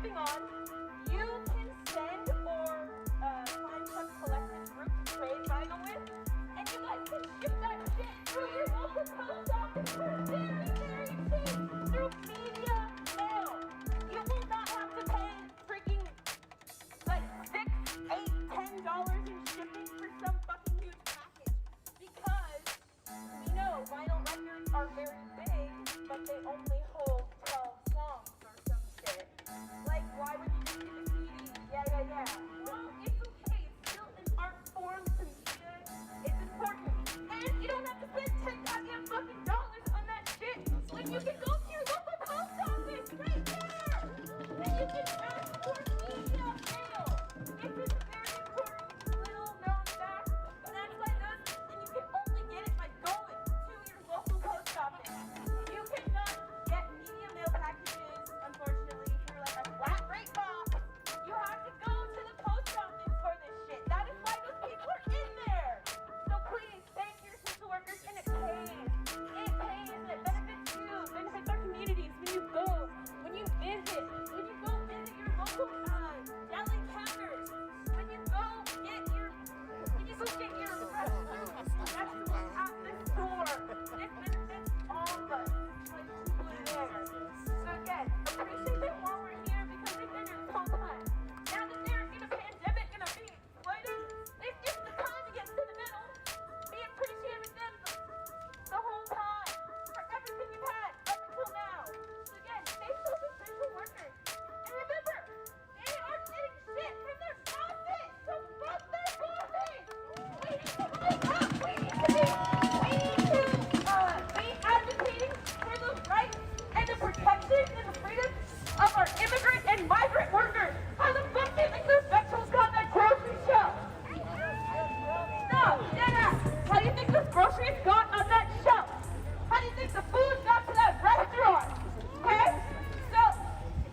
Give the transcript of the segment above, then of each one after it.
moving on. You can send or find some collective group to trade vinyl with, and you guys can ship that shit through your local post office for very, very cheap through media mail. You will not have to pay freaking like $6, $8, $10 in shipping for some fucking huge package, because we know vinyl records are very big, but they only hold 12 songs or some shit. Like, why would you just get a CD? Yeah. Well, it's okay. It's still an art form to media. It's important. And you don't have to spend 10 goddamn fucking dollars on that shit when you can go to your local post office right there. And you can ask for media mail. This is a very important little known fact. And that's why those, and you can only get it by going to your local post office. You cannot get media mail packages, unfortunately, through like a flat rate box. You have to go to the post office for this shit. That is why those people are in there. So please, thank your social workers, and it pays. It pays, and it benefits you, benefits our communities when you go, when you visit your local deli counters, when you go get your vegetables at the store. This benefits all of us, like people there. So again, appreciate them while we're here, because they've been here this whole time. Now that they're in a pandemic and are being exploited, it's just the time to get sentimental. Be appreciative of them the whole time for everything you've had up until now. So again, stay social workers. And remember, they are getting shit from their bosses. So fuck their bosses. We need to wake up. We need to be advocating for the rights and the protections and the freedoms of our immigrant and migrant workers. How the fuck do you think those vegetables got that grocery shelf? No, deadass. How do you think those groceries got on that shelf? How do you think the food got to that restaurant? Okay? So,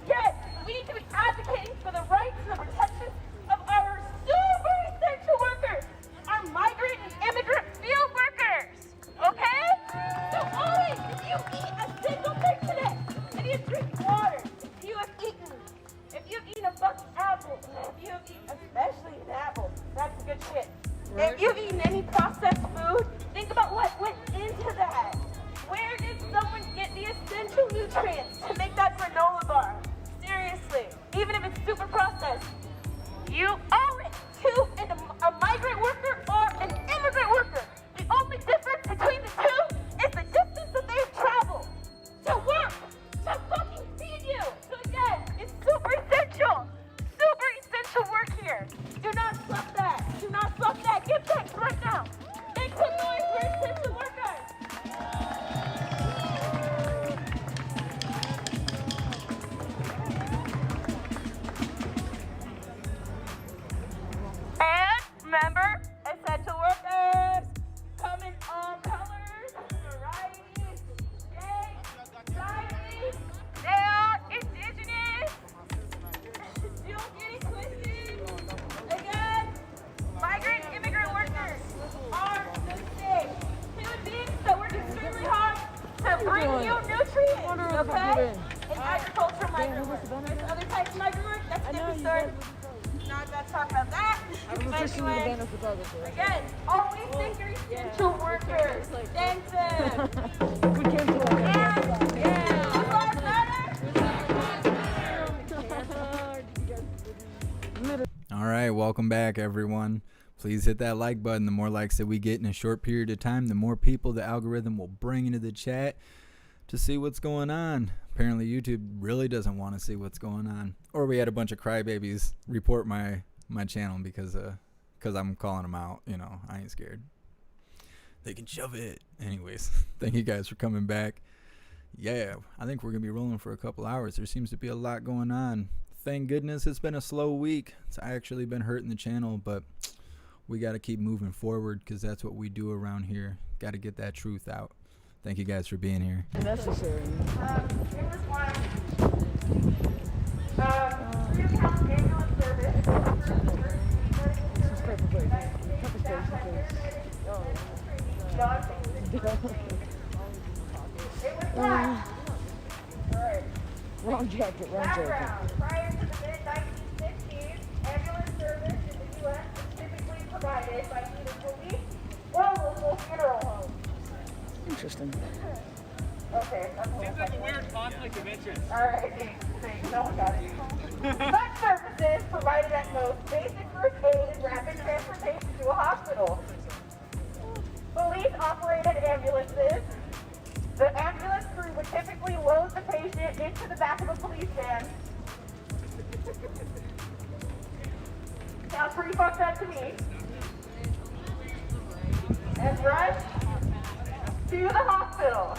yes, we need to be advocating for the rights and the protections of our super essential workers, our migrant and immigrant field workers. Okay? So always, if you eat a single thing today, and you drink water, if you have eaten a fucking apple, if you have eaten, especially an apple, that's good shit. If you've eaten any processed food, think about what went into that. Where did someone get the essential nutrients to make that granola bar? Seriously, even if it's super processed, you owe it to a migrant worker or an immigrant worker. The only difference between the two is the distance that they've traveled to work, to fucking feed you. So again, it's super essential work here. Do not stop that. Give thanks right now. Make some noise for essential workers. And remember, essential workers come in all colors, varieties, shapes, sizes. They are indigenous. Don't get it twisted. Again, migrant immigrant workers are the same human beings that work extremely hard to bring you nutrients, okay? And agricultural migrant work. There's other types of migrant work. That's a different story. Not gonna talk about that. But anyway, again, always think you're essential workers. Thanks them. We came to Blue Lives Matter. All right, welcome back, everyone. Please hit that like button. The more likes that we get in a short period of time, the more people the algorithm will bring into the chat to see what's going on. Apparently, YouTube really doesn't want to see what's going on. Or we had a bunch of crybabies report my channel because I'm calling them out. You know, I ain't scared. They can shove it. Anyways, thank you guys for coming back. Yeah, I think we're going to be rolling for a couple hours. There seems to be a lot going on. Thank goodness it's been a slow week. It's actually been hurting the channel, but we got to keep moving forward because that's what we do around here. Got to get that truth out. Thank you guys for being here. necessary. It was one. 3 pounds ambulance service. This is paper plate. Pepper spray, It was black. Alright. Wrong jacket, wrong jacket. Background. Prior to the mid-1960s, ambulance service in the U.S. was typically provided by either police or local funeral homes. Interesting. Okay, Seems like a weird conflict of interest. alright, thanks. No one got it. Such services provided at most basic first aid and rapid transportation to a hospital. Police operated ambulances. The ambulance crew would typically load the patient into the back of a police van. Sounds pretty fucked up to me. And rush to the hospital.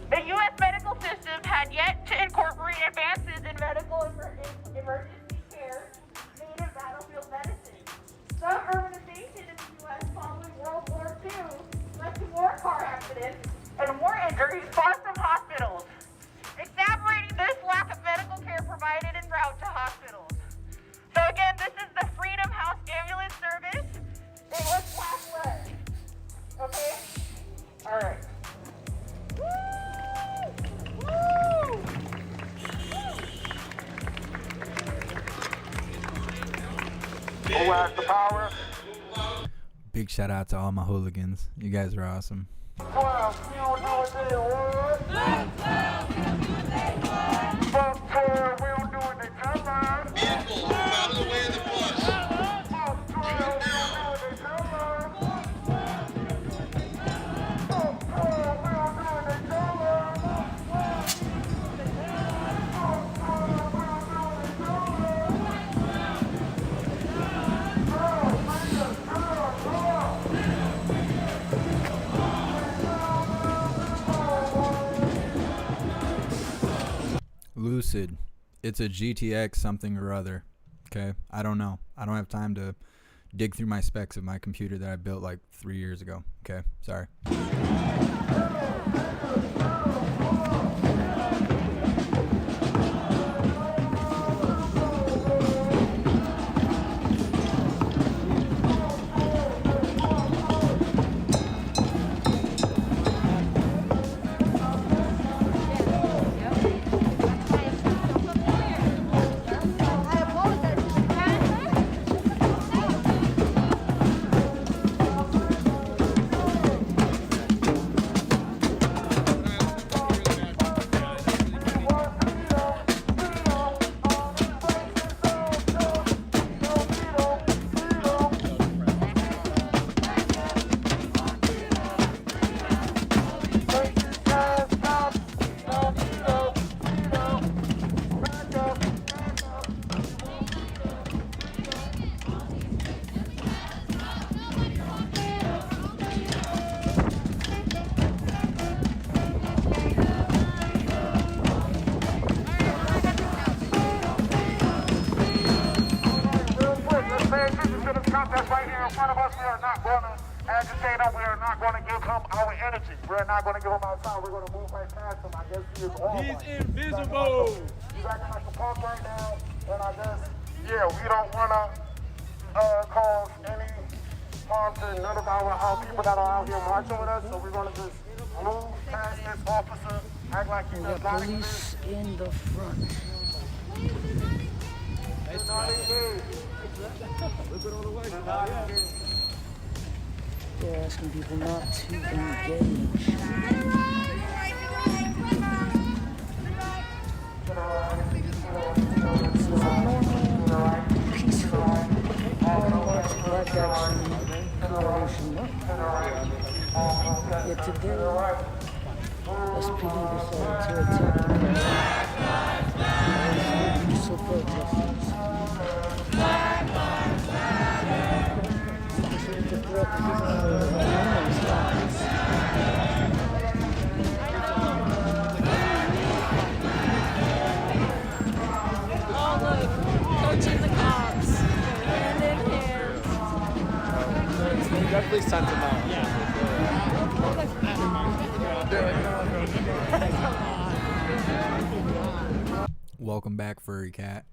The U.S. medical system had yet to incorporate advances in medical emergency care made in battlefield medicine. Some urbanization in the U.S. following World War II led to more car accidents and more injuries far from hospitals, exacerbating this lack of medical care provided en route to hospitals. So again, this is the Freedom House Ambulance Service. It was Class Red. Okay? All right. Who has the power? Big shout out to all my hooligans. You guys are awesome. Well, you don't do it there, what? Fuck 12, we don't do it they tell us. Fuck 12, we don't do it they tell us. Fuck 12, we don't do it they tell us. Lucid. It's a GTX something or other. Okay? I don't know. I don't have time to dig through my specs of my computer that I built like 3 years ago. Okay? Sorry. That's right here in front of us. We are not going to agitate him. We are not going to give him our energy. We're not going to give him our time. We're going to move right past him. I guess he is all He's invisible. He's acting like a punk right now. And I guess, yeah, we don't want to cause any harm to none of our people that are out here marching with us. So we're going to just move past this officer, act like he's We not got police in the front. They're asking people not to engage. Peaceful march black action coalition. Yet today, SPD decided to attack the peaceful protesters. The threat to anonymous lives. Oh look, coaching the cops, hand in hand. Definitely sent him out. Welcome back, furry cat.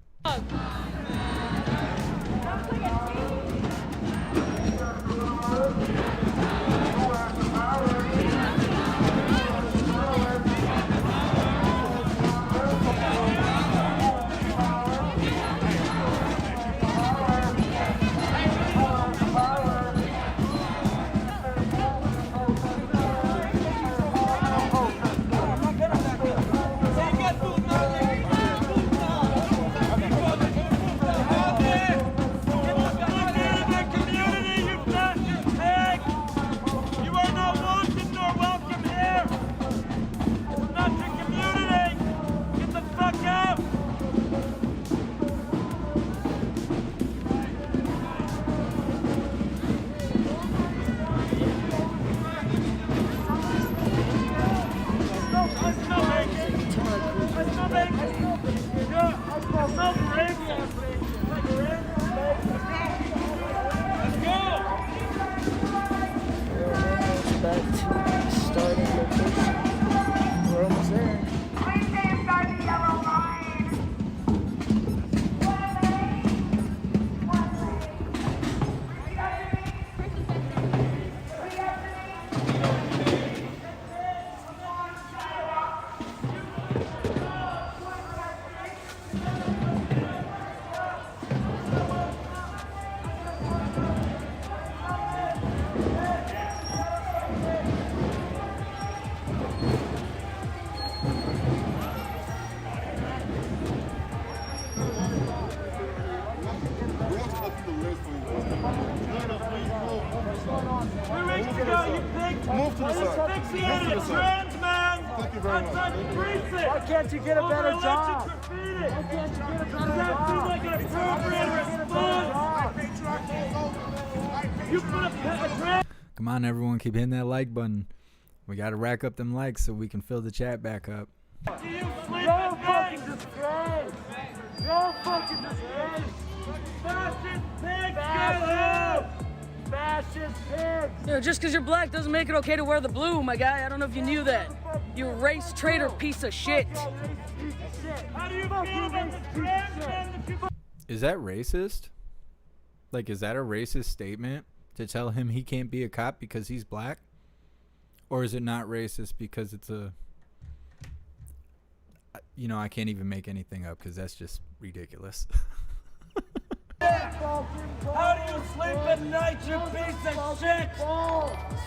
trans man Thank you very much. outside the precinct. Why can't you get a better Over job? election graffiti. Why can't you get a better Does that seem job? like an appropriate response? You put a trans. Come on, everyone, keep hitting that like button. We got to rack up them likes so we can fill the chat back up. Do you sleep You're at fucking night? disgrace. You're fucking disgrace. Fascist pigs, get out! Fascist pigs. You know, just because you're black doesn't make it okay to wear the blue, my guy. I don't know if you knew that. You race traitor piece of shit. How do you feel about the trans men that you Is that racist? Like, is that a racist statement to tell him he can't be a cop because he's black? Or is it not racist because it's a... You know, I can't even make anything up because that's just ridiculous. How do you sleep at night, you piece of shit?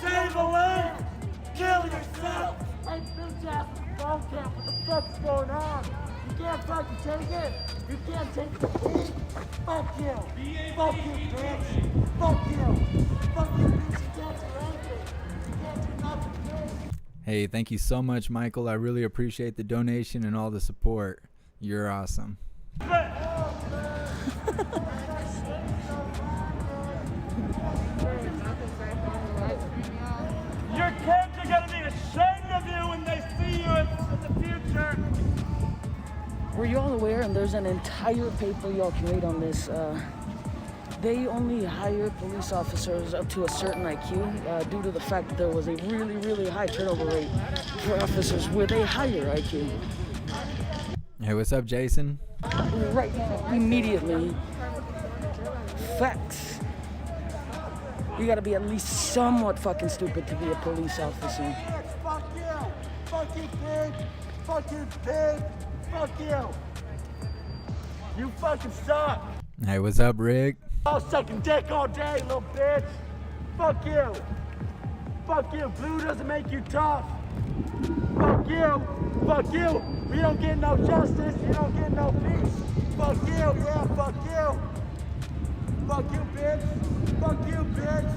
Save a life! Kill yourself! Hey, bitch ass phone camp, what the fuck's going on? You can't fucking take it. You can't take the heat. Fuck you. Fuck you, bitch. Fuck you. Fuck you, bitch. You can't do anything. You can't do nothing, bitch. Hey, thank you so much, Michael. I really appreciate the donation and all the support. You're awesome. Your kids are gonna be ashamed of you when they see you in the future. Were you all aware, and there's an entire paper y'all can read on this, they only hire police officers up to a certain IQ due to the fact that there was a really, really high turnover rate for officers where they hire IQ. Hey, what's up, Jason? Right now, immediately. Facts. You gotta be at least somewhat fucking stupid to be a police officer. Fuck you. Fuck you, pig. Fuck you, pig. Fuck you. You fucking suck. Hey, what's up, Rick? I'll sucking dick all day, little bitch. Fuck you. Fuck you. Blue doesn't make you tough. Fuck you. Fuck you. We don't get no justice. You don't get no peace. Fuck you. Yeah, fuck you. Fuck you, bitch. Fuck you, bitch.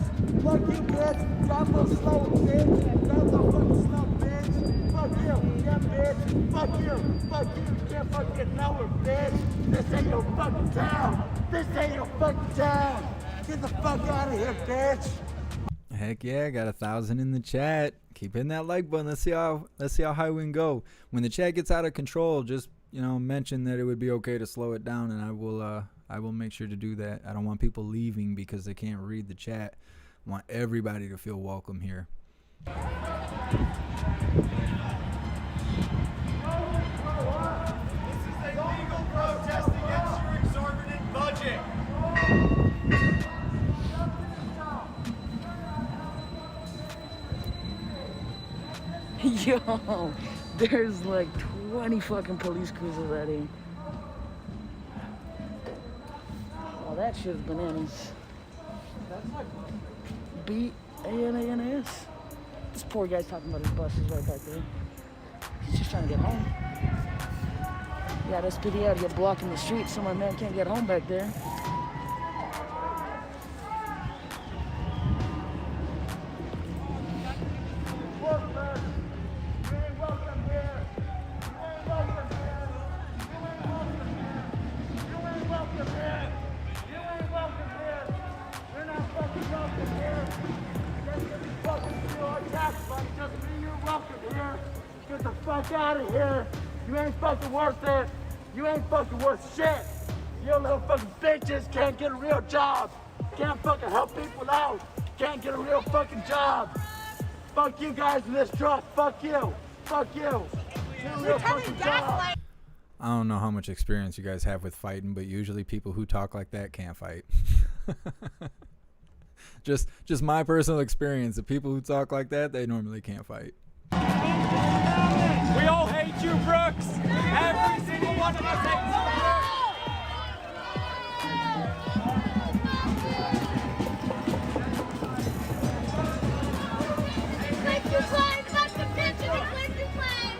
Fuck you, bitch. Drive a little slow, bitch. Drive a little fucking slow, bitch. Fuck you. Yeah, bitch. Fuck you. Fuck you. You can't fucking get nowhere, bitch. This ain't your fucking town. This ain't your fucking town. Get the fuck out of here, bitch. Heck yeah, got 1,000 in the chat. Keep hitting that like button. Let's see how high we can go. When the chat gets out of control, just mention that it would be okay to slow it down, and I will make sure to do that. I don't want people leaving because they can't read the chat. I want everybody to feel welcome here. This is a legal protest against your exorbitant budget. Yo, there's like 20 fucking police cruisers out here. Oh, that shit's bananas. B-A-N-A-N-A-S. This poor guy's talking about his buses right back there. He's just trying to get home. Yeah, this SPD out here blocking the street so my man can't get home back there. Get the fuck out of here. You ain't fucking worth it. You ain't fucking worth shit. You little fucking bitches can't get a real job. Can't fucking help people out. Can't get a real fucking job. Fuck you guys in this truck. Fuck you. Fuck you. Get a real fucking job. I don't know how much experience you guys have with fighting, but usually people who talk like that can't fight. just my personal experience. The people who talk like that, they normally can't fight. We all hate you, Brooks. Every single one of us hates you. Click your plane, fuck the bitch and click your plane.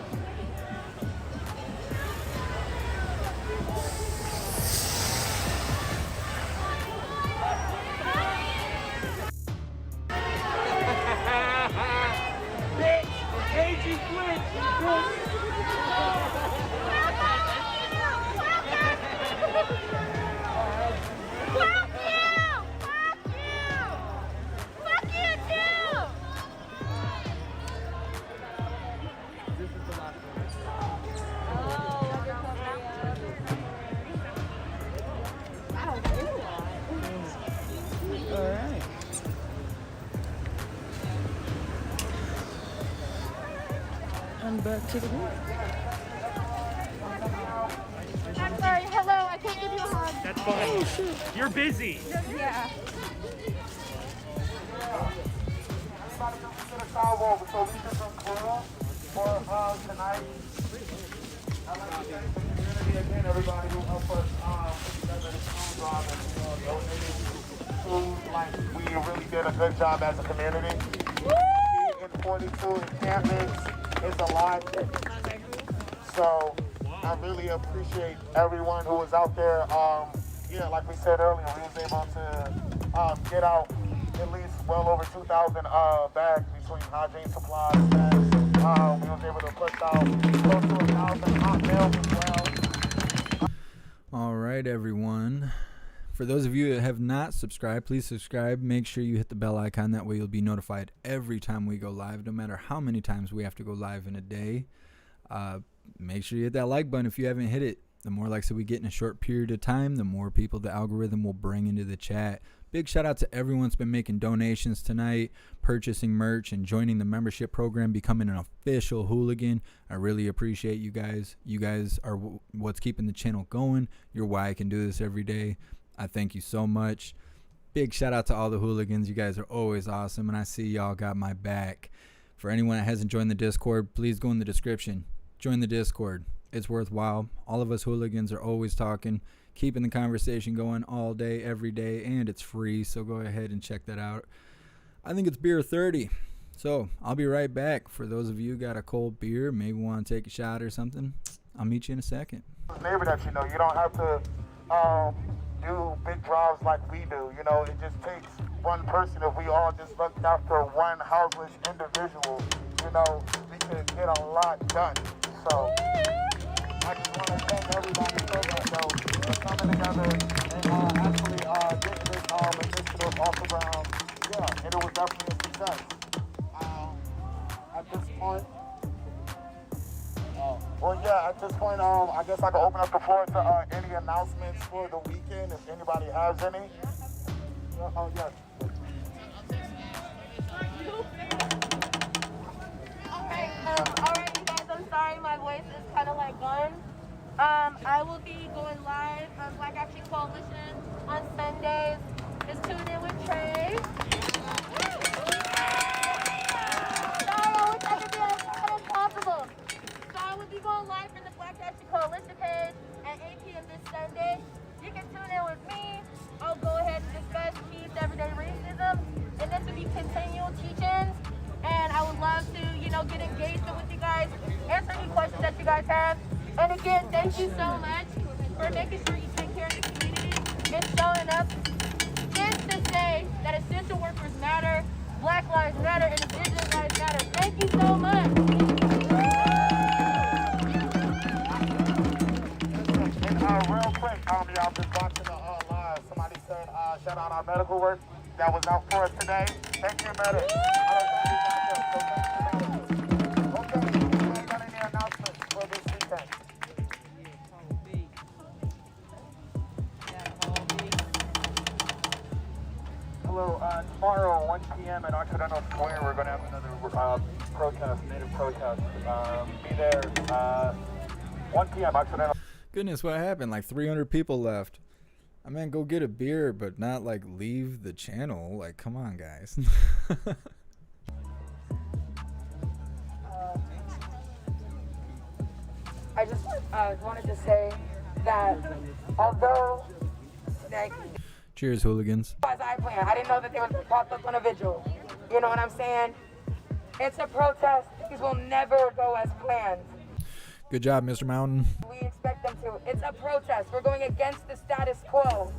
Bitch, Alright. And back to the group. I'm sorry. Hello. I can't give you a hug. That's fine. You're busy. Yeah. So we just include for tonight. I'd like to thank the community again, everybody who helped us put together this food drive and donated food. Like, we really did a good job as a community. In 42 encampments is a lot. So I really appreciate everyone who was out there. Yeah, like we said earlier, we was able to get out at least well over 2,000 bags between hygiene supplies, bags. We was able to push out close to 1,000 hot meals as well. All right, everyone. For those of you that have not subscribed, please subscribe. Make sure you hit the bell icon. That way you'll be notified every time we go live, no matter how many times we have to go live in a day. Make sure you hit that like button if you haven't hit it. The more likes that we get in a short period of time, the more people the algorithm will bring into the chat. Big shout out to everyone that's been making donations tonight, purchasing merch, and joining the membership program, becoming an official Hooligan. I really appreciate you guys. You guys are what's keeping the channel going. You're why I can do this every day. I thank you so much. Big shout out to all the Hooligans. You guys are always awesome, and I see y'all got my back. For anyone that hasn't joined the Discord, please go in the description. Join the Discord. It's worthwhile. All of us Hooligans are always talking, keeping the conversation going all day, every day, and it's free, so go ahead and check that out. I think it's beer 30, so I'll be right back. For those of you who got a cold beer, maybe want to take a shot or something, I'll meet you in a second. Neighbor that you know, you don't have to do big drives like we do. You know, it just takes one person. If we all just looked after one houseless individual, you know, we could get a lot done. So I just want to thank everybody for coming together and actually getting this initiative off the ground. Yeah, and it was definitely a success. At this point, at this point, I guess I can open up the floor to any announcements for the weekend, if anybody has any. Yes. Alright, you guys, I'm sorry, my voice is kind of like gone. I will be going live on Black Action Coalition on Sundays. Just tune in with Trey. Sorry, I wish I could be as fast as possible. So I will be going live from the Black Action Coalition page at 8 p.m. this Sunday. You can tune in with me. I'll go ahead and discuss Keith's everyday racism. And this will be continual teachings. And I would love to, get engaged with you guys, answer any questions that you guys have. And again, thank you so much for making sure you take care of the community and showing up just to say that essential workers matter, Black lives matter, and Indigenous lives matter. Thank you so much. And real quick, y'all just watching the live. Somebody said, shout out our medical work that was out for us today. Thank you, medics. Hello, tomorrow, 1 p.m. at Occidental Square, we're going to have another protest, native protest. Be there, 1 p.m. Occidental. Goodness, what happened? Like 300 people left. I mean, go get a beer, but not like leave the channel. Like, come on, guys. I just wanted to say that although Cheers, Hooligans. as I planned, I didn't know that they would pop up on a vigil. You know what I'm saying? It's a protest. Things will never go as planned. Good job, Mr. Mountain. We expect them to. It's a protest. We're going against the status quo.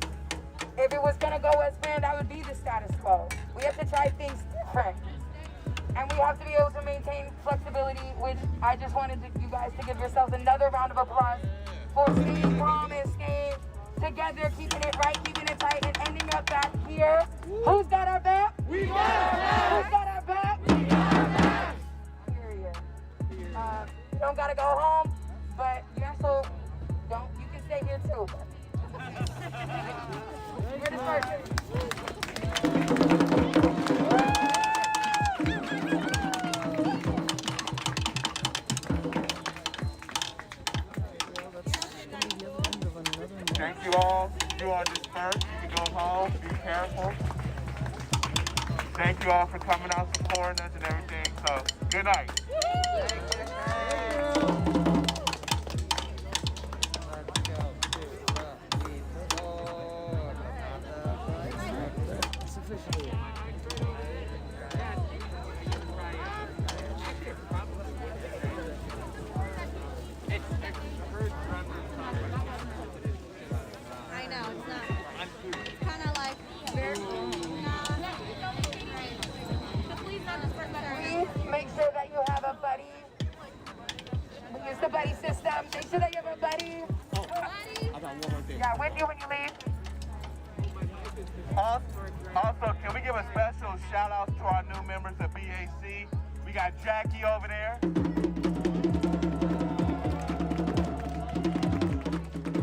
If it was going to go as planned, that would be the status quo. We have to try things different. And we have to be able to maintain flexibility with message. I just wanted you guys to give yourselves another round of applause for staying calm and staying together, keeping it right, keeping it tight, and ending up back here. Who's got our back? We got our back. Who's got our back? We got our back. Period. You don't gotta go home, but you also don't. You can stay here too. We're dispersing. Thank you all. You are dispersed. You can go home. Be careful. Thank you all for coming out, supporting us and everything. So, good night. I know, it's not. Kind of like very. Please make sure that you have a buddy. Use the buddy system. Make sure that you have a buddy. Yeah, with you when you leave. Also, can we give a special shout out to our new members of BAC? We got Jackie over there.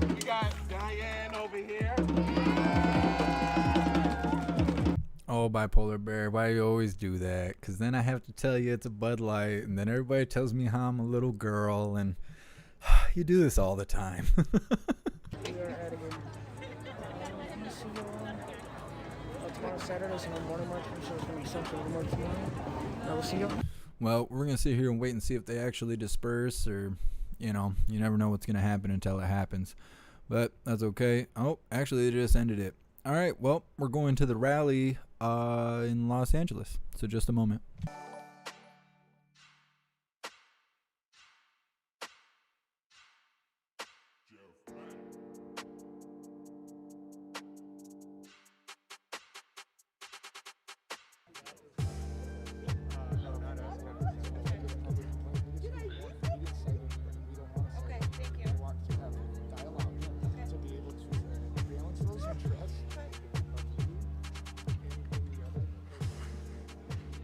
We got Diane over here. Oh, Bipolar Bear, why do you always do that? Because then I have to tell you it's a Bud Light, and then everybody tells me how I'm a little girl, and you do this all the time. Tomorrow Saturday, so no morning march, so it's going to be something to march tomorrow. I will see you. Well, we're going to sit here and wait and see if they actually disperse, or, you know, you never know what's going to happen until it happens. But that's okay. Oh, actually, they just ended it. All right, well, we're going to the rally in Los Angeles. So just a moment.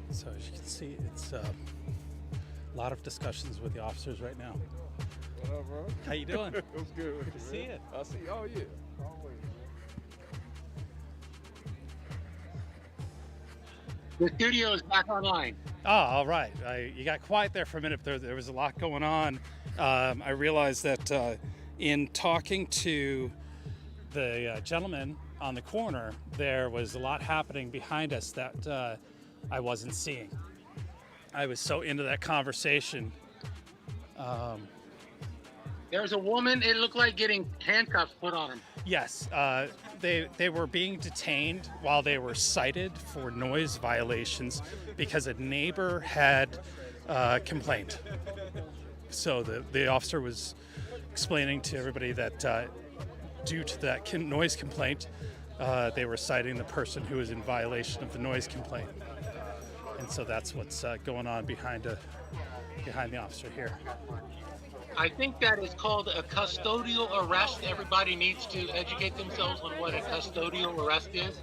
So as you can see, it's a lot of discussions with the officers right now. What up, bro? How you doing? It's good. Good to see you. I see. Oh yeah. Always. The studio is back online. Oh, all right. You got quiet there for a minute. There was a lot going on. I realized that in talking to the gentleman on the corner, there was a lot happening behind us that I wasn't seeing. I was so into that conversation. There's a woman, it looked like getting handcuffs put on him. Yes, they were being detained while they were cited for noise violations because a neighbor had complained. So the officer was explaining to everybody that due to that noise complaint, they were citing the person who was in violation of the noise complaint. And so that's what's going on behind the officer here. I think that is called a custodial arrest. Everybody needs to educate themselves on what a custodial arrest is.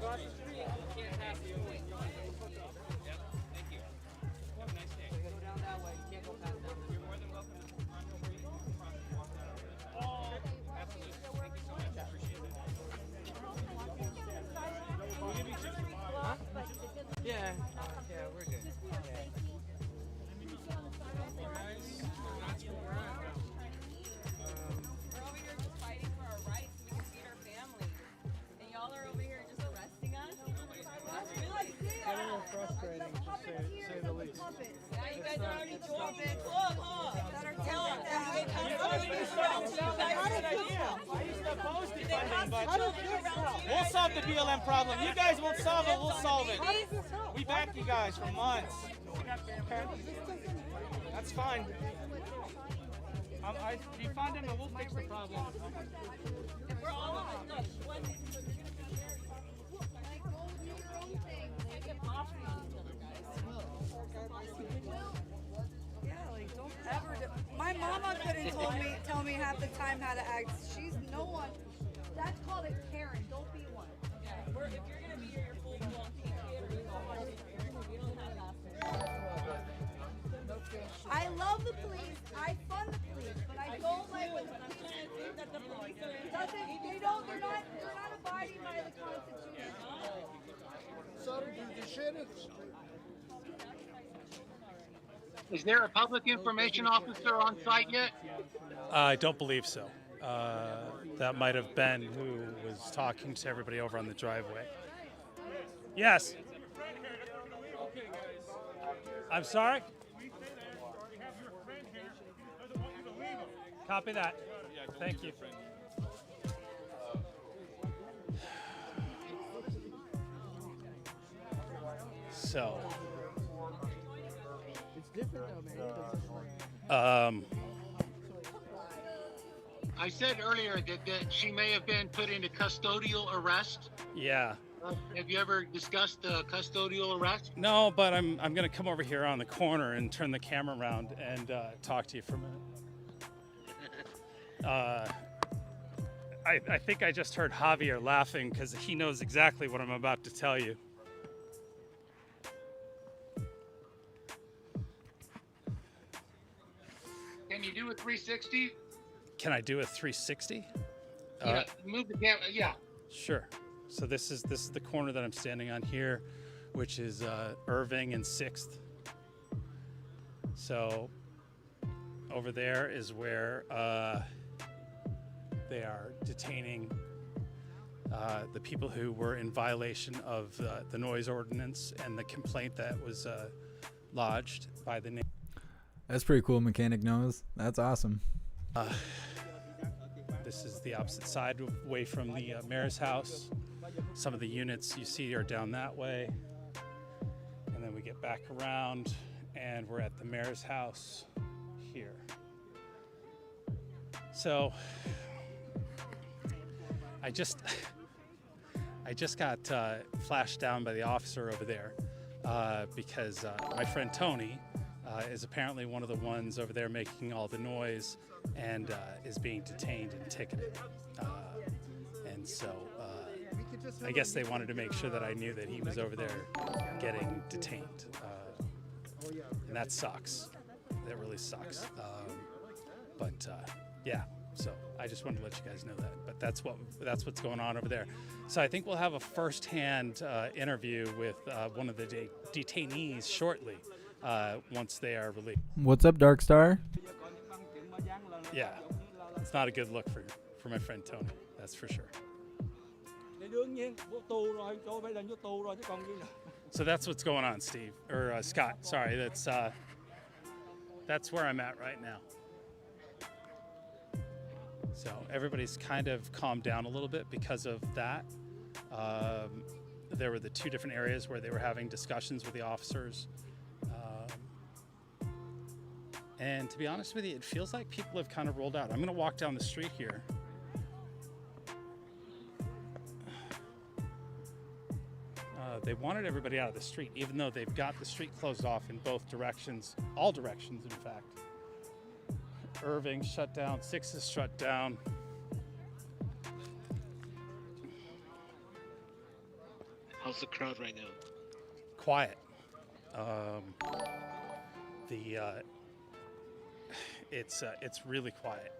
Yeah, we're good. We're over here just fighting for our rights so we can feed our families. And y'all are over here just arresting us? That's really It's a little frustrating, to say the least. Yeah, you guys are already joined it. Look, tell them that. I used to oppose defunding, but we'll solve the BLM problem. You guys won't solve it, we'll solve it. We back you guys for months. That's fine. Defund him and we'll fix the problem. If we're all of it, look, one yeah, like don't ever mama couldn't tell me half the time how to act. She's no one. That's called a Karen. Don't be one. If you're gonna be your full blown PTA, we don't have I love the police. I fund the police, but I don't like when the police they're not abiding by the Constitution. Is there a public information officer on site yet? I don't believe so. That might have been who was talking to everybody over on the driveway. Yes. I'm sorry? Copy that. Thank you. So. It's different though, man. I said earlier that she may have been put into custodial arrest. Yeah. Have you ever discussed custodial arrest? No, but I'm gonna come over here on the corner and turn the camera around and talk to you for a minute. I think I just heard Javier laughing because he knows exactly what I'm about to tell you. Can you do a 360? Can I do a 360? Yeah, move the camera. Yeah. Sure. So this is the corner that I'm standing on here, which is Irving and 6th. So over there is where they are detaining the people who were in violation of the noise ordinance and the complaint that was lodged by the neighbor. That's pretty cool, Mechanic knows. That's awesome. This is the opposite side, away from the mayor's house. Some of the units you see are down that way. And then we get back around and we're at the mayor's house here. So I just got flashed down by the officer over there because my friend Tony is apparently one of the ones over there making all the noise and is being detained and ticketed. And so I guess they wanted to make sure that I knew that he was over there getting detained. And that sucks. That really sucks. Yeah, so I just wanted to let you guys know that. But that's what's going on over there. So I think we'll have a first-hand interview with one of the detainees shortly once they are released. What's up, Dark Star? Yeah, it's not a good look for my friend Tony, that's for sure. So that's what's going on, Steve, or Scott, sorry, that's where I'm at right now. So everybody's kind of calmed down a little bit because of that. There were the two different areas where they were having discussions with the officers. And to be honest with you, it feels like people have kind of rolled out. I'm going to walk down the street here. They wanted everybody out of the street, even though they've got the street closed off in both directions, all directions, in fact. Irving shut down, 6th is shut down. How's the crowd right now? Quiet. It's really quiet.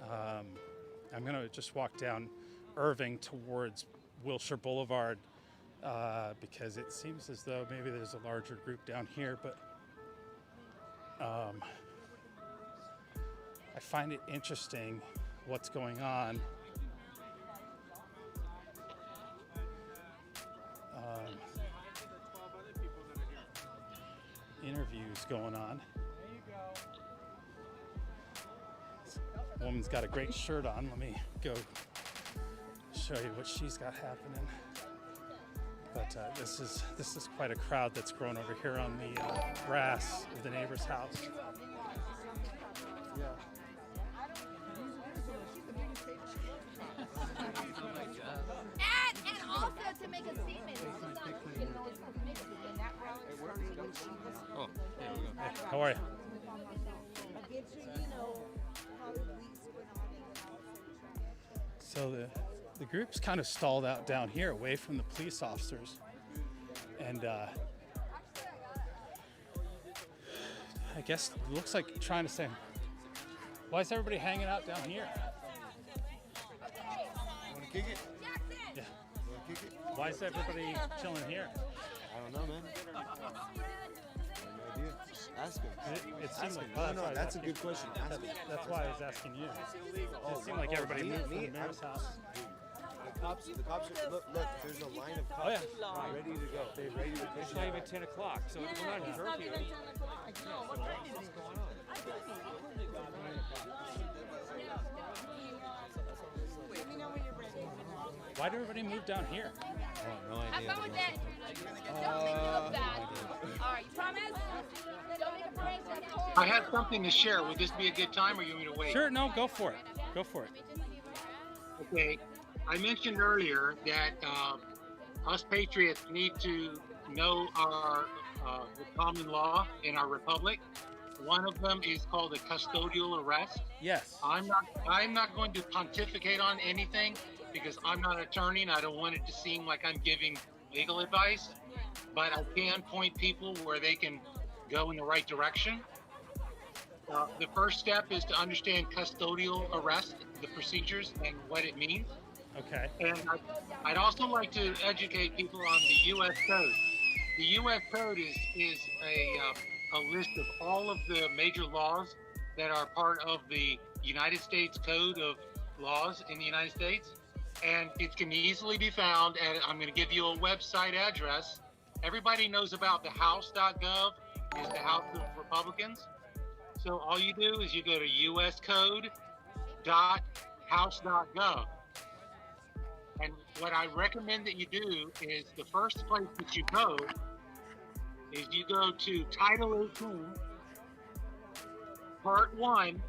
I'm gonna just walk down Irving towards Wilshire Boulevard because it seems as though maybe there's a larger group down here, but I find it interesting what's going on. Interviews going on. This woman's got a great shirt on. Let me go show you what she's got happening. But this is quite a crowd that's grown over here on the grass of the neighbor's house. Yeah. And also to make a statement, this is not, it's mixed in that round. Oh, yeah, how are you? Get you, So the group's kind of stalled out down here away from the police officers. And I guess it looks like trying to say, why is everybody hanging out down here? Want to kick it? Yeah. Want to kick it? Why is everybody chilling here? I don't know, man. No idea. Ask him. It seemed like No, that's a good question. Ask him. That's why I was asking you. It seemed like everybody moved from the mayor's house. The cops are, look, there's a line of cops ready to go. They're ready to push. It's not even 10 o'clock, so we're not in curfew. Why did everybody move down here? No Have idea. fun with it. Don't make me look bad. All right, you promise? Don't make a parade. I have something to share. Would this be a good time, or you want me to wait? Sure, no, go for it. Go for it. Okay. I mentioned earlier that us patriots need to know our the common law in our republic. One of them is called a custodial arrest. Yes. I'm not going to pontificate on anything because I'm not an attorney and I don't want it to seem like I'm giving legal advice, but I can point people where they can go in the right direction. The first step is to understand custodial arrest, the procedures and what it means. Okay. And I'd also like to educate people on the U.S. Code. The U.S. Code is a list of all of the major laws that are part of the United States Code of Laws in the United States. And it can easily be found, and I'm going to give you a website address. Everybody knows about the House.gov, is the House of Republicans. So all you do is you go to uscode.house.gov. And what I recommend that you do is the first place that you go is you go to Title 18, Part 1,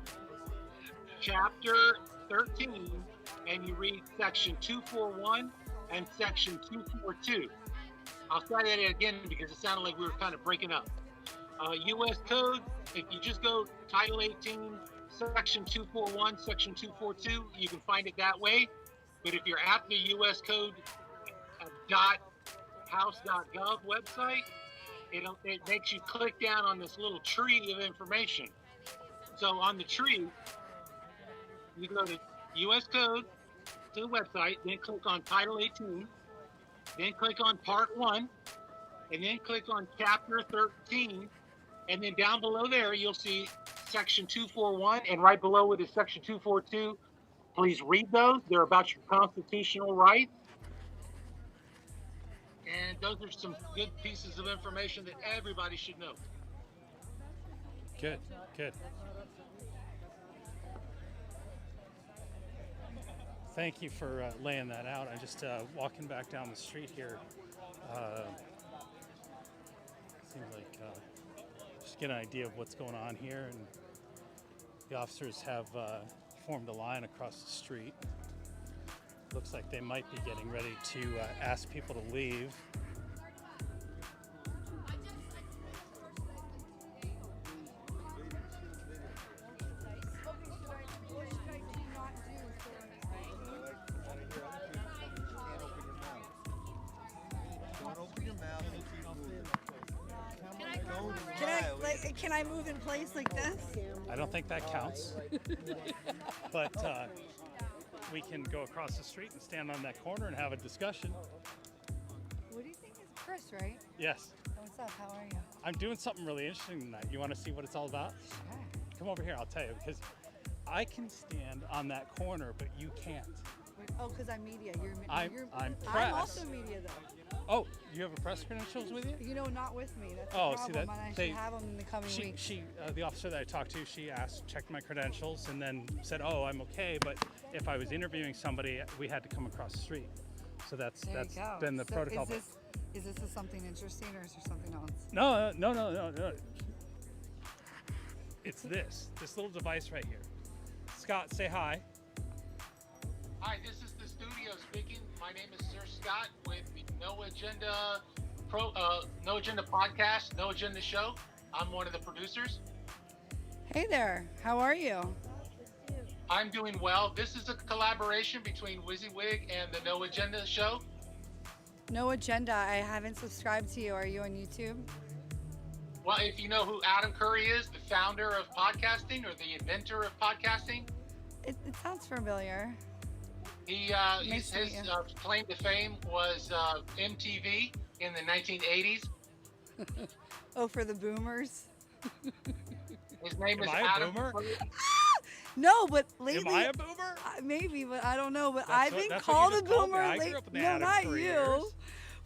Chapter 13, and you read Section 241 and Section 242. I'll say that again because it sounded like we were kind of breaking up. U.S. Code, if you just go Title 18, Section 241, Section 242, you can find it that way. But if you're at the U.S. Code .house.gov website, it makes you click down on this little tree of information. So on the tree, you go to U.S. Code, to the website, then click on Title 18, then click on Part 1, and then click on Chapter 13, and then down below there, you'll see Section 241, and right below it is Section 242. Please read those. They're about your constitutional rights. And those are some good pieces of information that everybody should know. Good, good. Thank you for laying that out. I'm just walking back down the street here. Seems like just get an idea of what's going on here. And the officers have formed a line across the street. Looks like they might be getting ready to ask people to leave. Can I move in place like this? I don't think that counts. But we can go across the street and stand on that corner and have a discussion. What do you think is Chris, right? Yes. What's up? How are you? I'm doing something really interesting tonight. You want to see what it's all about? Sure. Come over here, I'll tell you, because I can stand on that corner, but you can't. Wait, oh, because I'm media. I'm press. I'm also media, though. Oh, you have a press credentials with you? You know, not with me. That's the see problem. that And I should have them in the coming weeks. The officer that I talked to, she checked my credentials, and then said, "Oh, I'm okay." But if I was interviewing somebody, we had to come across the street. So that's been the protocol. Is this something interesting, or is there something else? No. It's this little device right here. Scott, say hi. Hi, this is the studio speaking. My name is Sir Scott with the No Agenda podcast, No Agenda show. I'm one of the producers. Hey there. How are you? I'm doing well. This is a collaboration between WYSIWYG and the No Agenda show. No Agenda. I haven't subscribed to you. Are you on YouTube? Well, if you know who Adam Curry is, the founder of podcasting or the inventor of podcasting, It sounds familiar. his claim to fame was MTV in the 1980s. Oh, for the boomers? His name is Am I a Adam boomer? Curry. No, but lately. Am I a boomer? Maybe, but I don't know. But That's I've what- been that's what you called a just called me. boomer I grew lately. up in the No, Adam not Curry you. years.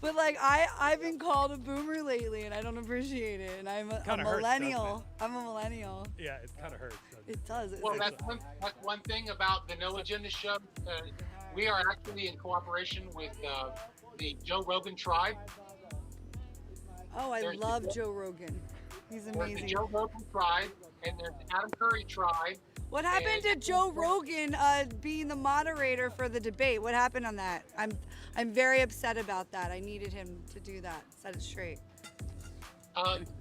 But like I've been called a boomer lately, and I don't appreciate it. And I'm a Kinda hurts, millennial. I'm a millennial. Yeah, it kind of hurts. It does. It's Well, like- that's one thing about the No Agenda show. We are actually in cooperation with the Joe Rogan tribe. oh, I there's the- love Joe Rogan. He's There's the amazing. Joe Rogan tribe, and there's the Adam Curry tribe. What happened to Joe Rogan being the moderator for the debate? What happened on that? I'm very upset about that. I needed him to do that. Set it straight.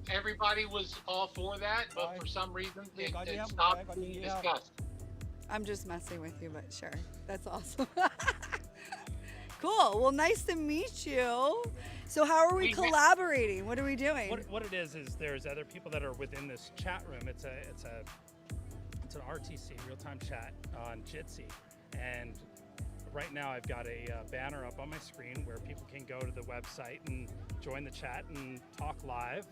Everybody was all for that, but for some reason it stopped being discussed. I'm just messing with you, but sure. That's awesome. Cool. Well, nice to meet you. So how are we collaborating? What are we doing? What it is there's other people that are within this chat room. It's an RTC, real-time chat on Jitsi, and right now I've got a banner up on my screen where people can go to the website and join the chat and talk live,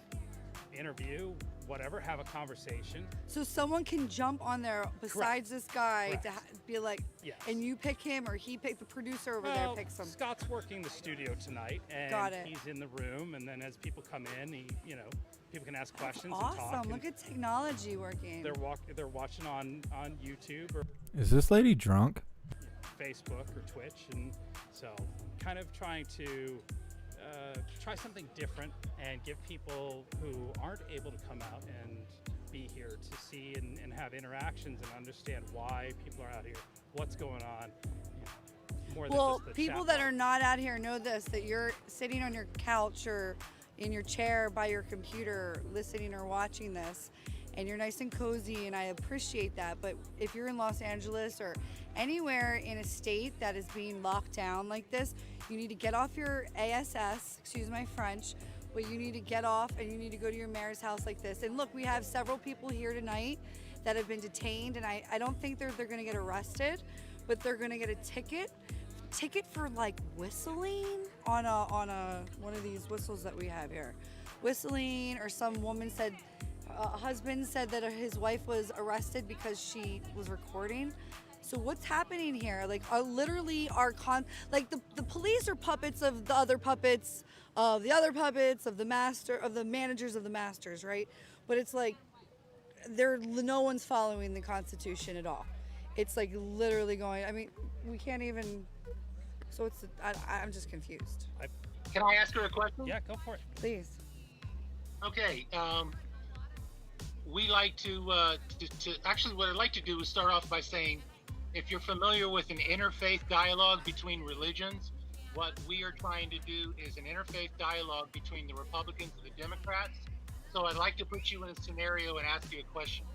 interview, whatever, have a conversation. So someone can jump on there besides this guy Correct. to be like, Yes. and you pick him or he pick the producer over there picks him. Scott's working the studio tonight, and Got it. he's in the room, and then as people come in, people can ask questions and talk. Awesome. Look at technology working. They're watching on YouTube or Is this lady drunk? Facebook or Twitch, and so kind of trying to try something different and give people who aren't able to come out and be here to see and have interactions and understand why people are out here, what's going on. More than Well, just the people chat that box. are not out here know this, that you're sitting on your couch or in your chair by your computer listening or watching this, and you're nice and cozy, and I appreciate that. But if you're in Los Angeles or anywhere in a state that is being locked down like this, you need to get off your ASS, excuse my French, but you need to get off and you need to go to your mayor's house like this. And look, we have several people here tonight that have been detained, and I don't think they're going to get arrested, but they're going to get a ticket for like whistling on one of these whistles that we have here. Whistling, or some woman said, a husband said that his wife was arrested because she was recording. So what's happening here? Like, literally the police are puppets of the other puppets of the other puppets of the master of the managers of the masters, right? But it's like no one's following the Constitution at all. It's like literally going. I mean, we can't even. So I'm just confused. Can I ask her a question? Yeah, go for it. Please. Okay. We like to actually, what I'd like to do is start off by saying, if you're familiar with an interfaith dialogue between religions, what we are trying to do is an interfaith dialogue between the Republicans and the Democrats. So I'd like to put you in a scenario and ask you a question.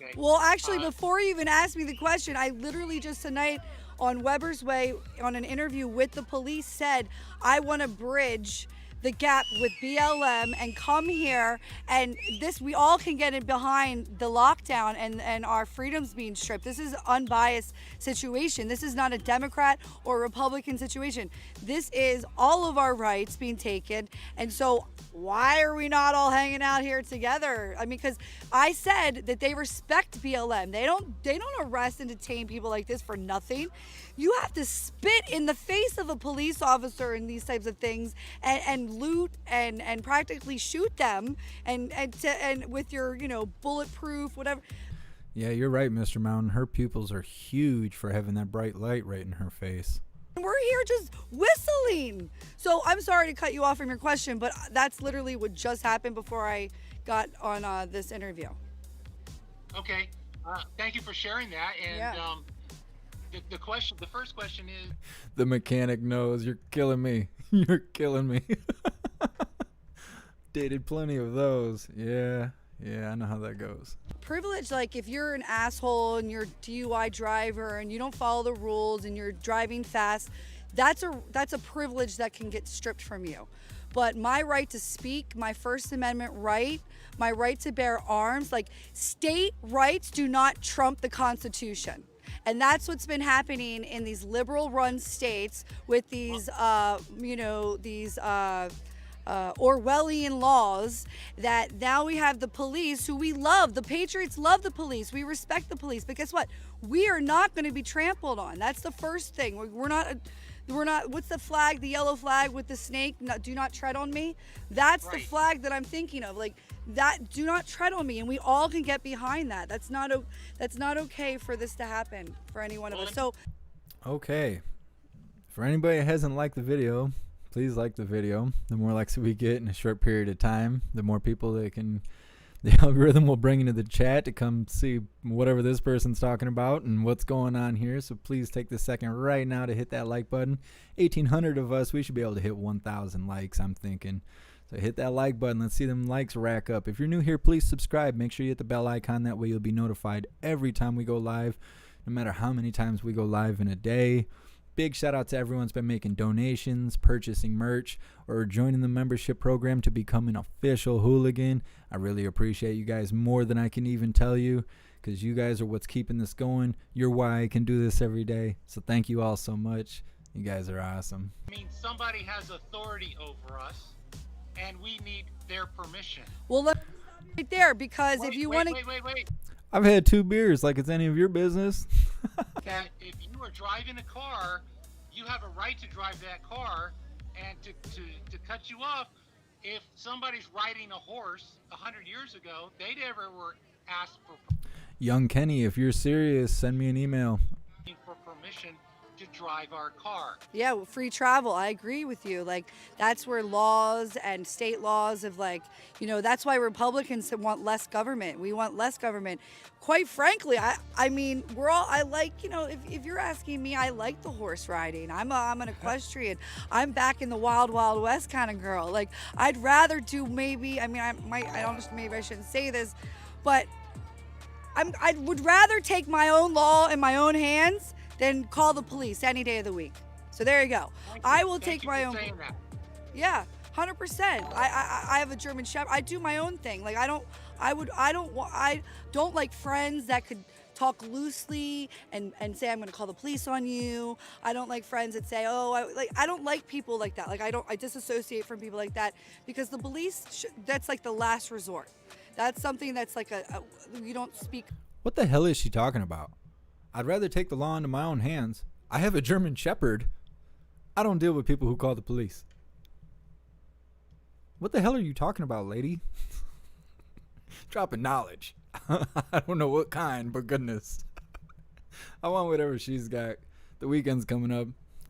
Okay. Well, actually, before you even asked me the question, I literally just tonight on Weber's Way on an interview with the police said, I want to bridge the gap with BLM and come here, and we all can get in behind the lockdown and our freedoms being stripped. This is an unbiased situation. This is not a Democrat or Republican situation. This is all of our rights being taken. And so why are we not all hanging out here together? I mean, because I said that they respect BLM. They don't arrest and detain people like this for nothing. You have to spit in the face of a police officer in these types of things and loot and practically shoot them and with your bulletproof whatever. Yeah, you're right, Mr. Mountain. Her pupils are huge for having that bright light right in her face. We're here just whistling. So I'm sorry to cut you off from your question, but that's literally what just happened before I got on this interview. Okay. Thank you for sharing that. And Yeah. the first question is, The mechanic knows. You're killing me. You're killing me. Dated plenty of those. Yeah. Yeah, I know how that goes. Privilege, like if you're an asshole and you're a DUI driver and you don't follow the rules and you're driving fast, that's a privilege that can get stripped from you. But my right to speak, my First Amendment right, my right to bear arms, like state rights do not trump the Constitution. And that's what's been happening in these liberal-run states with these, Orwellian laws, that now we have the police who we love. The patriots love the police. We respect the police. But guess what? We are not going to be trampled on. That's the first thing. We're not, what's the flag, the yellow flag with the snake? No, do not tread on me. That's the flag that I'm thinking of. Like that, do not tread on me. And we all can get behind that. That's not okay for this to happen for any one of us. So, okay. For anybody that hasn't liked the video, please like the video. The more likes we get in a short period of time, the more people the algorithm will bring into the chat to come see whatever this person's talking about and what's going on here. So please take the second right now to hit that like button. 1,800 of us, we should be able to hit 1,000 likes, I'm thinking. So hit that like button. Let's see them likes rack up. If you're new here, please subscribe. Make sure you hit the bell icon. That way you'll be notified every time we go live, no matter how many times we go live in a day. Big shout out to everyone who's been making donations, purchasing merch, or joining the membership program to become an official hooligan. I really appreciate you guys more than I can even tell you, because you guys are what's keeping this going. You're why I can do this every day. So thank you all so much. You guys are awesome. I mean, somebody has authority over us, and we need their permission. well, look right there, because if you want to... Wait. I've had 2 beers like it's any of your business. That if you are driving a car, you have a right to drive that car, and to cut you off. If somebody's riding a horse 100 years ago, they never were asked for Young Kenny, if you're serious, send me an email. permission to drive our car. Yeah, free travel. I agree with you. Like, that's where laws and state laws of, like, that's why Republicans want less government. We want less government. Quite frankly, I mean, I like, if you're asking me, I like the horse riding. I'm an equestrian. I'm back in the wild, wild west kind of girl. Like, I'd rather do maybe I shouldn't say this, but I would rather take my own law in my own hands than call the police any day of the week. So there you go. I will take my own. Yeah, 100%. I have a German Shepherd. I do my own thing. Like I don't like friends that could talk loosely and say I'm going to call the police on you. I don't like friends that say, I don't like people like that. Like I disassociate from people like that, because the police that's like the last resort. That's something that's like you don't speak. What the hell is she talking about? I'd rather take the law into my own hands. I have a German Shepherd. I don't deal with people who call the police. What the hell are you talking about, lady? Dropping knowledge. I don't know what kind, but goodness. I want whatever she's got. The weekend's coming up.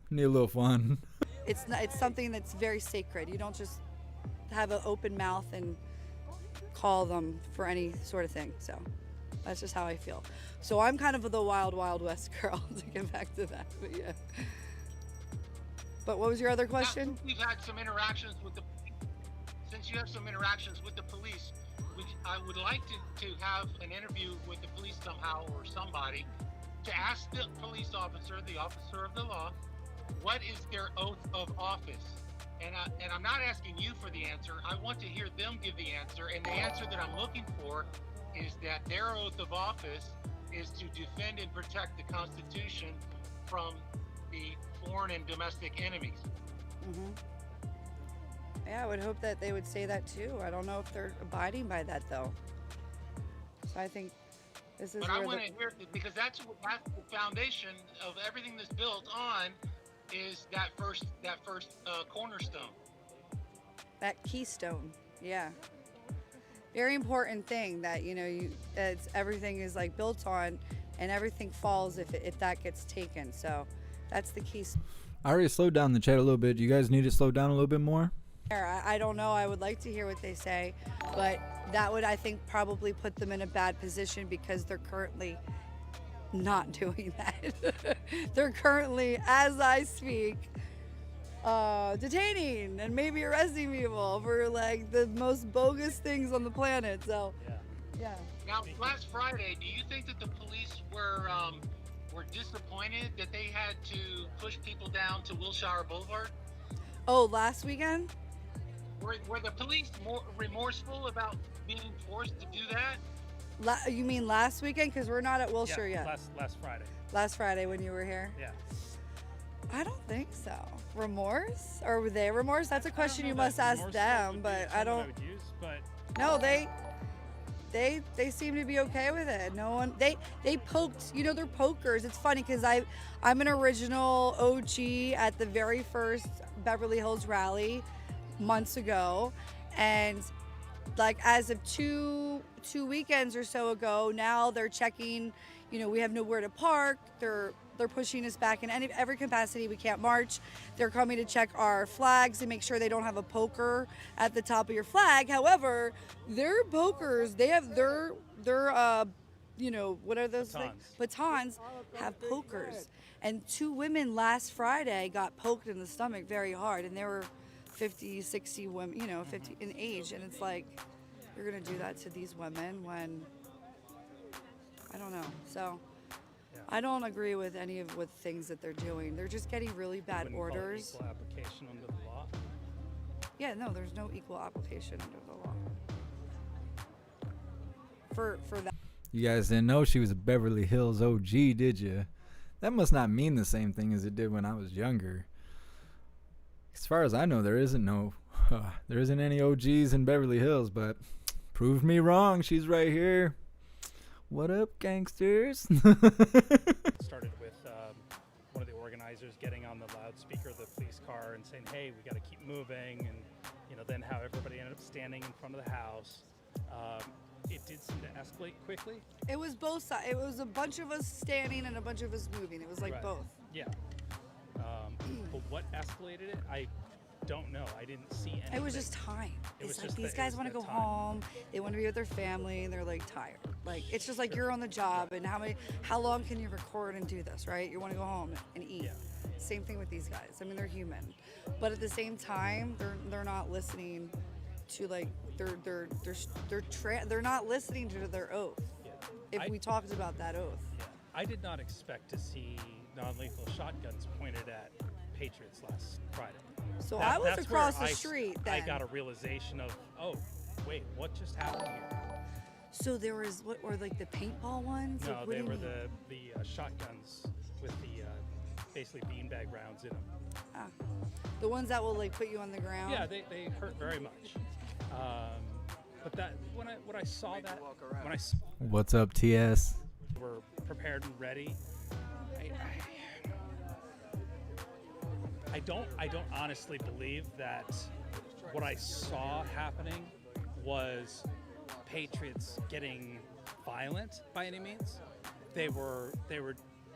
Need a little fun. It's something that's very sacred. You don't just have an open mouth and call them for any sort of thing. So that's just how I feel. So I'm kind of the wild, wild west girl, to get back to that. But yeah. But what was your other question? We've had some interactions with since you have some interactions with the police, I would like to have an interview with the police somehow, or somebody, to ask the police officer, the officer of the law, what is their oath of office? And I'm not asking you for the answer. I want to hear them give the answer. And the answer that I'm looking for is that their oath of office is to defend and protect the Constitution from the foreign and domestic enemies. Mm-hmm. Yeah, I would hope that they would say that too. I don't know if they're abiding by that though. So I think this is. But I want to hear, because that's the foundation of everything that's built on, is that first cornerstone. That keystone, yeah. Very important thing that it's everything is like built on, and everything falls if that gets taken. So that's the key. I already slowed down the chat a little bit. Do you guys need to slow down a little bit more? I don't know. I would like to hear what they say, but that would, I think, probably put them in a bad position, because they're currently not doing that. They're currently, as I speak, detaining and maybe arresting people for like the most bogus things on the planet. So Yeah. Now, last Friday, do you think that the police were disappointed that they had to push people down to Wilshire Boulevard? Oh, last weekend? Were the police more remorseful about being forced to do that? You mean last weekend? Because we're not at Wilshire yet. Last Friday. Last Friday when you were here? Yeah. I don't think so. Remorse? Or were they remorse? That's a question you must ask them, but I don't. No, they seem to be okay with it. No one, they poked, they're pokers. It's funny because I'm an original OG at the very first Beverly Hills rally months ago, and like as of two weekends or so ago, now they're checking, we have nowhere to park. They're pushing us back in every capacity. We can't march. They're coming to check our flags and make sure they don't have a poker at the top of your flag. However, their pokers, they have their what are those things? Batons have pokers. And 2 women last Friday got poked in the stomach very hard, and they were 50, 60 women, 50 in age. And it's like, you're gonna do that to these women when, I don't know. So I don't agree with any of what things that they're doing. They're just getting really bad orders. Equal application under the law? Yeah, no, there's no equal application under the law. For that. You guys didn't know she was a Beverly Hills OG, did you? That must not mean the same thing as it did when I was younger. As far as I know, there isn't any OGs in Beverly Hills, but prove me wrong. She's right here. What up, gangsters? Started with one of the organizers getting on the loudspeaker of the police car and saying, hey, we got to keep moving, and then how everybody ended up standing in front of the house. It did seem to escalate quickly. It was both sides. It was a bunch of us standing and a bunch of us moving. It was like both. Yeah. But what escalated it, I don't know. I didn't see anything. It was just time. It's like these guys want to go home. They want to be with their family, and they're like tired. Like it's just like you're on the job, and how long can you record and do this, right? You want to go home and eat. Yeah. Same thing with these guys. I mean, they're human, but at the same time, they're not listening to like they're not listening to their oath. Yeah. If we talked about that oath. Yeah. I did not expect to see non-lethal shotguns pointed at patriots last Friday. So I was across the street then. I got a realization of, oh, wait, what just happened here? So there was, what were like the paintball ones? No, like, they were the shotguns with the basically beanbag rounds in them. Ah, the ones that will like put you on the ground? Yeah, they hurt very much. But that when I saw that, What's up, TS? We're prepared and ready. I don't honestly believe that what I saw happening was patriots getting violent by any means. They were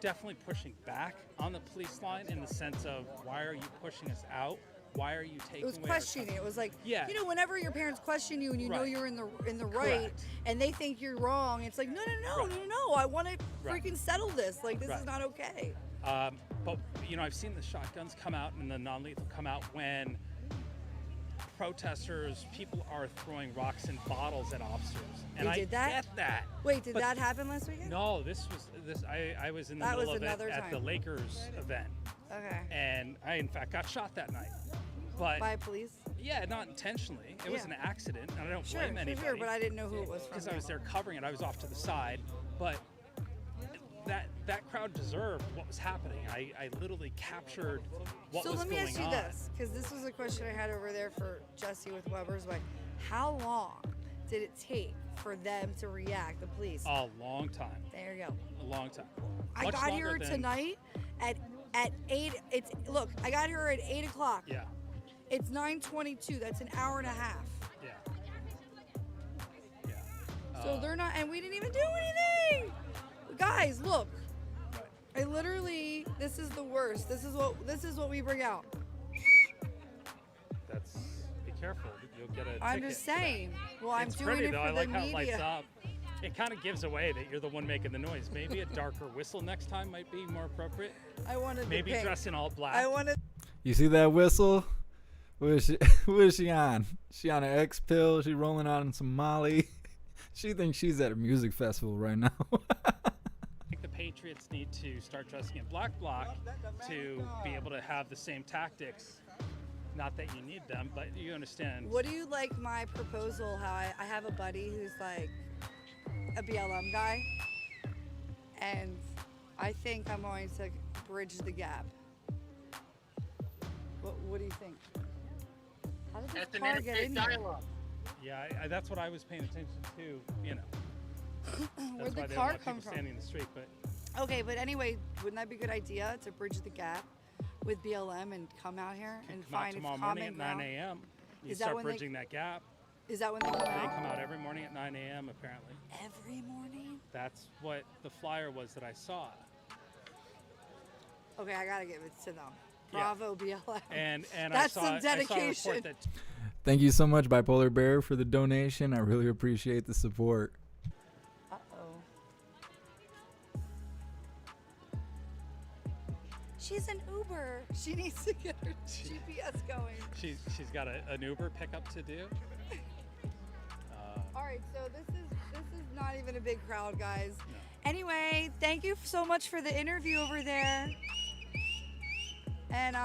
definitely pushing back on the police line in the sense of, why are you pushing us out? Why are you taking? It was questioning. It was like, yeah. Whenever your parents question you and you know you're in the right, Correct. and they think you're wrong, it's like, no. I want to freaking settle this. Like this is not okay. But I've seen the shotguns come out and the non-lethal come out when protesters, people are throwing rocks and bottles at officers. And they did that? I get that. Wait, did that happen last weekend? No, I was in the middle of it at the Lakers event. Okay. And I, in fact, got shot that night. But by police? Yeah, not intentionally. It was an accident, and I don't blame anybody. Sure, but I didn't know who it was from. Because I was there covering it. I was off to the side. But that crowd deserved what was happening. I literally captured what was going on. So let me ask you this, because this was a question I had over there for Jesse with Weber's Way. How long did it take for them to react, the police? A long time. There you go. A long time. I got here tonight at 8. Look, I got here at 8 o'clock. Yeah. It's 9:22. That's an hour and a half. Yeah. So they're not, and we didn't even do anything. Guys, look. I literally, this is the worst. This is what we bring out. Be careful. You'll get a ticket. I'm just saying. Well, I'm doing pretty, it though. for I like the how media. it lights up. It kind of gives away that you're the one making the noise. Maybe a darker whistle next time might be more appropriate. I wanted maybe pink. dress in all black. I wanted. You see that whistle? What is she on? She on an X pill? She rolling on some Molly? She thinks she's at a music festival right now. I think the Patriots need to start dressing in black bloc to be able to have the same tactics. Not that you need them, but you understand. What do you like my proposal? How I have a buddy who's like a BLM guy, and I think I'm going to bridge the gap. What do you think? How did That's this an car get in interstate here? dialogue. Yeah, that's what I was paying attention to. You know, Where'd that's the why they don't car want come people from? standing in the street. But Okay, but anyway, wouldn't that be a good idea to bridge the gap with BLM and come out here and come out find tomorrow its morning common at 9 ground? a.m. You Is that start when they- bridging that gap. Is that when they come They out? come out every morning at 9 a.m. apparently. Every morning? That's what the flyer was that I saw. Okay, I gotta give it to them. Yeah. Bravo, BLM. And That's I saw, some I saw a dedication. report that Thank you so much, Bipolar Bear, for the donation. I really appreciate the support. Uh-oh. She's an Uber. She needs to get her GPS going. she's got an Uber pickup to do. All right, so this is not even a big crowd, guys. Anyway, thank you so much for the interview over there. And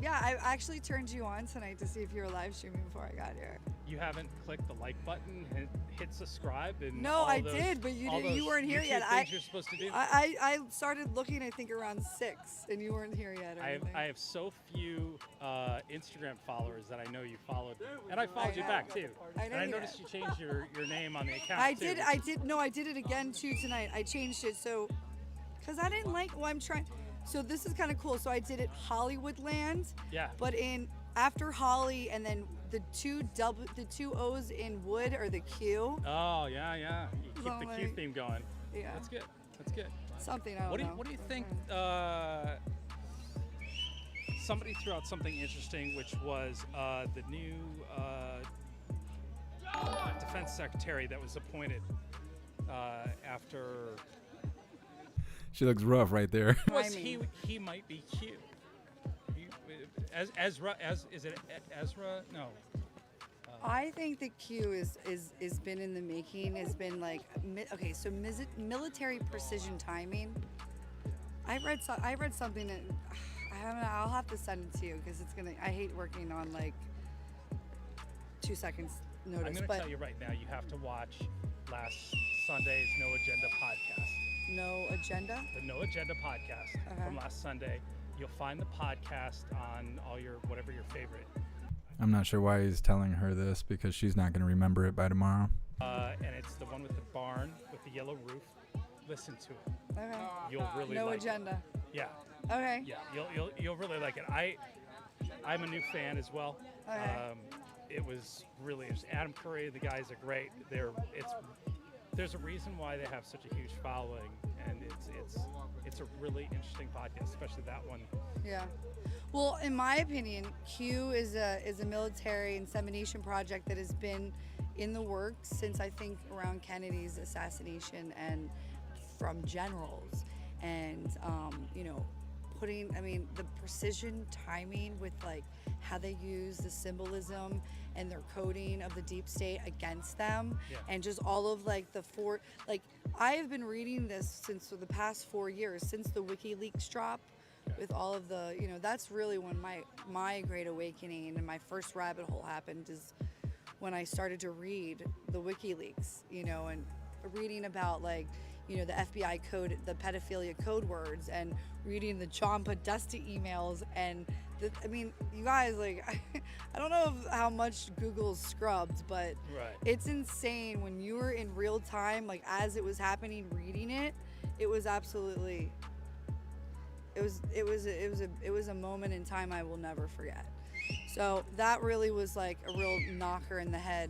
yeah, I actually turned you on tonight to see if you were live streaming before I got here. You haven't clicked the like button and hit subscribe and No, all I those- did, but all those you weren't here YouTube yet. Things you're supposed to do. I started looking, I think, around 6, and you weren't here yet. Or anything. I have so few Instagram followers that I know you followed, and I followed you back too. I know and I you noticed you changed your name on the account. I too. did. No, I did it again too tonight. I changed it so, cause I didn't like. Well, I'm trying. So this is kind of cool. So I did it Hollywoodland. Yeah. But after Holly and then the two O's in Wood are the Q. Oh yeah. You keep So, the like, Q theme going. Yeah. That's good. That's good. Something I don't know. What do you think? Somebody threw out something interesting, which was the new defense secretary that was appointed after. She looks rough right there. Was he might be Q. As Ezra, is it Ezra? No. I think the Q is been in the making. Has been like okay. So military precision timing. I read something that I'll have to send it to you because it's gonna. I hate working on like 2 seconds notice. I'm gonna but tell you right now. You have to watch last Sunday's No Agenda podcast. No Agenda? The No Agenda podcast from last Sunday. You'll find the podcast on all your whatever your favorite. I'm not sure why he's telling her this because she's not going to remember it by tomorrow. And it's the one with the barn with the yellow roof. Listen to it. Okay. You'll really No like Agenda. it. Yeah. Okay. Yeah. You'll really like it. I'm a new fan as well. Okay. It was really Adam Curry. The guys are great. There's a reason why they have such a huge following, and it's a really interesting podcast, especially that one. Yeah. Well, in my opinion, Q is a military insemination project that has been in the works since I think around Kennedy's assassination and from generals, and the precision timing with like how they use the symbolism and their coding of the deep state against them, and just all of like I have been reading this since the past 4 years, since the WikiLeaks drop, with all of the, that's really when my great awakening and my first rabbit hole happened, is when I started to read the WikiLeaks, and reading about like, the FBI code, the pedophilia code words, and reading the John Podesta emails, and you guys, like, I don't know how much Google's scrubbed, but it's insane when you were in real time, like as it was happening, reading it. It was absolutely. It was a moment in time I will never forget. So that really was like a real knocker in the head.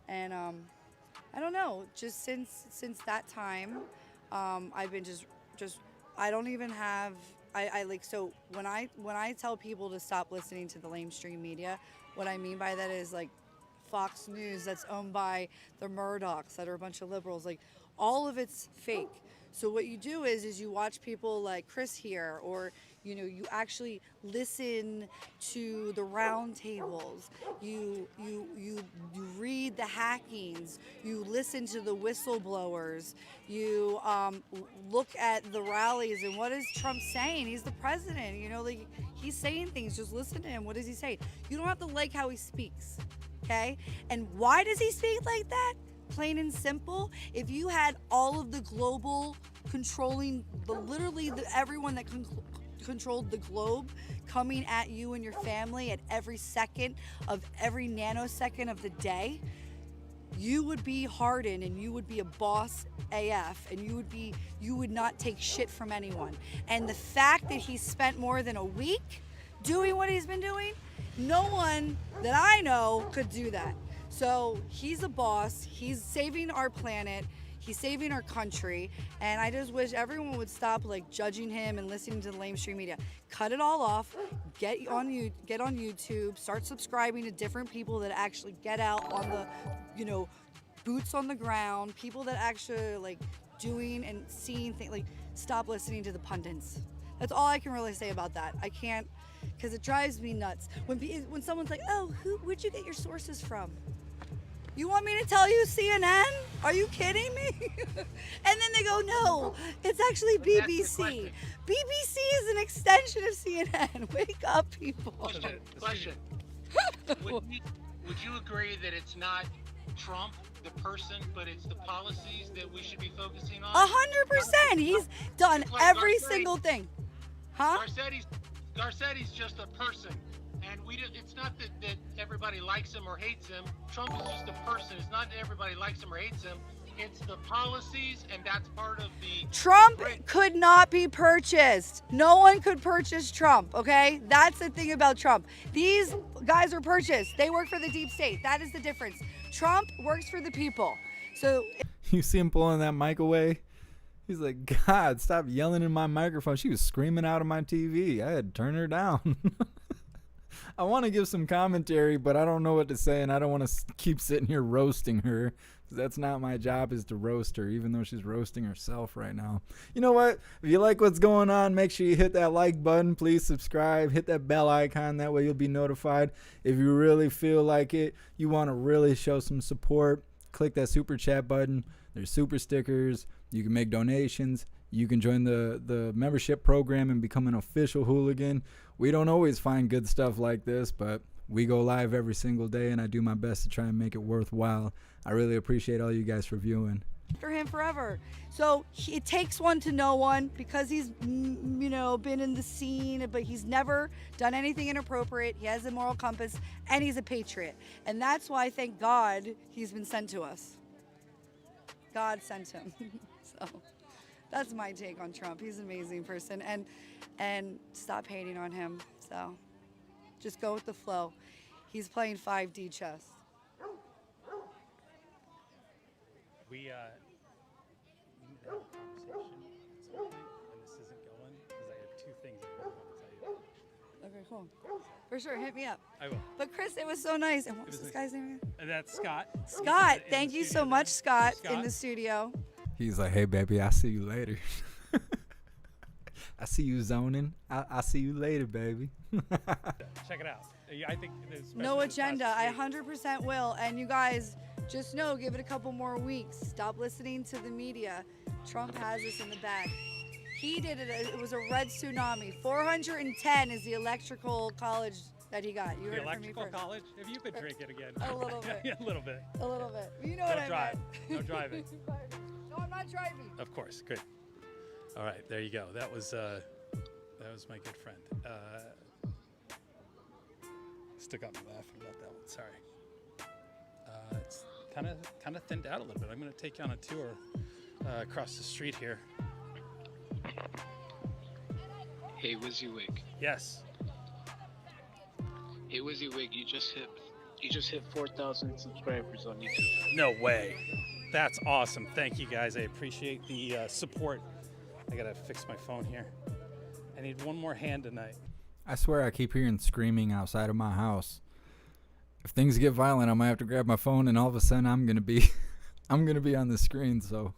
And I don't know, just since that time, I've been just I don't even have so when I tell people to stop listening to the lamestream media, what I mean by that is like Fox News that's owned by the Murdochs that are a bunch of liberals. Like, all of it's fake. So what you do is you watch people like Chris here, or you actually listen to the round tables. You read the hackings. You listen to the whistleblowers. You look at the rallies and what is Trump saying? He's the president. Like, he's saying things. Just listen to him. What does he say? You don't have to like how he speaks, okay? And why does he speak like that? Plain and simple. If you had all of the global controlling, everyone that controlled the globe coming at you and your family at every second of every nanosecond of the day, you would be hardened and you would be a boss AF, and you would not take shit from anyone. And the fact that he spent more than a week doing what he's been doing, no one that I know could do that. So he's a boss. He's saving our planet. He's saving our country. And I just wish everyone would stop judging him and listening to the lamestream media. Cut it all off. Get on YouTube. Start subscribing to different people that actually get out on the, boots on the ground. People that actually doing and seeing things. Stop listening to the pundits. That's all I can really say about that. I can't, because it drives me nuts. When someone's like, oh, where'd you get your sources from? You want me to tell you CNN? Are you kidding me? And then they go, no, it's actually BBC. BBC is an extension of CNN. Wake up, people. Question. Would you agree that it's not Trump, the person, but it's the policies that we should be focusing on? 100%. He's done every single thing. Huh? Garcetti's just a person. And it's not that everybody likes him or hates him. Trump is just a person. It's not that everybody likes him or hates him. It's the policies, and that's part of the... Trump could not be purchased. No one could purchase Trump, okay? That's the thing about Trump. These guys are purchased. They work for the deep state. That is the difference. Trump works for the people. So... You see him pulling that mic away? He's like, God, stop yelling in my microphone. She was screaming out of my TV. I had to turn her down. I want to give some commentary, but I don't know what to say, and I don't want to keep sitting here roasting her. That's not my job, is to roast her, even though she's roasting herself right now. You know what? If you like what's going on, make sure you hit that like button. Please subscribe. Hit that bell icon. That way you'll be notified. If you really feel like it, you want to really show some support, click that super chat button. There's super stickers. You can make donations. You can join the membership program and become an official hooligan. We don't always find good stuff like this, but we go live every single day, and I do my best to try and make it worthwhile. I really appreciate all you guys for viewing. After him forever. So it takes one to know one, because he's, been in the scene, but he's never done anything inappropriate. He has a moral compass, and he's a patriot. And that's why, thank God, he's been sent to us. God sent him. So that's my take on Trump. He's an amazing person, and stop hating on him. So just go with the flow. He's playing 5D chess. We need to have a conversation at some point when this isn't going, because I have two things I really want to tell you. Okay, cool. For sure, hit me up. I will. But Chris, it was so nice. And what's this guy's name? And that's Scott. Scott, thank you so much, Scott, in the studio. He's like, hey, baby, I'll see you later. I see you zoning. I'll see you later, baby. Check it out. I think no agenda. I 100% will. And you guys, just know, give it a couple more weeks. Stop listening to the media. Trump has us in the bag. He did it. It was a red tsunami. 410 is the electrical college that he got. You heard the it from me electrical first. college? If you could drink it again. A little bit. Yeah, a little bit. A little bit. You know what I drive. meant. No driving. No, I'm not driving. Of course. Good. All right. There you go. That was my good friend. Still got me laughing about that one. Sorry. It's kind of thinned out a little bit. I'm going to take you on a tour across the street here. Hey, WYSIWYG. Yes. Hey, WYSIWYG, you just hit 4,000 subscribers on YouTube. No way. That's awesome. Thank you, guys. I appreciate the support. I got to fix my phone here. I need one more hand tonight. I swear I keep hearing screaming outside of my house. if things get violent, I might have to grab my phone, and all of a sudden I'm gonna be on the screen. So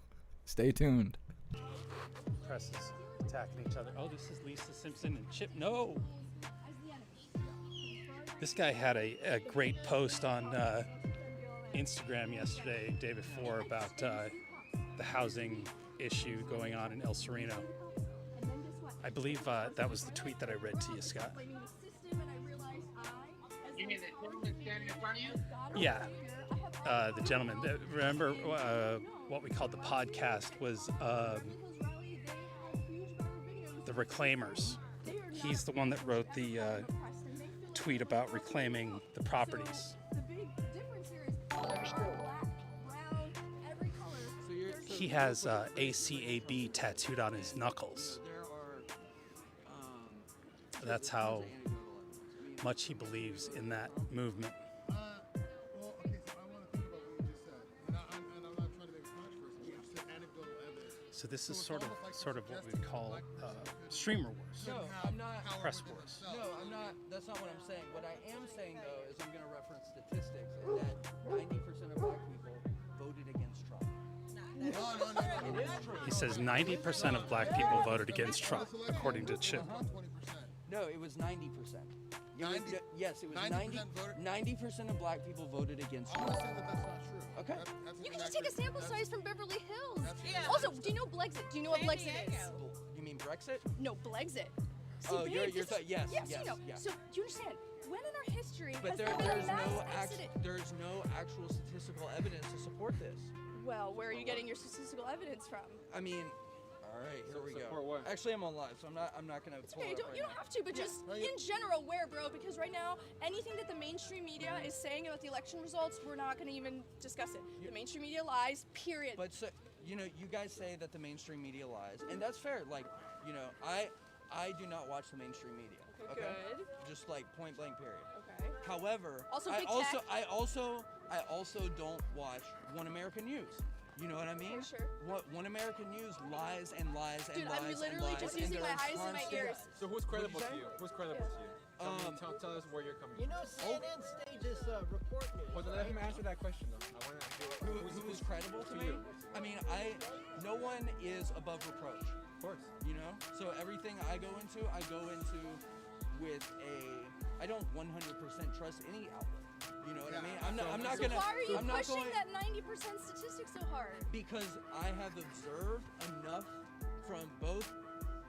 stay tuned. Press is attacking each other. Oh, this is Lisa Simpson and Chip. No. This guy had a great post on Instagram yesterday, day before, about the housing issue going on in El Sereno. I believe that was the tweet that I read to you, Scott. You mean the gentleman standing in front of you? Yeah, the gentleman. Remember what we called the podcast was the Reclaimers. He's the one that wrote the tweet about reclaiming the properties. He has ACAB tattooed on his knuckles. That's how much he believes in that movement. So this is sort of what we would call streamer wars. No, I'm not. Press wars. No, I'm not. That's not what I'm saying. What I am saying, though, is I'm going to reference statistics that 90% of black people voted against Trump. It is true. He says 90% of black people voted against Trump, according to Chip. No, it was 90%. Yes, it was 90% of black people voted against Trump. Okay. You can just take a sample size from Beverly Hills. Yeah. Also, do you know Blexit? Do you know what Blexit is? You mean Brexit? No, Blexit. See, Oh, babe, you're this is- yes, yes, yes, you know. yes. So, do you understand? When in our history But has there been a mass accident? there's no actual statistical evidence to support this. Well, where are you getting your statistical evidence from? I mean, all right, here we go. Actually, I'm on live, so I'm not gonna. It's okay, you don't have to, but just in general, where, bro? Because right now, anything that the mainstream media is saying about the election results, we're not gonna even discuss it. The mainstream media lies, period. But so, you know, you guys say that the mainstream media lies, and that's fair. Like, you know, I do not watch the mainstream media. Okay, good. Just like point blank, period. Okay. However, Also, I big also tech. I also don't watch One American News. You know what I mean? Okay, sure. What One American News lies and lies and Dude, lies I'm and literally lies, just and using they're my eyes and my constant- ears. So who's credible to What'd you you? say? Who's credible to you? Tell us where you're coming from. You know, CNN stages report news. Well, then let him answer that question, though. I want to Who's credible to me? I mean, no one is above reproach. Of course. You know? So everything I go into with I don't 100% trust any outlet. You know what I mean? I'm not gonna. Why are you I'm not pushing going, that 90% statistic so hard? Because I have observed enough from both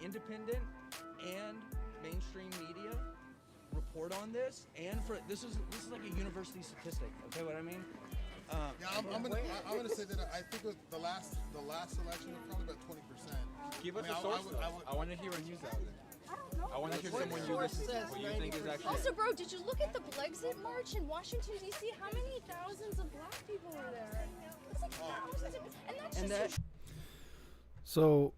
independent and mainstream media report on this, and this is like a university statistic. Okay, what I mean? I'm gonna say that I think it was the last election was probably about 20%. Give us a source. I want to hear a news outlet. I want to hear someone you listen to. What you think is actually. Also, bro, did you look at the Blexit march in Washington, D.C.? How many thousands of black people were there? It's like thousands of, and that's just So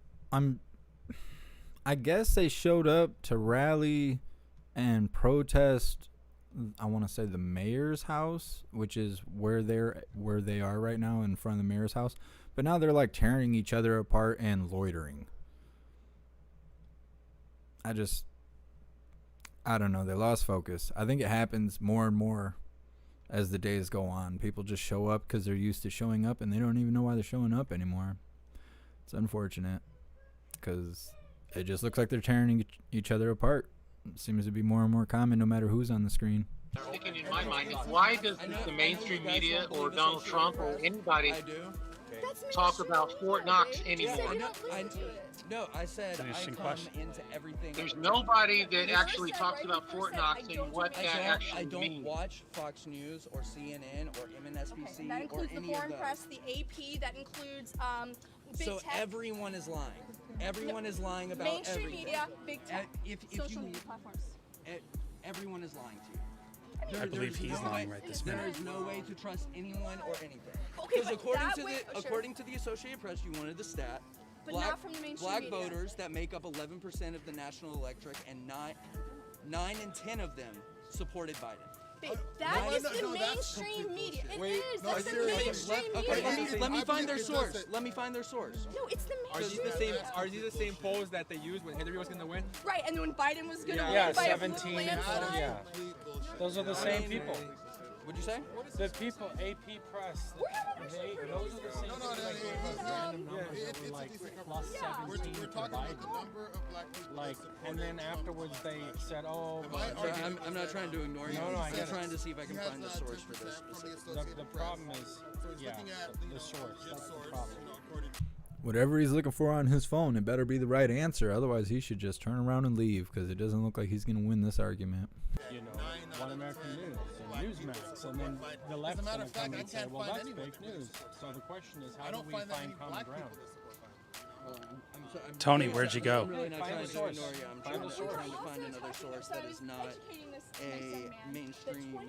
I guess they showed up to rally and protest. I want to say the mayor's house, which is where they are right now, in front of the mayor's house. But now they're like tearing each other apart and loitering. I don't know. They lost focus. I think it happens more and more as the days go on. People just show up because they're used to showing up, and they don't even know why they're showing up anymore. It's unfortunate because it just looks like they're tearing each other apart. It seems to be more and more common no matter who's on the screen. Thinking in my mind is why does the mainstream media or Donald Trump or anybody talk about Fort Knox anymore? No, I said Finishing I come question. into everything. There's nobody that actually talks about Fort Knox and what that I actually don't means. watch Fox News or CNN or MSNBC that or includes the any of foreign those. press, the AP, that includes big So tech. everyone is lying. Everyone is lying about mainstream everything. media, big tech, If social you, media platforms. Everyone is lying to you. I believe he's lying right this minute. There is no way to trust anyone or anything. Okay, Because but according to the Associated Press, you wanted the stat. But not from the mainstream black media. voters that make up 11% of the national electorate, and 9 in 10 of them supported Biden. Babe, that is the mainstream media. It is. No, That's the seriously. mainstream Okay, media. let me find their source. Let me find their source. No, it's the Are these mainstream. the same polls that they used when Hillary was going to win? Right, and when Biden was gonna Yeah, win by 17. a landslide. Yeah. Those are the same people. What'd you say? The people, AP Press, those are the same people that gave us random numbers that were like plus 17 for Biden. Like, and then afterwards they said, oh, but I'm not trying to ignore you. No, I I'm get it. trying to see if I can find the source for this specific. The problem is, yeah, the source. That's the problem. Whatever he's looking for on his phone, it better be the right answer. Otherwise, he should just turn around and leave because it doesn't look like he's going to win this argument. You know, One American News and Newsmax, and then the left's going to come and say, well, that's fake news. So the question is, how do we find common ground? Tony, where'd you go? I'm really not trying to ignore you. I'm trying to find another source that is not a mainstream.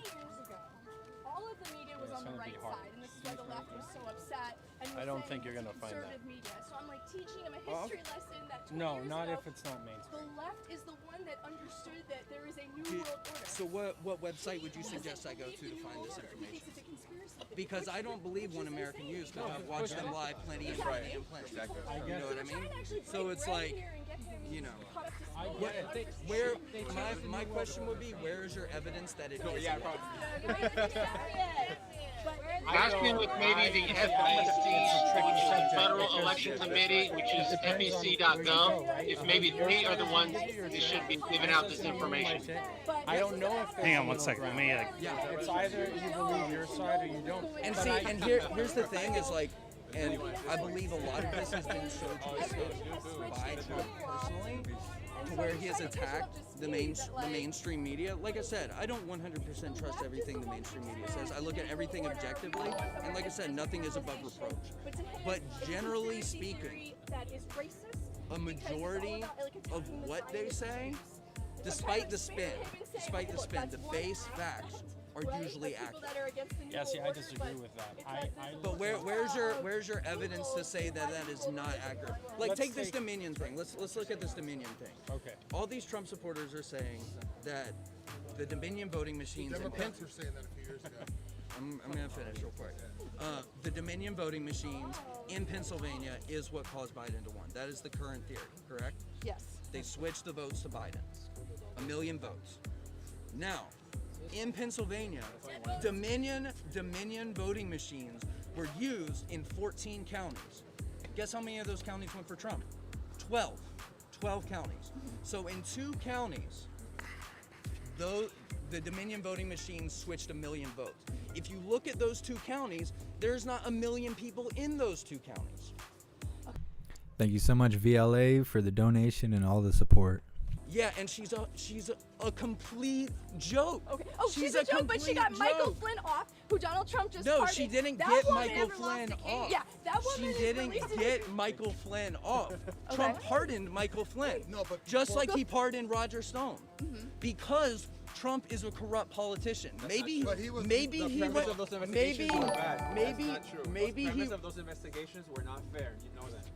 All of the media was on the right side, and this is why the left was so upset. And I don't think you're going to find that. Conservative media. So I'm like teaching him a history lesson that 20 No, years not ago, if it's not mainstream. the left is the one that understood that there is a new world order. So what website would you suggest I go to find this information? Because I don't believe One American News because I've watched them live plenty and plenty and plenty. You know what I mean? So it's like, you know, where my question would be, where is your evidence that it is? Asking with maybe the FEC, Federal Election Committee, which is FEC.gov, if maybe they are the ones that should be giving out this information. I don't know if Hang on one second. Let me. it's either you believe your side or you don't. And see, and here's the thing is like, and I believe a lot of this has been showed to us by Trump personally, to where he has attacked the mainstream media. Like I said, I don't 100% trust everything the mainstream media says. I look at everything objectively, and like I said, nothing is above reproach. But generally speaking, a majority of what they say, despite the spin, the base facts are usually accurate. Yeah, see, I disagree with that. But where's your evidence to say that that is not accurate? Like, take this Dominion thing. Let's look at this Dominion thing. Okay. All these Trump supporters are saying that the Dominion voting machines in Democrats were saying that a few years ago. I'm gonna finish real quick. The Dominion voting machines in Pennsylvania is what caused Biden to win. That is the current theory, correct? Yes. They switched the votes to Biden. 1 million votes. Now, in Pennsylvania, Dominion voting machines were used in 14 counties. Guess how many of those counties went for Trump? 12 counties. So in 2 counties, the Dominion voting machines switched 1 million votes. If you look at those 2 counties, there's not 1 million people in those 2 counties. Thank you so much, VLA, for the donation and all the support. Yeah, and she's a complete joke. Okay. Oh, she's a joke, but she got Michael Flynn off, who Donald Trump just pardoned. No, she didn't that get woman Michael never lost Flynn a case. off. Yeah, that woman She didn't get Michael Flynn off. Okay. Trump pardoned Michael Flynn, just like he pardoned Roger Stone, because Trump is a corrupt politician. Maybe the premise of those investigations were bad. The premise of those investigations were not fair. You know that.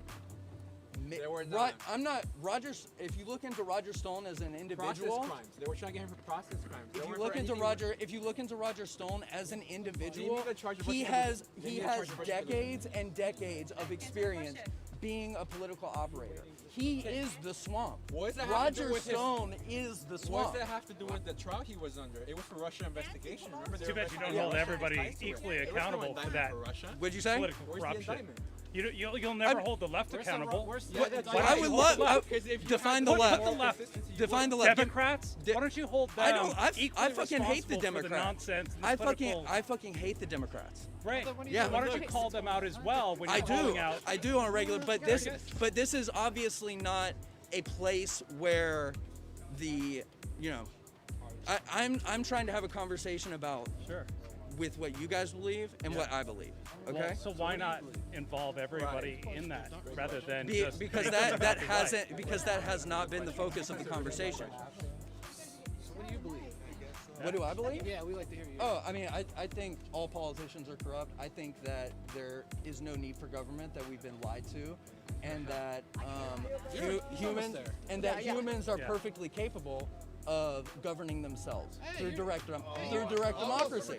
They were not. I'm not Rogers. If you look into Roger Stone as an individual, Process crimes. They were trying to get him for process crimes. if you look into Roger Stone as an individual, he has decades and decades of experience being a political operator. He is the swamp. Roger Stone is the swamp. What does that have to do with the trial he was under? It was for Russia investigation. Remember, Too bad you don't hold everybody equally accountable for that. What'd you say? Political Where's the corruption. indictment? You'll never hold the left accountable. I would love define the left. Define the left. Democrats. Why don't you hold them? I fucking hate the Democrats. I fucking hate the Democrats. Right. Yeah. Why don't you call them out as well when you're I calling out? I do on a regular. But this is obviously not a place where the I'm trying to have a conversation about with what you guys believe and what I believe. Okay. Well, so why not involve everybody in that rather than just because that has not been the focus of the conversation. What do you believe? What do I believe? Yeah, we like to hear you. Oh, I mean, I think all politicians are corrupt. I think that there is no need for government, that we've been lied to, and that humans are perfectly capable of governing themselves through direct democracy.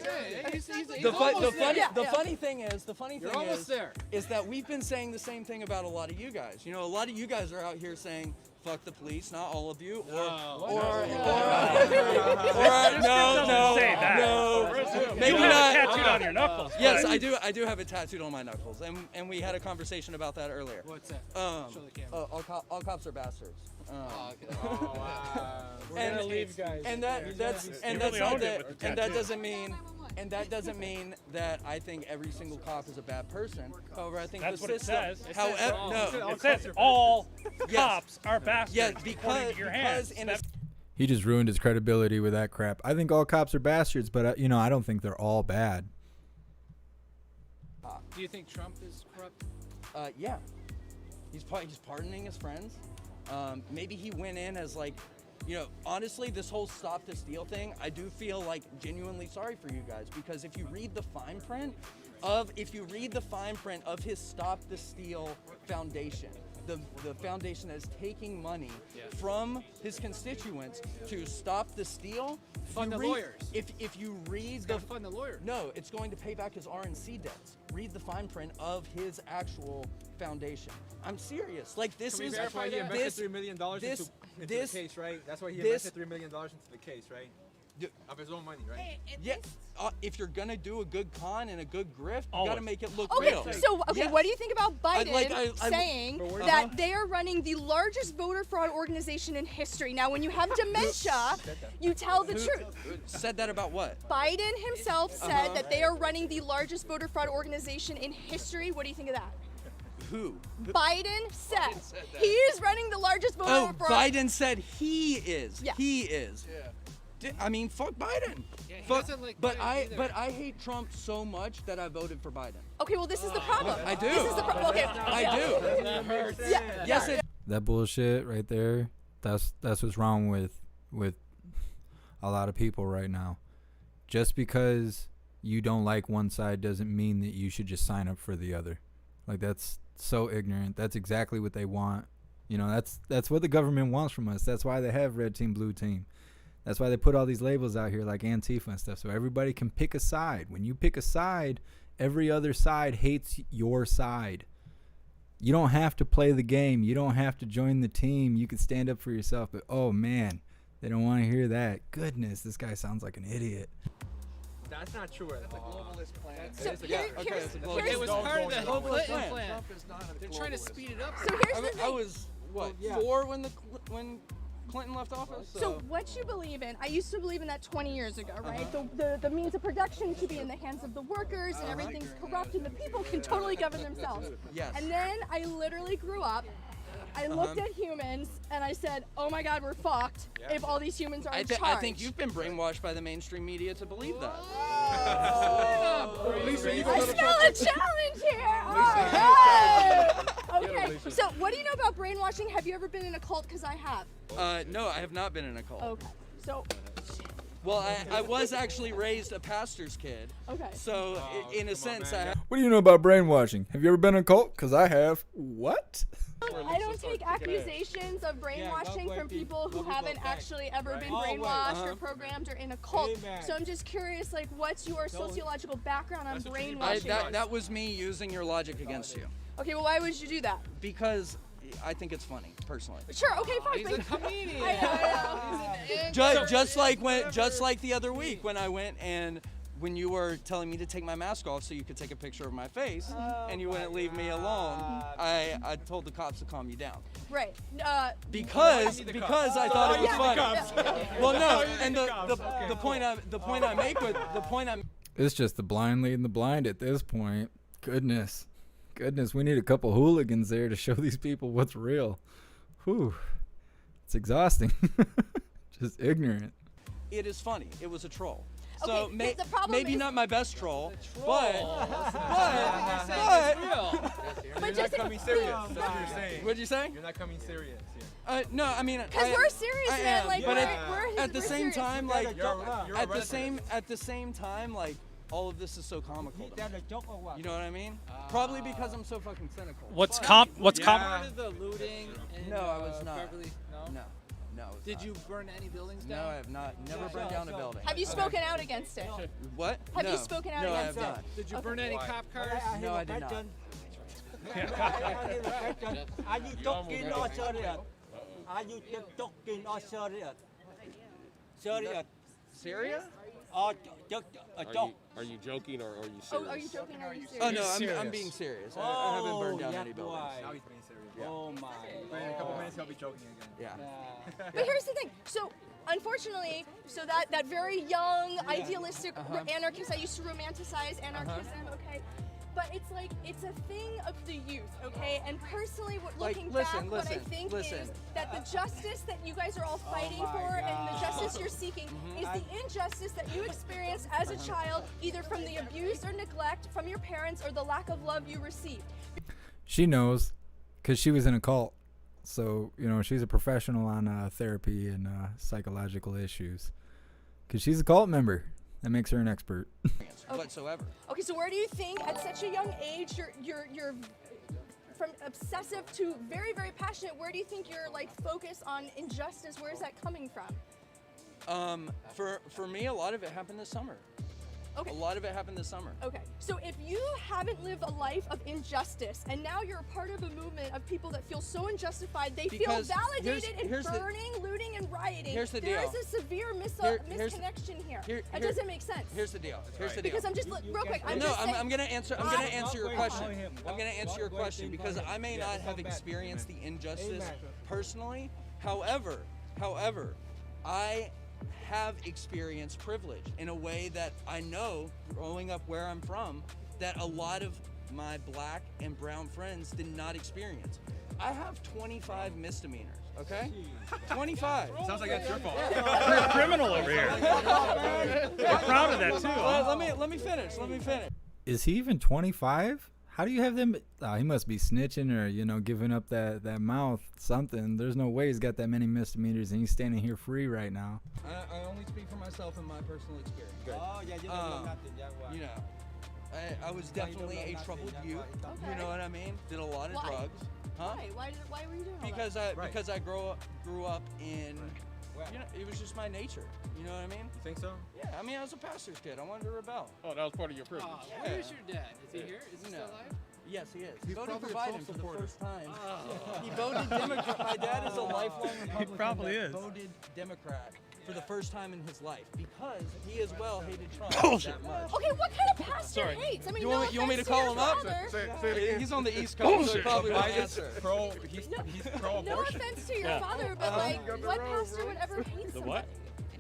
The funny thing is that we've been saying the same thing about a lot of you guys. You know, a lot of you guys are out here saying fuck the police, not all of you, No, maybe you have not. it tattooed on your knuckles. Yes, but- I do have it tattooed on my knuckles, and we had a conversation about that earlier. What's that? Show the camera. All cops are bastards. Oh, okay. Oh, wow. And gonna leave, guys. And that doesn't mean that I think every single cop is a bad person. However, I think That's the what it system. says. However, no, It says all cops are bastards. Yes, according to your hands. He just ruined his credibility with that crap. I think all cops are bastards, but I don't think they're all bad. Do you think Trump is corrupt? Yeah, he's pardoning his friends. Maybe he went in as like, honestly, this whole Stop the Steal thing, I do feel like genuinely sorry for you guys, because if you read the fine print of his Stop the Steal Foundation, the foundation that is taking money from his constituents to stop the steal. Fund the lawyers. If you read fund the lawyers. No, it's going to pay back his RNC debts. Read the fine print of his actual foundation. I'm serious. Like this is That's why he invested $3 million into the case, right? That's why he invested $3 million into the case, right? Of his own money, right? Yeah. If you're gonna do a good con and a good grift, you gotta make it look Okay, real. so what do you think about Biden saying Uh-huh. that they are running the largest voter fraud organization in history? Now, when you have dementia, you tell the truth. Said that about what? Biden himself said that they are running the largest voter fraud organization in history. What do you think of that? Who? Biden said he is running the largest voter fraud. Biden said he is. Yeah. He is. Yeah. I mean, fuck Biden. Yeah, he Fuck, doesn't like but Biden either. I hate Trump so much that I voted for Biden. Okay, well, this is the problem. I do. This is the problem. Okay. I do. That hurts. Yeah. Yes, it. That bullshit right there. That's what's wrong with a lot of people right now. Just because you don't like one side doesn't mean that you should just sign up for the other. Like, that's so ignorant. That's exactly what they want. That's what the government wants from us. That's why they have red team, blue team. That's why they put all these labels out here like Antifa and stuff, so everybody can pick a side. When you pick a side, every other side hates your side. You don't have to play the game. You don't have to join the team. You can stand up for yourself. But, oh, man, they don't want to hear that. Goodness, this guy sounds like an idiot. That's not true at all. Globalist plan. So It was part of the Clinton plan. They're trying to speed it up. So here's the thing. I was what 4 when Clinton left office. So what you believe in, I used to believe in that 20 years ago, right? The means of production should be in the hands of the workers and everything's corrupt and the people can totally govern themselves. Yes. And then I literally grew up, I looked at humans and I said, oh my God, we're fucked if all these humans are in charge. I think you've been brainwashed by the mainstream media to believe that. I smell a challenge here. All right. Okay, so what do you know about brainwashing? Have you ever been in a cult? Because I have. No, I have not been in a cult. Okay, so. Well, I was actually raised a pastor's kid. Okay. So, in a sense, I. What do you know about brainwashing? Have you ever been in a cult? Because I have. What? I don't take accusations of brainwashing from people who haven't actually ever been brainwashed or programmed or in a cult. So I'm just curious, like, what's your sociological background on brainwashing? That was me using your logic against you. Okay, well, why would you do that? Because I think it's funny, personally. Sure. Okay, fine. He's a comedian. Just like the other week when I went and when you were telling me to take my mask off so you could take a picture of my face and you wouldn't leave me alone, I told the cops to calm you down. Right. Because I thought it was funny. Well, no, and the point I make. It's just the blind leading the blind at this point. Goodness, we need a couple hooligans there to show these people what's real. Whew, it's exhausting. Just ignorant. It is funny. It was a troll. So Okay, the problem maybe is- not my best troll, but But just coming serious. That's what you're saying. What'd you say? You're not coming serious here. No, I mean, Because we're serious, I man. am, Like, but we're at the we're same serious. time, like You're at the same time, like all of this is so comical to me. You know what I mean? Probably because I'm so fucking cynical. What's comp? Part of the looting in No, I was not. Beverly? No. No. I was Did not. you burn any buildings No, down? I have not. Never burned down a building. Have you spoken out against it? What? Have no. you spoken out no, against I have it? not. Did you burn any cop cars? No, I did not. Are you joking or serious? Serious? Syria? Or just a joke? Are you joking or are you serious? Oh, are you joking or are you serious? Oh no, I'm being serious. I haven't burned down any buildings. Now he's being serious. Yeah. Oh my. In a couple minutes, he'll be joking again. Yeah. But here's the thing. So, unfortunately, that very young, idealistic anarchist, I used to romanticize anarchism, okay? But it's like, it's a thing of the youth, okay? And personally, looking back, what I think is that the justice that you guys are all fighting for and the justice you're seeking is the injustice that you experienced as a child, either from the abuse or neglect from your parents or the lack of love you received. She knows because she was in a cult. So, you know, she's a professional on therapy and psychological issues. Because she's a cult member. That makes her an expert. Whatsoever. Okay, so where do you think at such a young age you're from obsessive to very, very passionate, where do you think your like focus on injustice, where is that coming from? For me, a lot of it happened this summer. Okay. A lot of it happened this summer. Okay, so if you haven't lived a life of injustice and now you're a part of a movement of people that feel so unjustified, they feel validated in burning, looting, and rioting. Here's the There deal. is a severe misconnection here. That doesn't make sense. Here's the deal. Here's the deal. Because I'm just real quick. I'm gonna answer your question. I'm gonna answer your question because I may not have experienced the injustice personally. However, I have experienced privilege in a way that I know, growing up where I'm from, that a lot of my black and brown friends did not experience. I have 25 misdemeanors, okay? 25. Sounds like that's your fault. You're a criminal over here. You're proud of that too. Let me finish. Is he even 25? How do you have them? Oh, he must be snitching or, you know, giving up that mouth, something. There's no way he's got that many misdemeanors and he's standing here free right now. I only speak for myself and my personal experience. Oh, yeah, you don't know nothing. Yeah, well. You know, I was definitely a troubled youth. Okay. You know what I mean? Did a lot of drugs. Huh? Why were you doing all Because that? because I grew up in, you know, it was just my nature. You know what I mean? You think so? Yeah, I mean, I was a pastor's kid. I wanted to rebel. Oh, that was part of your privilege. Where's your dad? Is he here? Is he still alive? Yes, he is. He's He voted probably for a Biden Trump for the supporter. first time. Oh. He voted Democrat. My dad is a lifelong Republican probably that is. voted Democrat for the first time in his life because he as well hated Trump Bullshit. that much. Okay, what kind of pastor Sorry. hates? I mean, You no want me to offense call your him up? father. Say it again. He's on the East Coast, so he Bullshit. probably won't Biden's answer. he's pro-abortion. No offense to your father, but like, what pastor would ever hate The somebody? what?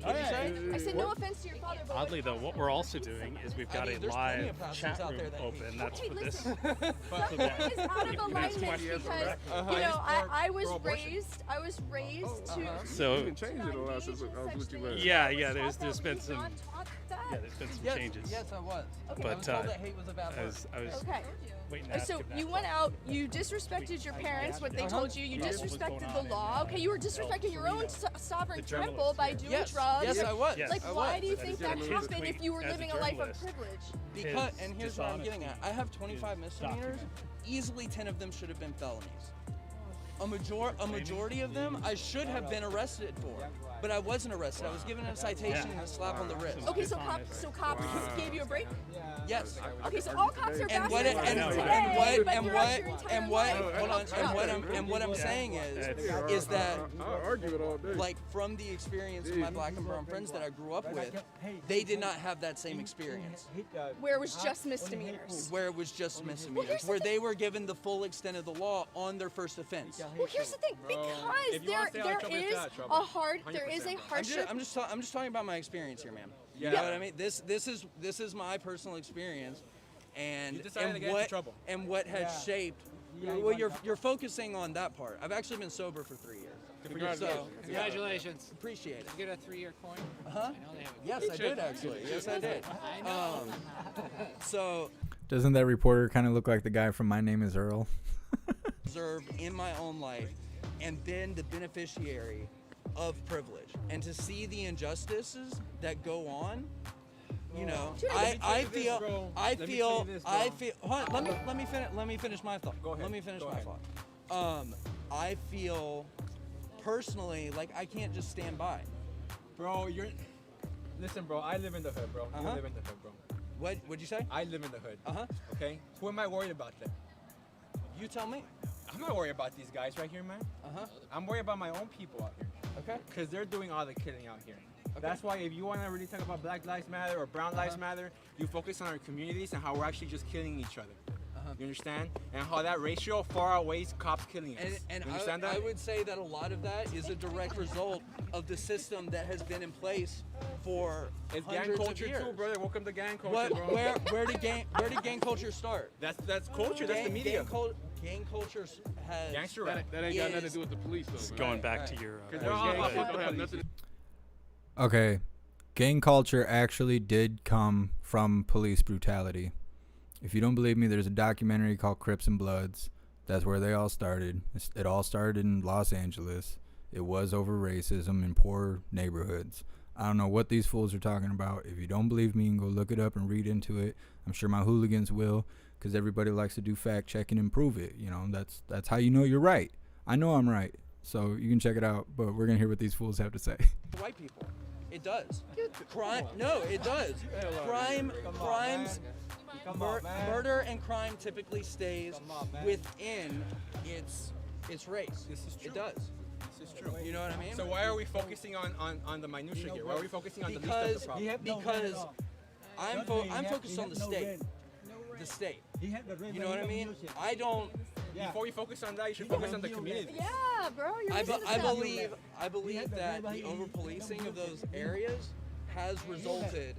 What'd you say? I said no offense to your father, but Oddly though, what we're also doing is we've got I mean, a there's plenty live of pastors chat out room there that open. hate That's Okay, for this. listen. That is out of alignment because, you know, I was raised to. So You can change it last since I was with you last. yeah, there's been some Yes, changes. Yes, I was. Okay. I But was told that hate was a bad I word. was Okay. waiting to ask So him that you went out, you disrespected your parents, what they told you, you disrespected the law. Okay, you were disrespecting your own sovereign temple by doing Yes, drugs. yes, I was. Like, I why was. do you think that his happened tweet if you were as a living a life of journalist. privilege? Because, His and here's what I'm getting at. I have 25 dishonesty misdemeanors. documented. Easily 10 of them should have been felonies. A majority of them I should have been arrested for, but I wasn't arrested. I was given a citation and a slap on the wrist. Okay, so cops gave you a break? Yes. Okay, so all cops are And bastards today, but throughout your entire life. what I'm saying is that I'll argue it all day. like from the experience of my black and brown friends that I grew up with, they did not have that same experience. Where it was just misdemeanors. Where it was just misdemeanors, where they were given the full extent of the law on their first offense. Well, here's the thing, because there is a hardship. I'm just talking about my experience here, ma'am. You Yeah. know what I mean? This is my personal experience, and You decided to get into trouble. what has shaped. Well, you're focusing on that part. I've actually been sober for 3 years. So, Congratulations. Appreciate it. Did you get a 3-year coin? Uh-huh. I know they have a Yes, I did actually. Yes, I did. I know. So Doesn't that reporter kind of look like the guy from My Name is Earl? observed in my own life and been the beneficiary of privilege, and to see the injustices that go on, you know, I feel hold on, let me finish my thought. Go ahead. Let me finish Go my ahead. thought. I feel personally like I can't just stand by. Bro, listen, bro. I live in the hood, bro. You Uh-huh. live in the hood, bro. What'd you say? I live in the hood. Uh-huh. Okay. Who am I worried about then? You tell me. I'm not worried about these guys right here, man. I'm worried about my own people out here. Okay. Because they're doing all the killing out here. That's why if you want to really talk about Black Lives Matter or Brown Lives Matter, you focus on our communities and how we're actually just killing each other. You understand? And how that ratio far outweighs cops killing us. And you understand I that? would say that a lot of that is a direct result of the system that has been in place for It's gang hundreds culture of years. too, brother. Welcome to gang culture, bro. Where did gang culture start? That's culture. That's the media. Gang culture has Gangster That rap. ain't got nothing to do with the police, though. It's man. going back to your. Because they're all about Don't have nothing. Okay, gang culture actually did come from police brutality. If you don't believe me, there's a documentary called Crips and Bloods. That's where they all started. It all started in Los Angeles. It was over racism in poor neighborhoods. I don't know what these fools are talking about. If you don't believe me, you can go look it up and read into it. I'm sure my hooligans will, because everybody likes to do fact checking and prove it. You know, that's how you know you're right. I know I'm right, so you can check it out. But we're gonna hear what these fools have to say. white people. It does. Crime. No, it does. Crimes. Murder and crime typically stays within its race. This is true. It does. This is true. You know what I mean? So why are we focusing on the minutia here? Why are we focusing on the least of the problem? Because I'm focused on the state. The state. You know what I mean? I don't. Before you focus on that, you should focus on the community. Yeah, bro. I believe that the over-policing of those areas has resulted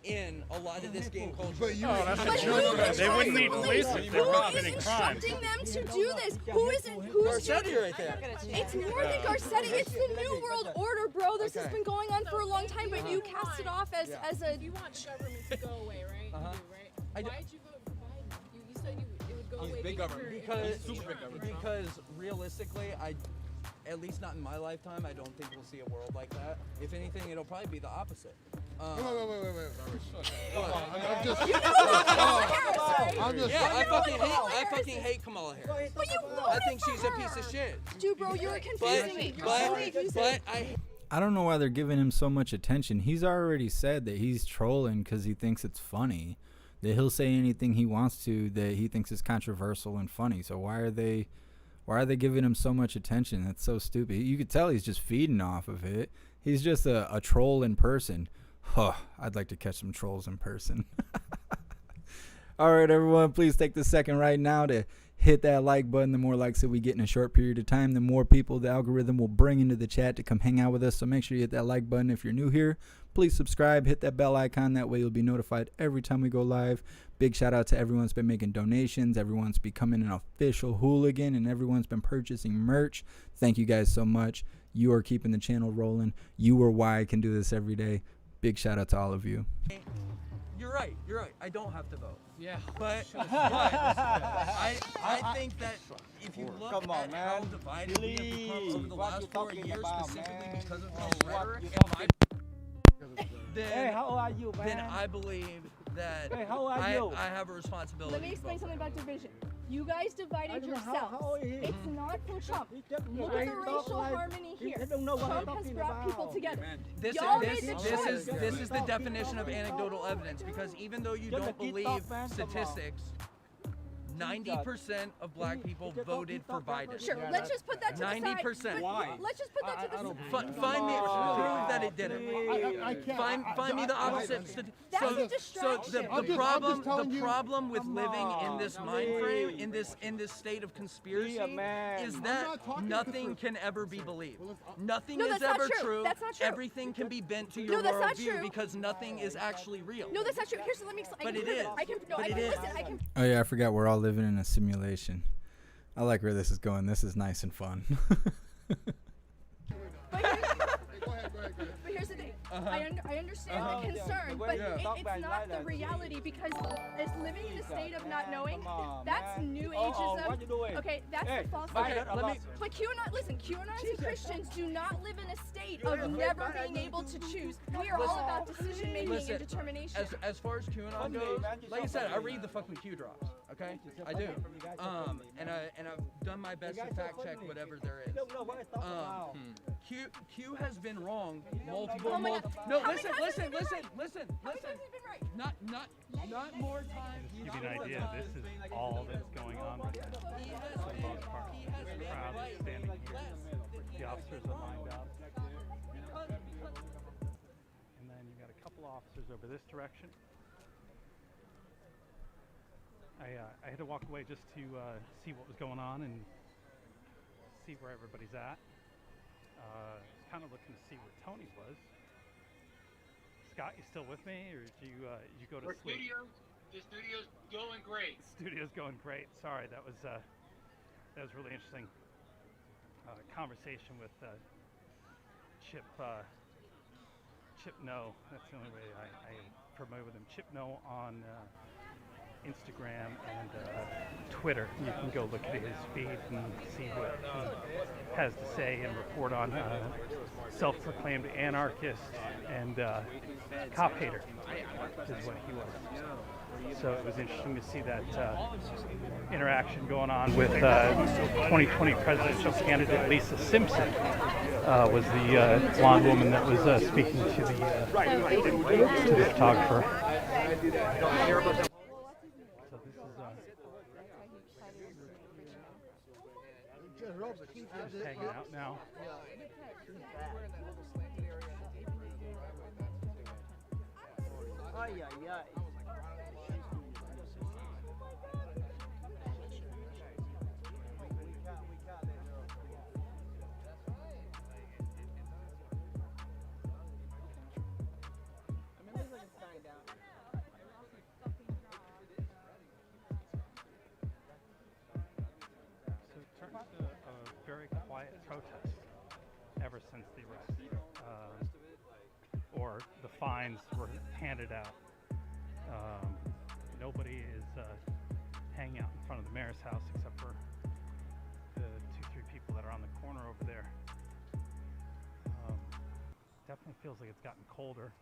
in a lot of this gang culture. They wouldn't need police if they're not committing crime. Instructing them to do this? Who is it? Who's Garcetti right there. It's more than Garcetti. It's the New World Order, bro. This has been going on for a long time, but you cast it off as a. You want government to go away, right? You do, right? Why did you vote for Biden? You said it would go away. He's big government. Because He's super big government. Because realistically, at least not in my lifetime, I don't think we'll see a world like that. If anything, it'll probably be the opposite. Wait. I fucking hate Kamala Harris. But you I think she's a piece of shit. Dude, bro, you're confusing me. But I don't know why they're giving him so much attention. He's already said that he's trolling because he thinks it's funny. That he'll say anything he wants to that he thinks is controversial and funny. So why are they giving him so much attention? That's so stupid. You could tell he's just feeding off of it. He's just a troll in person. Huh, I'd like to catch some trolls in person. All right, everyone, please take the second right now to hit that like button. The more likes that we get in a short period of time, the more people the algorithm will bring into the chat to come hang out with us. So make sure you hit that like button. If you're new here, please subscribe, hit that bell icon. That way you'll be notified every time we go live. Big shout out to everyone who's been making donations, everyone's becoming an official hooligan, and everyone's been purchasing merch. Thank you guys so much. You are keeping the channel rolling. You are why I can do this every day. Big shout out to all of you. You're right. I don't have to vote. Yeah. But I think that if you look at how divided we have become over the last 4 years, specifically because of Trump's rhetoric then I believe that I have a responsibility. Let me explain something about division. You guys divided yourselves. It's not from Trump. Look at the racial harmony here. Trump has brought people together. This is the definition of anecdotal evidence, because even though you don't believe statistics, 90% of black people voted for Biden. Sure, let's just put that to the side. 90%. Why? Let's just put that to the side. Find me prove that it didn't. Find me the opposite. So the problem with living in this mind frame, in this state of conspiracy, is that nothing can ever be believed. Nothing is ever true. That's not true. Everything can be bent to your worldview because nothing is actually real. No, that's not true. Here's let me explain. But it is. I can. Oh yeah, I forgot we're all living in a simulation. I like where this is going. This is nice and fun. But here's the thing. I understand the concern, but it's not the reality, because it's living in a state of not knowing. That's new ageism. Okay, that's the false side. But QAnons and Christians do not live in a state of never being able to choose. We are all about decision making and determination. As far as QAnon goes, like I said, I read the fucking Q drops. Okay, I do. And I've done my best to fact check whatever there is. Q has been wrong multiple. No, listen. Not more time. To give you an idea, this is all that's going on right now, for the most part. officers are lined up. And then you got a couple officers over this direction. I had to walk away just to see what was going on and see where everybody's at. I was kind of looking to see where Tony was. Scott, you still with me, or did you go to sleep? The studio's going great. Studio's going great. Sorry, that was really interesting. Conversation with Chip No. That's the only way I am familiar with him. Chip No on Instagram and Twitter. You can go look at his feed and see what he has to say and report on. Self-proclaimed anarchist and cop hater is what he was. So it was interesting to see that interaction going on with 2020 presidential candidate Lisa Simpson. Was the blonde woman that was speaking to the photographer. So this is just hanging out now. Ay, ay, ay. So it turned to a very quiet protest ever since the arrest. Or the fines were handed out. Nobody is hanging out in front of the mayor's house except for the 2-3 people that are on the corner over there. Definitely feels like it's gotten colder.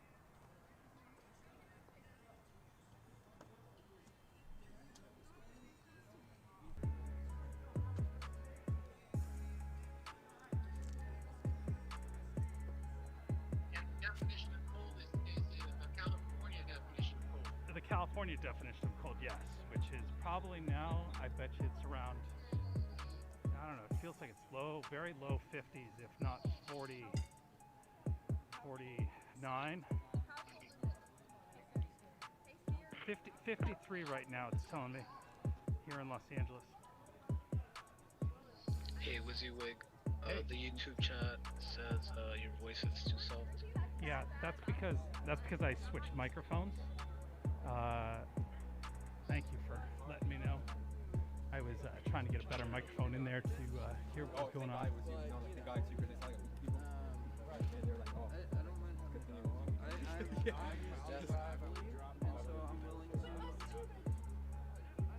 The California definition of cold, yes, which is probably now, I bet you it's around, I don't know, it feels like it's low, very low 50s, if not 40, 49. 53 right now, it's telling me, here in Los Angeles. Hey, WYSIWYG, the YouTube chat says your voice is too soft. Yeah, that's because I switched microphones. Thank you for letting me know. I was trying to get a better microphone in there to hear what was going on.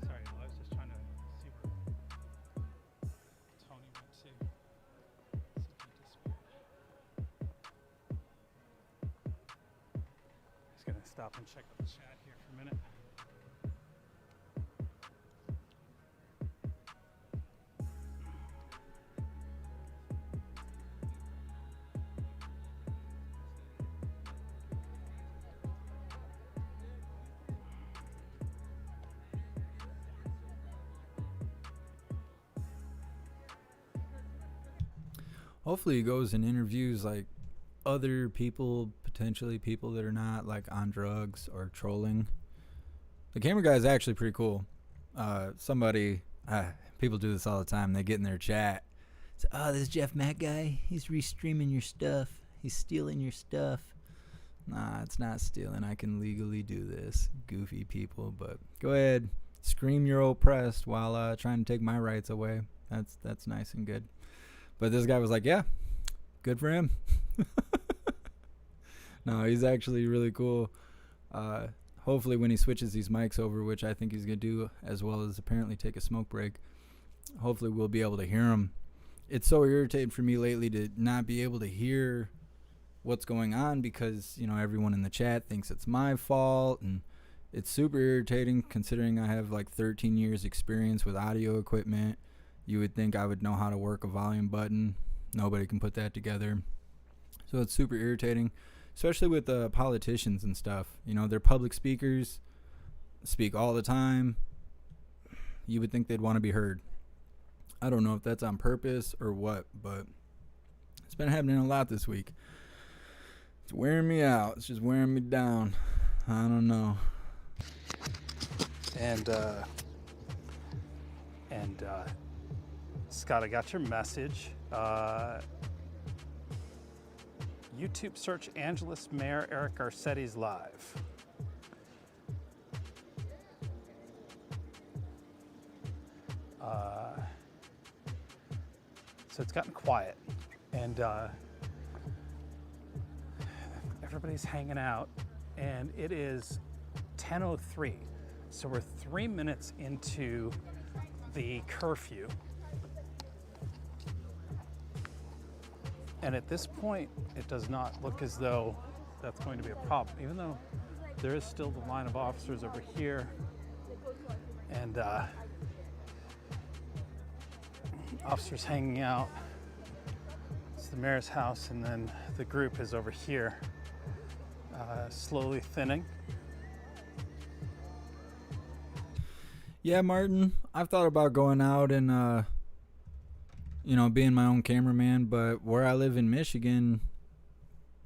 Sorry, I was just trying to see where Tony went to. Just gonna stop and check out the chat here for a minute. Hopefully he goes and interviews like other people, potentially people that are not like on drugs or trolling. The camera guy is actually pretty cool. People do this all the time. They get in their chat. Say, oh, this Jeff Mack guy, he's restreaming your stuff. He's stealing your stuff. Nah, it's not stealing. I can legally do this. Goofy people. But go ahead. Scream you're oppressed while trying to take my rights away. That's nice and good. But this guy was like, yeah, good for him. No, he's actually really cool. Hopefully when he switches these mics over, which I think he's going to do, as well as apparently take a smoke break, hopefully we'll be able to hear him. It's so irritating for me lately to not be able to hear what's going on because, you know, everyone in the chat thinks it's my fault, and it's super irritating considering I have like 13 years experience with audio equipment. You would think I would know how to work a volume button. Nobody can put that together. So it's super irritating, especially with politicians and stuff. You know, they're public speakers, speak all the time. You would think they'd want to be heard. I don't know if that's on purpose or what, but It's been happening a lot this week. It's wearing me out. It's just wearing me down. I don't know. And Scott, I got your message. YouTube search Angeles Mayor Eric Garcetti's live. So it's gotten quiet, and everybody's hanging out, and it is 10:03. So we're 3 minutes into the curfew. And at this point, it does not look as though that's going to be a problem, even though there is still the line of officers over here. And officers hanging out. It's the mayor's house, and then the group is over here, slowly thinning. Yeah, Martin, I've thought about going out and, being my own cameraman, but where I live in Michigan,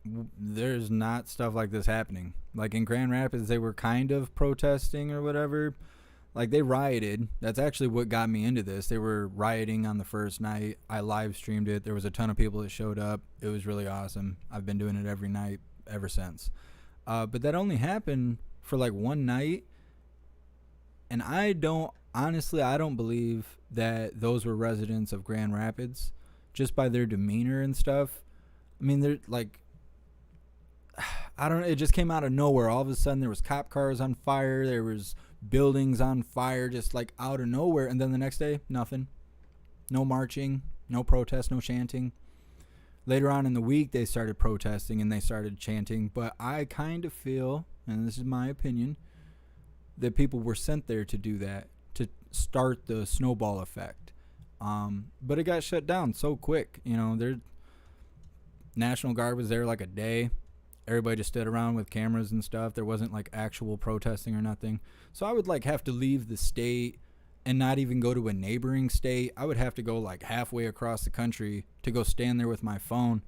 there's not stuff like this happening. Like in Grand Rapids, they were kind of protesting or whatever. Like they rioted. That's actually what got me into this. They were rioting on the first night. I live streamed it. There was a ton of people that showed up. It was really awesome. I've been doing it every night ever since. But that only happened for like one night. And I don't believe that those were residents of Grand Rapids just by their demeanor and stuff. I mean, they're like, it just came out of nowhere. All of a sudden there was cop cars on fire. There was buildings on fire, just like out of nowhere. And then the next day, nothing. No marching, no protest, no chanting. Later on in the week, they started protesting and they started chanting. But I kind of feel, and this is my opinion, that people were sent there to do that, to start the snowball effect. But it got shut down so quick. Their National Guard was there like a day. Everybody just stood around with cameras and stuff. There wasn't like actual protesting or nothing. So I would like have to leave the state and not even go to a neighboring state. I would have to go like halfway across the country to go stand there with my phone.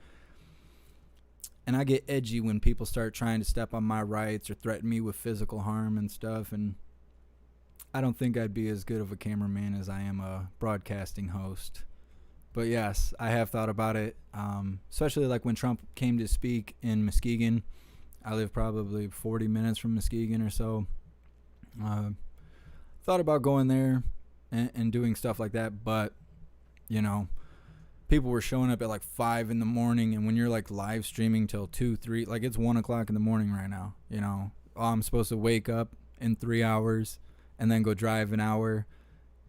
And I get edgy when people start trying to step on my rights or threaten me with physical harm and stuff. And I don't think I'd be as good of a cameraman as I am a broadcasting host. But yes, I have thought about it, especially like when Trump came to speak in Muskegon. I live probably 40 minutes from Muskegon or so. Thought about going there and doing stuff like that, but, people were showing up at like 5 in the morning, and when you're like live streaming till 2, 3, like it's 1 o'clock in the morning right now, I'm supposed to wake up in 3 hours and then go drive an hour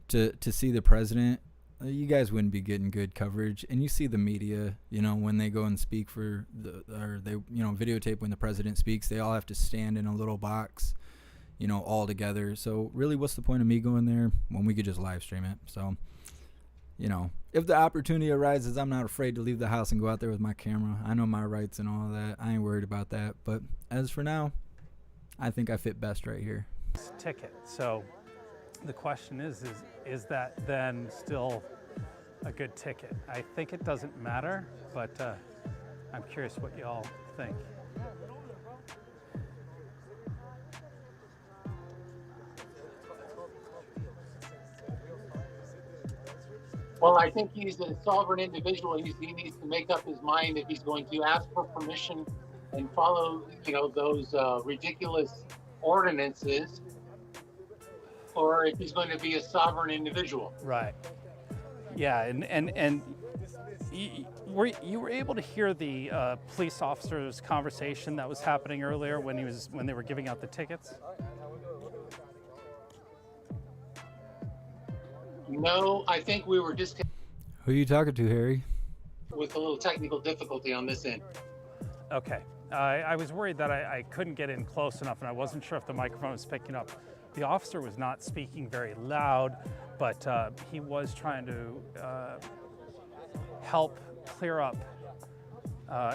to see the president. You guys wouldn't be getting good coverage. And you see the media, when they go and speak they videotape when the president speaks, they all have to stand in a little box, all together. So really, what's the point of me going there when we could just live stream it? So, if the opportunity arises, I'm not afraid to leave the house and go out there with my camera. I know my rights and all that. I ain't worried about that. But as for now, I think I fit best right here. Ticket. So the question is that then still a good ticket? I think it doesn't matter, but I'm curious what y'all think. Well, I think he's a sovereign individual. He needs to make up his mind if he's going to ask for permission and follow, those ridiculous ordinances, or if he's going to be a sovereign individual. Right. Yeah, and you were able to hear the police officer's conversation that was happening earlier when they were giving out the tickets? No, I think we were disconnected. Who are you talking to, Harry? With a little technical difficulty on this end. Okay. I was worried that I couldn't get in close enough, and I wasn't sure if the microphone was picking up. The officer was not speaking very loud, but he was trying to help clear up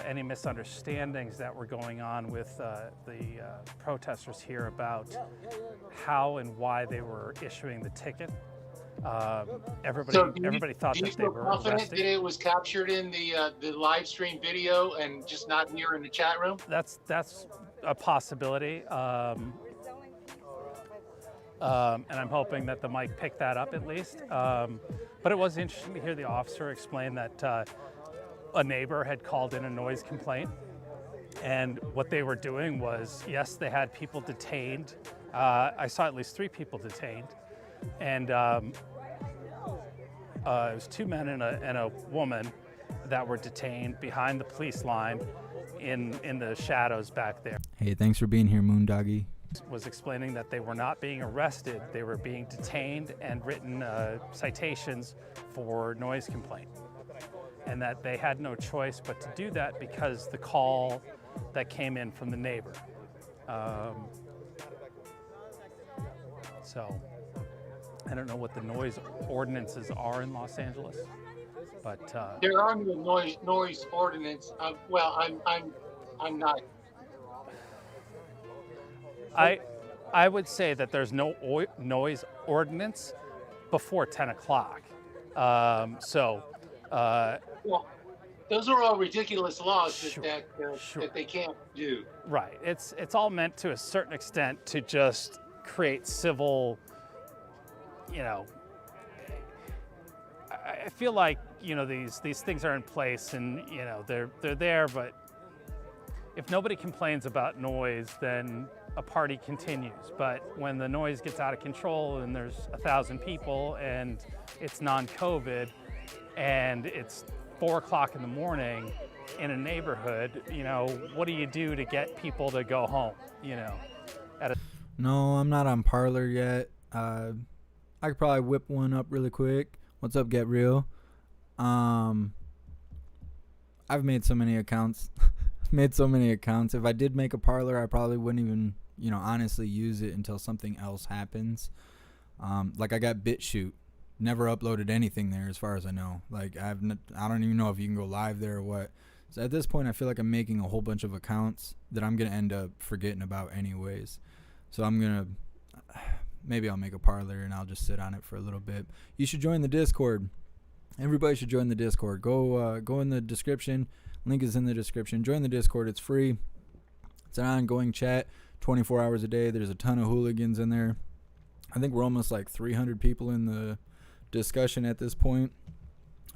any misunderstandings that were going on with the protesters here about how and why they were issuing the ticket. Everybody thought do you that they feel were confident arresting. that it was captured in the live stream video and just not here in the chat room? That's a possibility. And I'm hoping that the mic picked that up at least. But it was interesting to hear the officer explain that a neighbor had called in a noise complaint. And what they were doing was, yes, they had people detained. I saw at least 3 people detained. And it was 2 men and a woman that were detained behind the police line in the shadows back there. Hey, thanks for being here, Moondoggy. Was explaining that they were not being arrested, they were being detained and written citations for noise complaint. And that they had no choice but to do that because the call that came in from the neighbor. So I don't know what the noise ordinances are in Los Angeles, but There are no noise ordinance. Well, I'm not. I would say that there's no noise ordinance before 10 o'clock. Well, those are all ridiculous laws that they can't do. Right. It's all meant to a certain extent to just create civil, I feel like, these things are in place and, they're there, but if nobody complains about noise, then a party continues. But when the noise gets out of control and there's 1,000 people and it's non-COVID and it's 4 o'clock in the morning in a neighborhood, what do you do to get people to go home, No, I'm not on Parler yet. I could probably whip one up really quick. What's up, Get Real? I've made so many accounts. If I did make a Parler, I probably wouldn't even, honestly use it until something else happens. Like I got BitChute. Never uploaded anything there as far as I know. Like I don't even know if you can go live there or what. So at this point, I feel like I'm making a whole bunch of accounts that I'm going to end up forgetting about anyways. So maybe I'll make a Parler and I'll just sit on it for a little bit. You should join the Discord. Everybody should join the Discord. Go in the description. Link is in the description. Join the Discord. It's free. It's an ongoing chat, 24 hours a day. There's a ton of hooligans in there. I think we're almost like 300 people in the discussion at this point.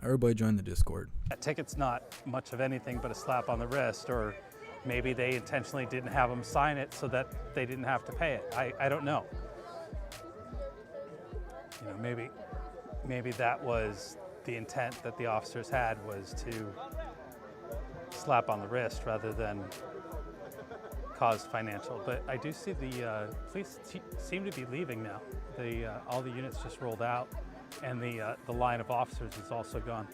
Everybody join the Discord. That ticket's not much of anything but a slap on the wrist, or maybe they intentionally didn't have them sign it so that they didn't have to pay it. I don't know. Maybe that was the intent that the officers had, was to slap on the wrist rather than cause financial. But I do see the police seem to be leaving now. All the units just rolled out, and the line of officers is also gone.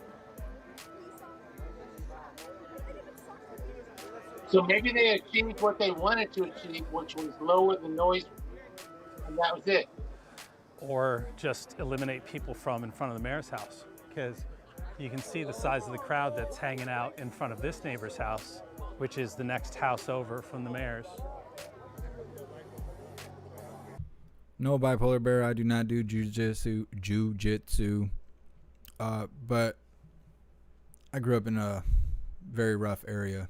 So maybe they achieved what they wanted to achieve, which was lower the noise, and that was it. Or just eliminate people from in front of the mayor's house, because you can see the size of the crowd that's hanging out in front of this neighbor's house, which is the next house over from the mayor's. No, Bipolar Bear, I do not do jujitsu. But I grew up in a very rough area,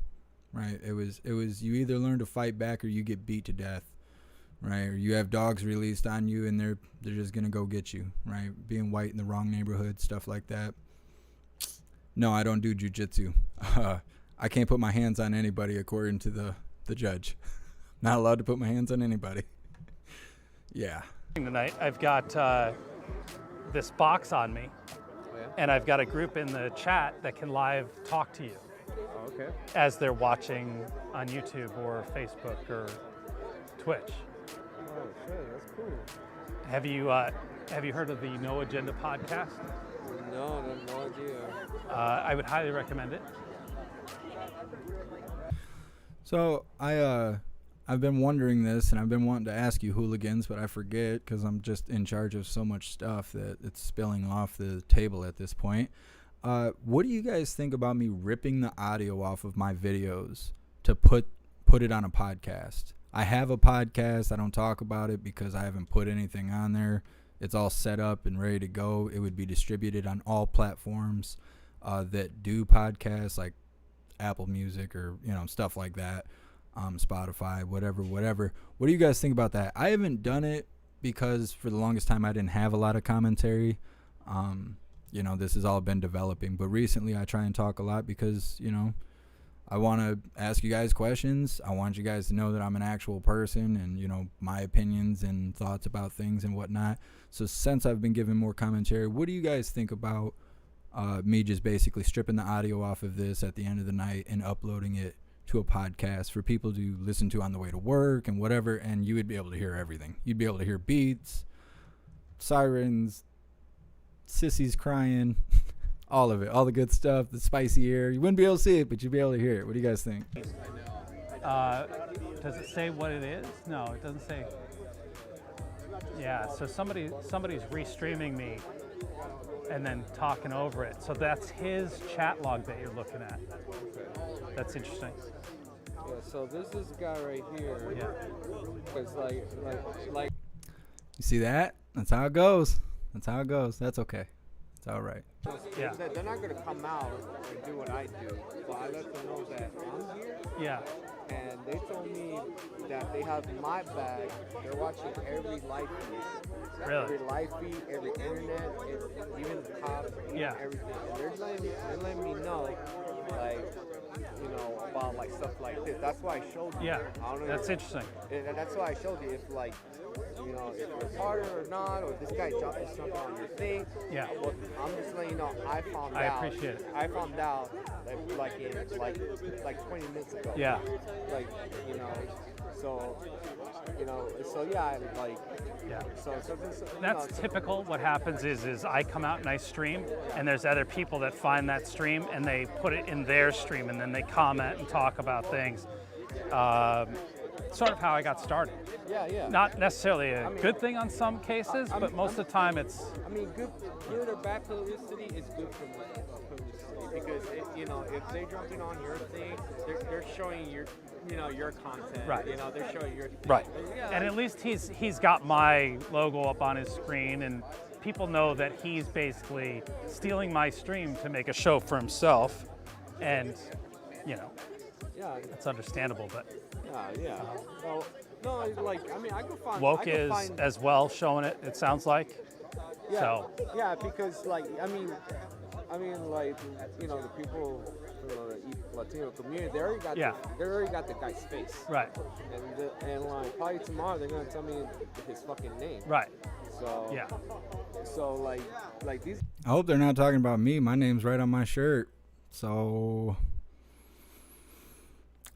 right? It was you either learn to fight back or you get beat to death, right? Or you have dogs released on you and they're just gonna go get you, right? Being white in the wrong neighborhood, stuff like that. No, I don't do jujitsu. I can't put my hands on anybody according to the judge. Not allowed to put my hands on anybody. Yeah. Tonight I've got this box on me, and I've got a group in the chat that can live talk to you as they're watching on YouTube or Facebook or Twitch. Oh shit, that's cool. Have you heard of the No Agenda podcast? No, no idea. I would highly recommend it. So I've been wondering this, and I've been wanting to ask you hooligans, but I forget because I'm just in charge of so much stuff that it's spilling off the table at this point. What do you guys think about me ripping the audio off of my videos to put it on a podcast? I have a podcast. I don't talk about it because I haven't put anything on there it's all set up and ready to go. It would be distributed on all platforms that do podcasts, like Apple Music or, you know, stuff like that, Spotify, whatever. What do you guys think about that? I haven't done it because for the longest time I didn't have a lot of commentary. You know, this has all been developing, but recently I try and talk a lot because, you know, I want to ask you guys questions. I want you guys to know that I'm an actual person and, you know, my opinions and thoughts about things and whatnot. So since I've been given more commentary, what do you guys think about me just basically stripping the audio off of this at the end of the night and uploading it to a podcast for people to listen to on the way to work and whatever, and you would be able to hear everything. You'd be able to hear beats, sirens, sissies crying, all of it, all the good stuff, the spicy air. You wouldn't be able to see it, but you'd be able to hear it. What do you guys think? Does it say what it is? No, it doesn't say. Yeah, so somebody's restreaming me and then talking over it. So that's his chat log that you're looking at. That's interesting. Yeah, so this guy right here. Yeah. Because like. You see that? That's how it goes. That's okay. It's all right. Yeah. They're not going to come out and do what I do. So I let them know that I'm here. Yeah. And they told me that they have my bag. They're watching every live feed. Really? Every live feed, every internet, even the cops, yeah. Everything. And they're letting me know, like, you know, about like stuff like this. That's why I showed you. Yeah. That's interesting. And that's why I showed you. If like, you know, if you're a partner or not, or this guy dropping something on your thing. Yeah. Well, I'm just letting you know. I found out. I appreciate it. I found out that like 20 minutes ago. Yeah. Like, you know, so yeah, like. Yeah. So that's typical. What happens is I come out and I stream, and there's other people that find that stream and they put it in their stream, and then they comment and talk about things. Sort of how I got started. Yeah. Not necessarily a good thing on some cases, but most of the time it's. I mean, good or bad publicity is good for publicity because if they're jumping on your thing, they're showing your content. Right. You know, they're showing your thing. Right. Yeah, and at least he's got my logo up on his screen, and people know that he's basically stealing my stream to make a show for himself, and yeah, it's understandable, but. Yeah. Well, no, like I could find. Woke is as well showing it. It sounds like. Yeah. So. Yeah, because like I mean, like the people from the Latino community, they already got the guy's face. Right. And like probably tomorrow they're gonna tell me his fucking name. Right. So. Yeah. So like these. I hope they're not talking about me. My name's right on my shirt. So.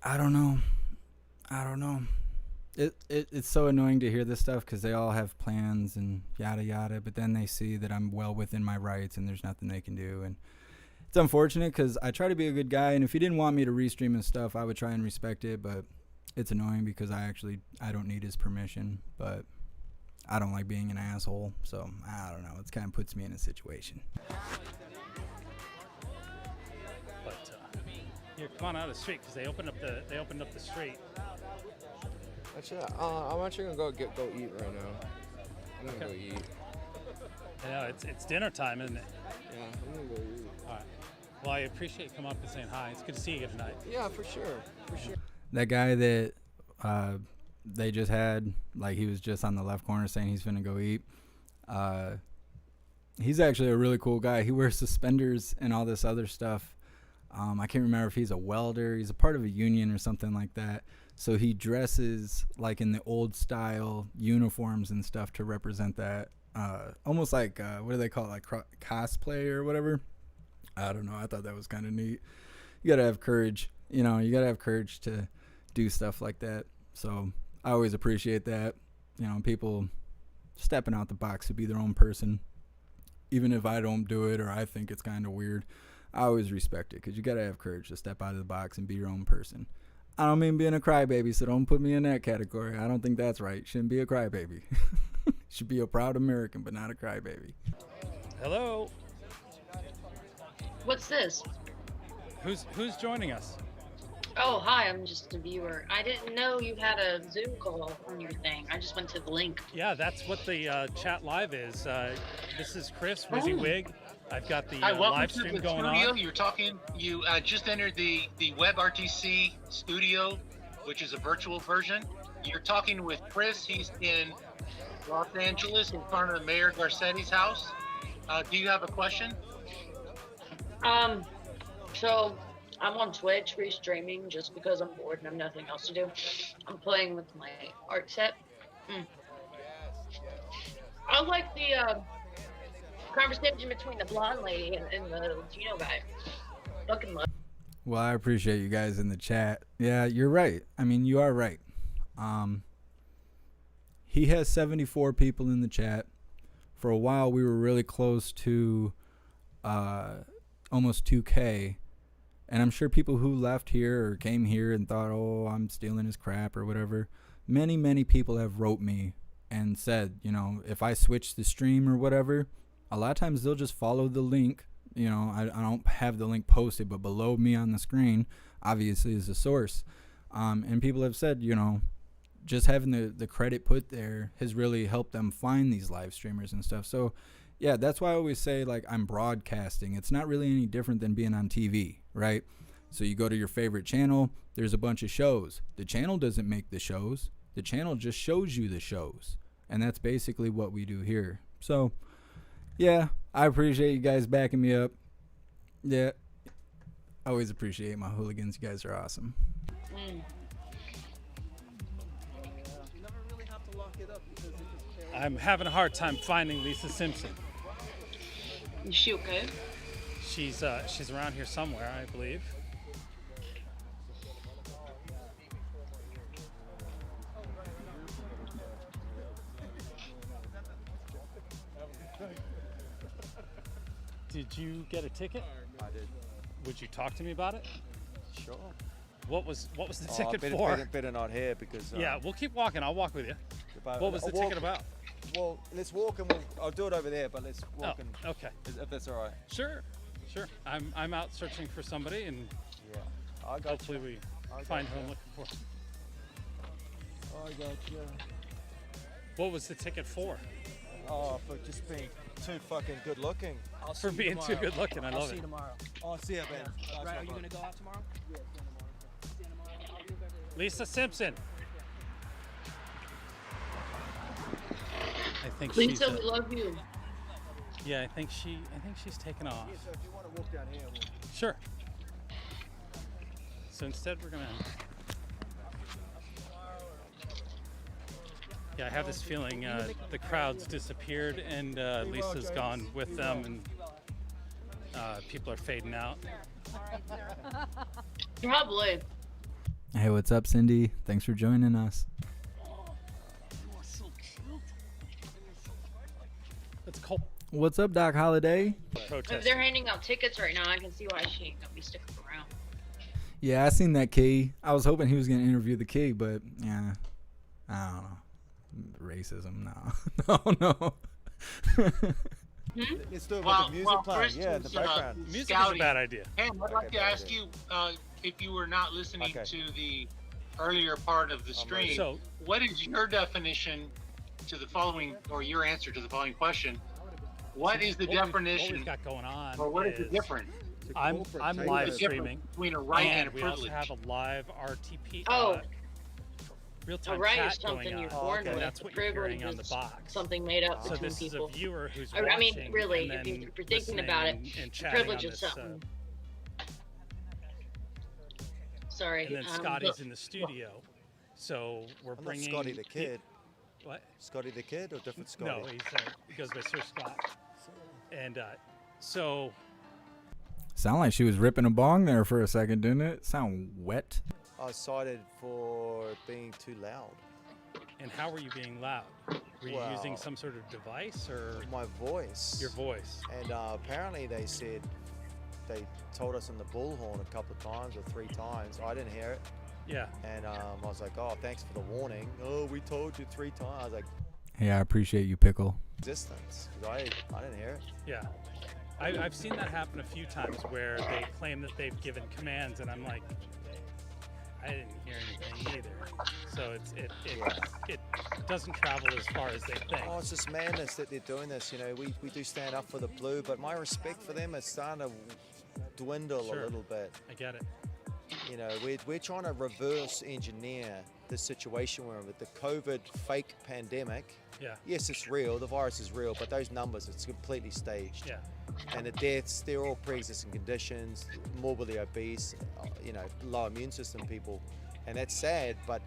I don't know. It's so annoying to hear this stuff because they all have plans and yada yada, but then they see that I'm well within my rights and there's nothing they can do. And it's unfortunate because I try to be a good guy, and if he didn't want me to restream his stuff, I would try and respect it, but it's annoying because I don't need his permission, but I don't like being an asshole, so I don't know. It kind of puts me in a situation. Here, come on out of the street because they opened up the street. Actually, I'm actually gonna go eat right now. I'm gonna go eat. I know it's dinner time, isn't it? Yeah, I'm gonna go eat. All right. Well, I appreciate you coming up and saying hi. It's good to see you tonight. Yeah, for sure. That guy that they just had, like, he was just on the left corner saying he's finna go eat. He's actually a really cool guy. He wears suspenders and all this other stuff. I can't remember if he's a welder. He's a part of a union or something like that. So he dresses like in the old style uniforms and stuff to represent that. Almost like, what do they call it? Like cosplay or whatever. I don't know. I thought that was kind of neat. You got to have courage. You got to have courage to do stuff like that. So I always appreciate that. People stepping out the box to be their own person. Even if I don't do it or I think it's kind of weird, I always respect it because you got to have courage to step out of the box and be your own person. I don't mean being a crybaby, so don't put me in that category. I don't think that's right. Shouldn't be a crybaby. Should be a proud American, but not a crybaby. Hello. What's this? Who's joining us? Oh, hi, I'm just a viewer. I didn't know you had a Zoom call on your thing. I just went to the link. Yeah, that's what the chat live is. This is Chris, WYSIWYG. I've got the live stream going on. You're talking, you just entered the WebRTC studio, which is a virtual version. You're talking with Chris. He's in Los Angeles in front of Mayor Garcetti's house. Do you have a question? So I'm on Twitch restreaming just because I'm bored and I have nothing else to do. I'm playing with my art set. I like the conversation between the blonde lady and the Latino guy. Fucking love. Well, I appreciate you guys in the chat. Yeah, you're right. I mean, you are right. He has 74 people in the chat. For a while, we were really close to almost 2K. And I'm sure people who left here or came here and thought, oh, I'm stealing his crap or whatever. Many, many people have wrote me and said, you know, if I switch the stream or whatever, a lot of times they'll just follow the link. You know, I don't have the link posted, but below me on the screen, obviously, is the source. And people have said, you know, just having the credit put there has really helped them find these live streamers and stuff. So, yeah, that's why I always say, like, I'm broadcasting. It's not really any different than being on TV, right? So you go to your favorite channel, there's a bunch of shows. The channel doesn't make the shows. The channel just shows you the shows. And that's basically what we do here. So, yeah, I appreciate you guys backing me up. Yeah, I always appreciate my hooligans. You guys are awesome. I'm having a hard time finding Lisa Simpson. Is she okay? She's around here somewhere, I believe. Did you get a ticket? I did. Would you talk to me about it? Sure. What was the ticket better, for? Better not here because. Yeah, we'll keep walking. I'll walk with you. What was the ticket about? Well, let's walk and I'll do it over there, but let's walk and. Okay. If that's all right. Sure. I'm out searching for somebody, and I got hopefully we find who I'm looking for. I got you. What was the ticket for? Oh, for just being too fucking good looking. For being too good looking, I love it. I'll see you tomorrow. Oh, see ya, man. Right, are you gonna go out tomorrow? Yeah, Lisa Simpson. I think Lisa, she's. we love you. Yeah, I think she's taken off. So if you want to walk down here, Sure. So instead, we're gonna. Yeah, I have this feeling the crowd's disappeared and Lisa's gone with them, and people are fading out. Probably. Hey, what's up, Cindy? Thanks for joining us. It's cold. What's up, Doc Holiday? If they're handing out tickets right now, I can see why she ain't gonna be sticking around. Yeah, I seen that key. I was hoping he was going to interview the key, but yeah, I don't know. Racism, no. Let's do it with the music playing. Chris Yeah, the was, background. Music is a bad idea. Hey, I'd like to ask you if you were not listening to the earlier part of the stream. So, what is your definition to the following, or your answer to the following question? What is the definition? What we've got going on? Or what is the difference? I'm live streaming between a right and a we also privilege. have a live RTP. Oh. Real-time A right chat is something going you're on, born and with. that's what The you're privilege hearing on the is box. something made up So between this people. is a viewer who's I watching. mean, really, and if then you're thinking about it, listening and the chatting privilege on is this, something. Sorry. And then Scotty's in the studio, so we're I'm not bringing. Scotty the Kid. What? Scotty the Kid or different Scotty? No, he goes by Sir Scott. And so. Sound like she was ripping a bong there for a second, didn't it? Sound wet. I was cited for being too loud. And how were you being loud? Were you using some sort of device or? My voice. Your voice. And apparently they said, they told us in the bullhorn a couple of times or 3 times. I didn't hear it. Yeah. And I was like, oh, thanks for the warning. Oh, we told you 3 times. I was like, Hey, I appreciate you, Pickle. resistance. 'Cause I didn't hear it. Yeah. I've seen that happen a few times where they claim that they've given commands, and I'm like, I didn't hear anything either. So it doesn't travel as far as they think. Oh, it's just madness that they're doing this. You know, we do stand up for the blue, but my respect for them is starting to dwindle a little bit. I get it. You know, we're trying to reverse engineer the situation we're in with the COVID fake pandemic. Yeah. Yes, it's real. The virus is real, but those numbers, it's completely staged. Yeah. And the deaths, they're all pre-existing conditions, morbidly obese, you know, low immune system people. And that's sad, but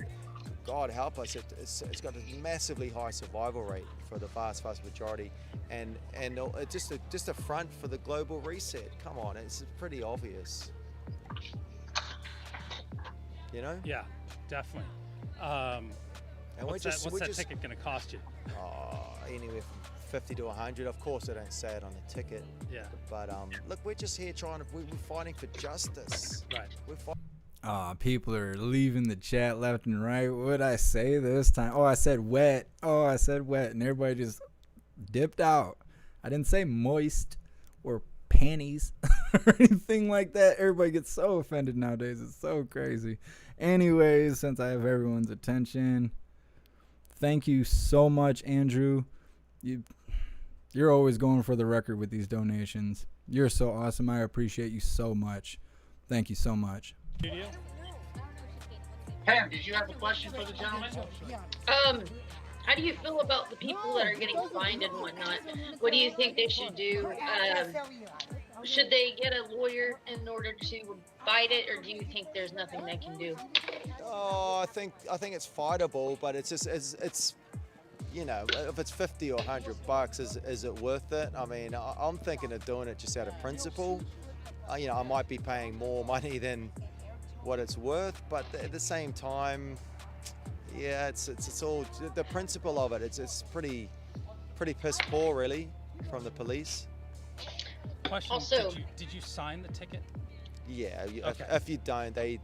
God help us, it's got a massively high survival rate for the vast majority. And it's just a front for the global reset. Come on, it's pretty obvious. You know? Yeah, definitely. And what's that ticket going to cost you? Anywhere from 50 to 100. Of course, they don't say it on the ticket. Yeah. But look, we're just here we're fighting for justice. Right. People are leaving the chat left and right. What did I say this time? I said wet. And everybody just dipped out. I didn't say moist or panties or anything like that. Everybody gets so offended nowadays. It's so crazy. Anyways, since I have everyone's attention, thank you so much, Andrew. You're always going for the record with these donations. You're so awesome. I appreciate you so much. Thank you so much. Pam, did you have a question for the gentleman? How do you feel about the people that are getting fined and whatnot? What do you think they should do? Should they get a lawyer in order to fight it, or do you think there's nothing they can do? I think it's fightable, but it's just it's you know, if it's 50 or 100 bucks, is it worth it? I mean, I'm thinking of doing it just out of principle. You know, I might be paying more money than what it's worth, but at the same time, yeah, it's all the principle of it. It's pretty piss poor, really, from the police. Question: Also, did you sign the ticket? Yeah, Okay. if you don't, they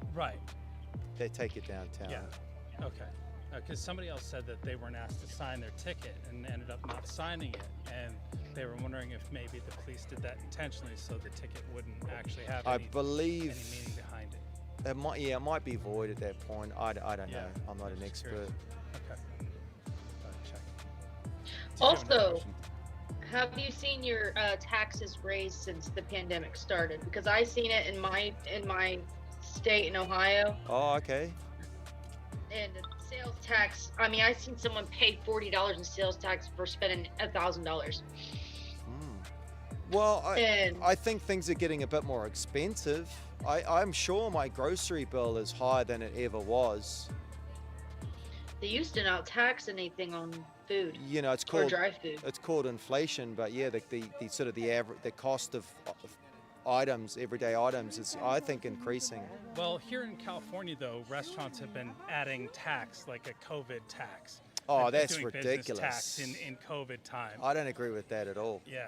take it downtown. Yeah. Okay. Because somebody else said that they weren't asked to sign their ticket and ended up not signing it, and they were wondering if maybe the police did that intentionally so the ticket wouldn't actually have any meaning behind it. It might be void at that point. I don't know. I'm not an expert. Curious. Okay. Check. Also, have you seen your taxes raised since the pandemic started? Because I seen it in my state in Ohio. Oh, okay. And the sales tax, I mean, I seen someone pay $40 in sales tax for spending $1,000. Well, I think things are getting a bit more expensive. I'm sure my grocery bill is higher than it ever was. They used to not tax anything on food. You know, it's or called dry food. It's called inflation, but yeah, the sort of the average, the cost of items, everyday items, is I think increasing. Well, here in California, though, restaurants have been adding tax, like a COVID tax. Oh, Like they're that's doing ridiculous. business tax in COVID time. I don't agree with that at all. Yeah.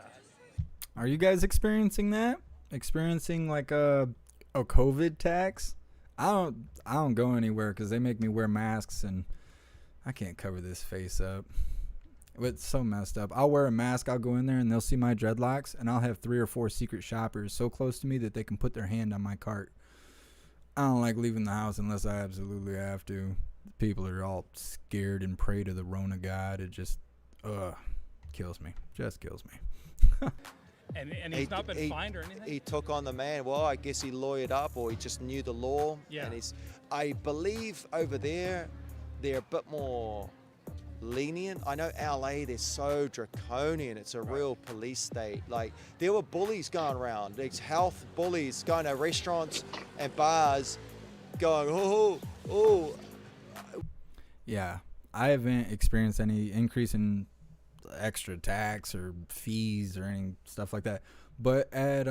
Are you guys experiencing that? Experiencing like a COVID tax? I don't go anywhere because they make me wear masks and I can't cover this face up. It's so messed up. I'll wear a mask, I'll go in there and they'll see my dreadlocks and I'll have 3 or 4 secret shoppers so close to me that they can put their hand on my cart. I don't like leaving the house unless I absolutely have to. People are all scared and pray to the Rona God. It just kills me. Just kills me. And he's not been fined or anything? He took on the man. Well, I guess he lawyered up or he just knew the law. Yeah. And I believe over there, they're a bit more lenient. I know LA, they're so draconian. It's a real police state. Like, there were bullies going around. These health bullies going to restaurants and bars going, oh. Yeah, I haven't experienced any increase in extra tax or fees or any stuff like that. But at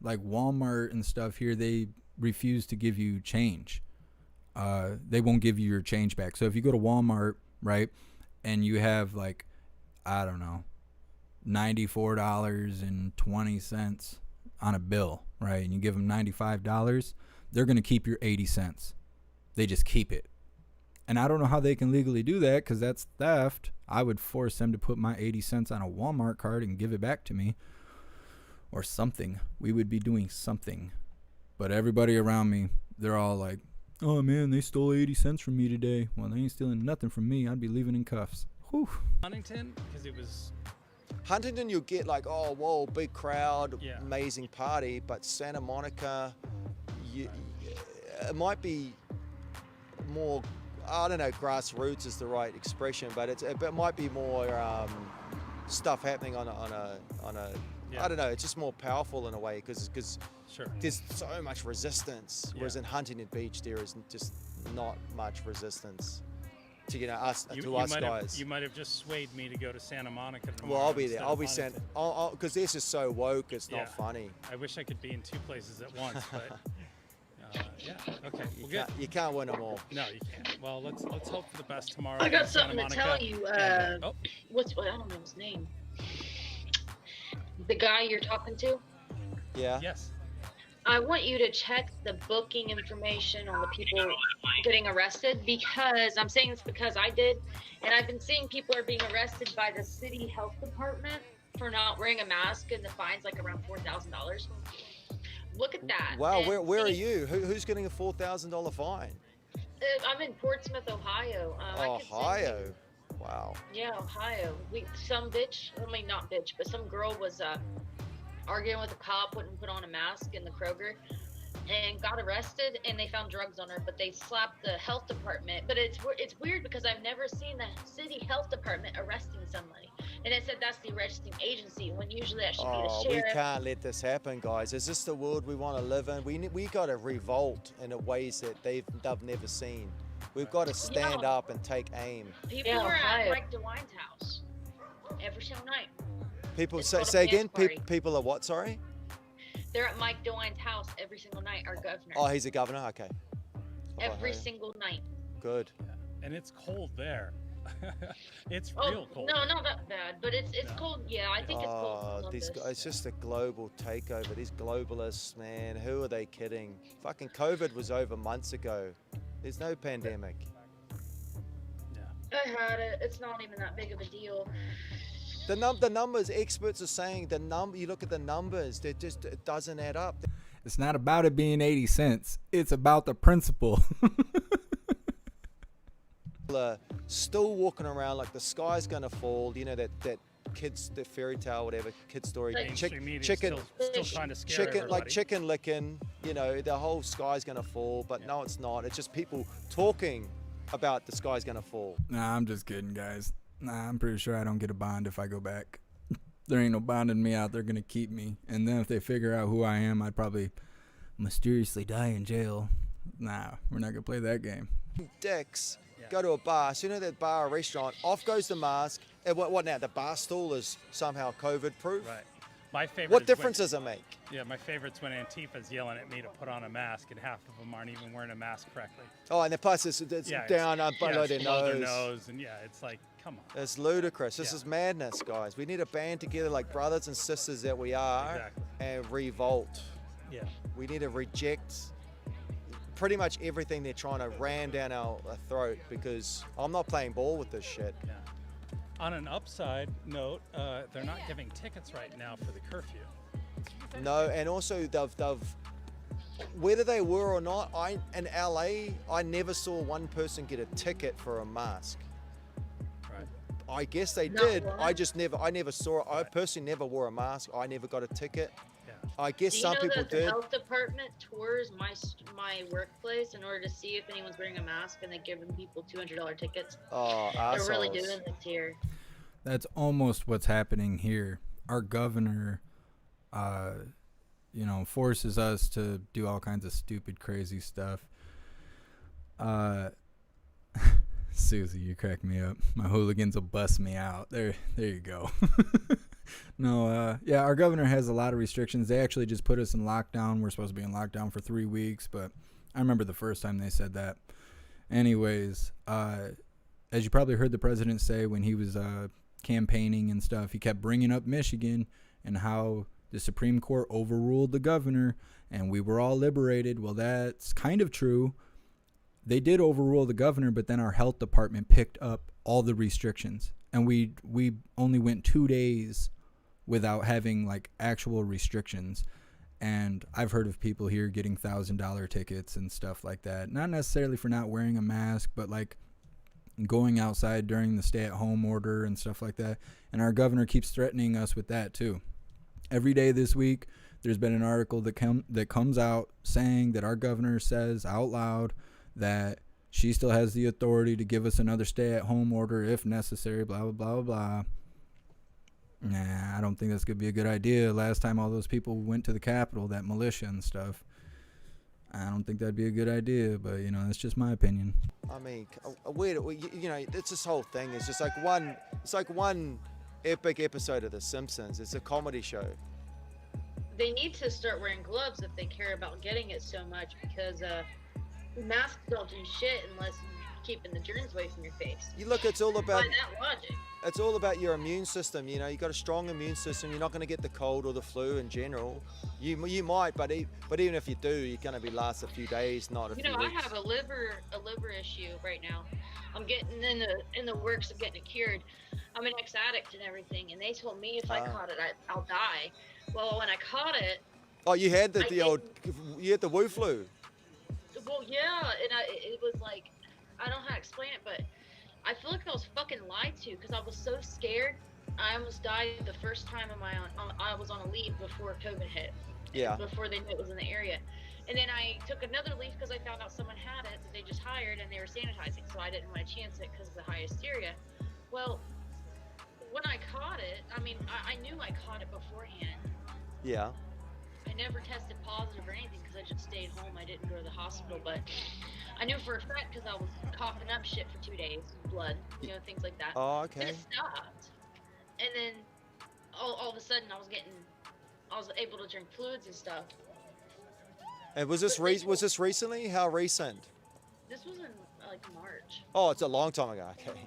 like Walmart and stuff here, they refuse to give you change. They won't give you your change back. So if you go to Walmart, right, and you have like, I don't know, $94.20 on a bill, right, and you give them $95, they're going to keep your 80 cents. They just keep it. And I don't know how they can legally do that because that's theft. I would force them to put my 80 cents on a Walmart card and give it back to me or something. We would be doing something. But everybody around me, they're all like, Oh man, they stole 80 cents from me today. Well, they ain't stealing nothing from me. I'd be leaving in cuffs. Whew. Huntington, because it was. Huntington, you'll get like, oh, whoa, big crowd, Yeah. amazing party. But Santa Monica, it might be more, I don't know, grassroots is the right expression, but it might be more stuff happening on a Yeah. I don't know, it's just more powerful in a way because Sure. there's so much resistance. Whereas in Huntington Beach, there is just not much resistance to us guys. You might have just swayed me to go to Santa Monica tomorrow. Well, I'll be there. instead I'll of be sent Huntington. because this is so woke. It's Yeah. not funny. I wish I could be in two places at once, but yeah. Okay. Well, good. You can't win them all. No, you can't. Well, let's hope for the best tomorrow. I got in Santa something to Monica. tell you. And, I don't know his name. The guy you're talking to. Yeah. Yes. I want you to check the booking information on the people getting arrested, because I'm saying this because I did, and I've been seeing people are being arrested by the city health department for not wearing a mask, and the fine's like around $4,000. Look at that. Wow, And where are see- you? Who's getting a $4,000 fine? I'm in Portsmouth, Ohio. I could send Ohio. you- Wow. Yeah, Ohio. Some bitch, I mean not bitch, but some girl was arguing with a cop, wouldn't put on a mask in the Kroger, and got arrested, and they found drugs on her, but they slapped the health department. But it's weird because I've never seen the city health department arresting somebody, and it said that's the arresting agency when usually that should be the We sheriff. can't let this happen, guys. Is this the world we want to live in? We got to revolt in ways that they've never seen. We've got to stand Yeah. up and take aim. People are at Mike DeWine's house every single night. People It's say, called a say again. dance party. People are what? Sorry. They're at Mike DeWine's house every single night. Our governor. Oh, he's a governor. Okay. Every Ohio. single night. Good. And it's cold there. It's Oh, real cold. no, not that bad, but it's cold. Yeah, I think it's cold. in These Columbus. guys, it's just a global takeover. These globalists, man, who are they kidding? Fucking COVID was over months ago. There's no pandemic. I had it. It's not even that big of a deal. The numbers, experts are saying you look at the numbers, it doesn't add up. It's not about it being 80 cents. It's about the principle. People are still walking around like the sky's gonna fall. You know that kids, the fairy tale, whatever, kid story, Mainstream media is chicken, still trying to scare chicken, like everybody. chicken licking. You know, the whole sky's gonna fall, but no, it's not. It's just people talking about the sky's gonna fall. Nah, I'm just kidding, guys. Nah, I'm pretty sure I don't get a bond if I go back. There ain't no bonding me out. They're going to keep me. And then if they figure out who I am, I'd probably mysteriously die in jail. Nah, we're not going to play that game. Dicks go to a bar. So you know that bar or restaurant, off goes the mask. And what now? The bar stool is somehow COVID proof? Right. My favorite. What is difference when, does it make? Yeah, my favorite's when Antifa's yelling at me to put on a mask, and half of them aren't even wearing a mask correctly. Oh, and the plus it's down below it's their below nose. their nose, and yeah, it's like, come on. It's ludicrous. This is madness, guys. We need to band together like brothers and sisters that we are Exactly. and revolt. Yeah. We need to reject pretty much everything they're trying to ram down our throat because I'm not playing ball with this shit. Yeah. On an upside note, they're not giving tickets right now for the curfew. No, and also they've whether they were or not, in LA, I never saw one person get a ticket for a mask. Right. I guess they Not did. one? I never saw it. I personally never wore a mask. I never got a ticket. Yeah. I guess Do you some know people that the did. health department tours my workplace in order to see if anyone's wearing a mask, and they give them people $200 tickets? Oh, They're really assholes. doing this here. That's almost what's happening here. Our governor, forces us to do all kinds of stupid, crazy stuff. Susie, you crack me up. My hooligans will bust me out. There you go. No, our governor has a lot of restrictions. They actually just put us in lockdown. We're supposed to be in lockdown for 3 weeks, but I remember the first time they said that. Anyways, as you probably heard the president say when he was campaigning and stuff, he kept bringing up Michigan and how the Supreme Court overruled the governor and we were all liberated. Well, that's kind of true. They did overrule the governor, but then our health department picked up all the restrictions, and we only went 2 days without having like actual restrictions. And I've heard of people here getting $1,000 tickets and stuff like that. Not necessarily for not wearing a mask, but like going outside during the stay-at-home order and stuff like that. And our governor keeps threatening us with that too. Every day this week, there's been an article that comes out saying that our governor says out loud that she still has the authority to give us another stay-at-home order if necessary, blah, blah, blah, blah. Nah, I don't think that's going to be a good idea. Last time all those people went to the Capitol, that militia and stuff, I don't think that'd be a good idea, but, you know, that's just my opinion. I mean, you know, it's this whole thing. It's just like one epic episode of The Simpsons. It's a comedy show. They need to start wearing gloves if they care about getting it so much, because masks don't do shit unless you're keeping the germs away from your face. You look, it's all about... By that logic. It's all about your immune system. You know, you got a strong immune system. You're not going to get the cold or the flu in general. You might, but even if you do, you're going to be last a few days, not a few weeks. I have a liver issue right now. I'm getting in the works of getting it cured. I'm an ex-addict and everything, and they told me if I caught it, I'll die. Well, when I caught it, oh, you had you had the Wu flu. Well, yeah, and it was like, I don't know how to explain it, but I feel like I was fucking lied to because I was so scared. I almost died the first time I was on a leave before COVID hit. Yeah. Before they knew it was in the area. And then I took another leave because I found out someone had it that they just hired and they were sanitizing, so I didn't want to chance it because of the high hysteria. Well, when I caught it, I mean, I knew I caught it beforehand. Yeah. I never tested positive or anything because I just stayed home. I didn't go to the hospital, but I knew for a fact because I was coughing up shit for 2 days, blood, you know, things like that. Oh, okay. And it stopped. And then all of a sudden I was able to drink fluids and stuff. And was this recently? How recent? This was in like March. Oh, it's a long time ago. Okay.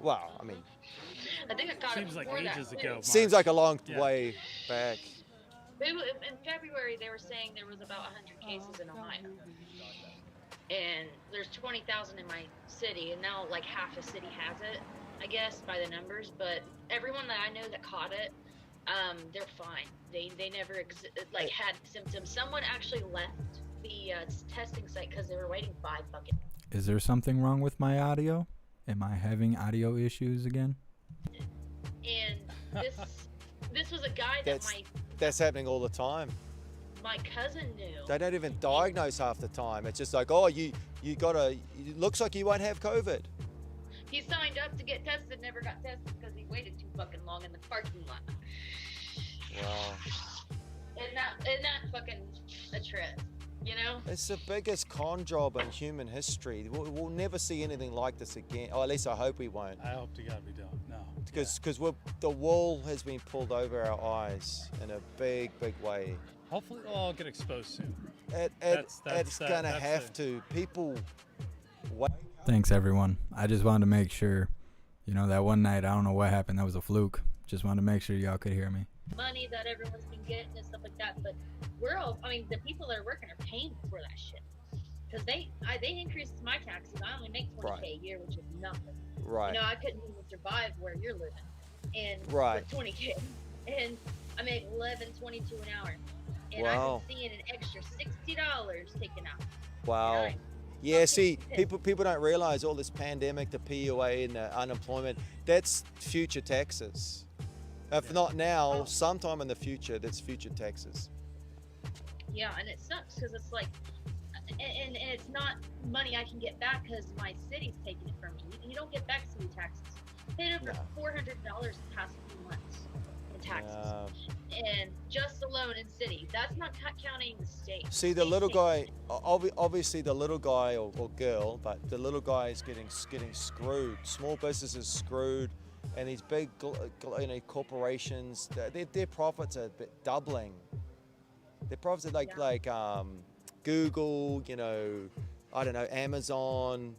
Wow. I mean. I think I got seems it like before ages that, ago. too. Seems like a long way back. In February, they were saying there was about 100 cases in Ohio. And there's 20,000 in my city, and now like half the city has it, I guess, by the numbers. But everyone that I know that caught it, they're fine. They never had symptoms. Someone actually left the testing site because they were waiting 5 fucking. Is there something wrong with my audio? Am I having audio issues again? And this was a guy That's happening all the time. My cousin knew. They don't even diagnose half the time. It's just like, oh, you it looks like you won't have COVID. He signed up to get tested, never got tested because he waited too fucking long in the parking lot. Wow. And that fucking a trip, you know? It's the biggest con job in human history. We'll never see anything like this again. Or at least I hope we won't. I hope to God we don't. No. Because the wool has been pulled over our eyes in a big, big way. Hopefully it'll all get exposed soon. It's gonna have to. People. Thanks, everyone. I just wanted to make sure, you know, that one night, I don't know what happened. That was a fluke. Just wanted to make sure y'all could hear me. Money that everyone's been getting and stuff like that, but the people that are working are paying for that shit. Because they increased my taxes. I only make $20K a year, which is nothing. Right. You know, I couldn't even survive where you're living. And right. with $20K. And I make $11.22 an hour. And wow. I've been seeing an extra $60 taken out. Wow. Yeah, see, people don't realize all this pandemic, the PUA and the unemployment, that's future taxes. If not now, sometime in the future, that's future taxes. Yeah, and it sucks because it's like, and it's not money I can get back because my city's taking it from me. You don't get back city taxes. Paid over $400 the past few months in taxes. And just alone in city. That's not counting the state. See, the little guy, obviously the little guy or girl, but the little guy is getting screwed. Small businesses screwed, and these big corporations, their profits are doubling. Their profits are like Google, I don't know, Amazon,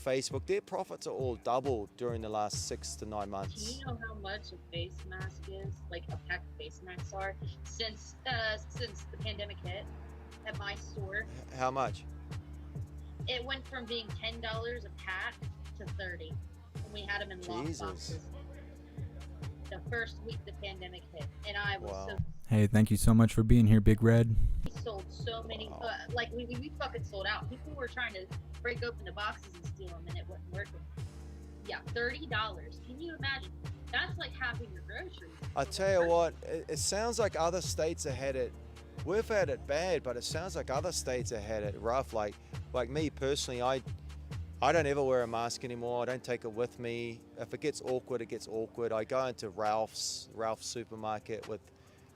Facebook. Their profits are all doubled during the last 6 to 9 months. Do you know how much a face mask is? Like a pack of face masks are since the pandemic hit at my store? How much? It went from being $10 a pack to $30, and we had them in long boxes. The first week the pandemic hit, and I was so Hey, thank you so much for being here, Big Red. We sold so many, like we fucking sold out. People were trying to break open the boxes and steal them, and it wasn't working. Yeah, $30. Can you imagine? That's like half of your groceries. I tell you what, it sounds like other states have had it. We've had it bad, but it sounds like other states have had it rough. Like me personally, I don't ever wear a mask anymore. I don't take it with me. If it gets awkward, it gets awkward. I go into Ralph's supermarket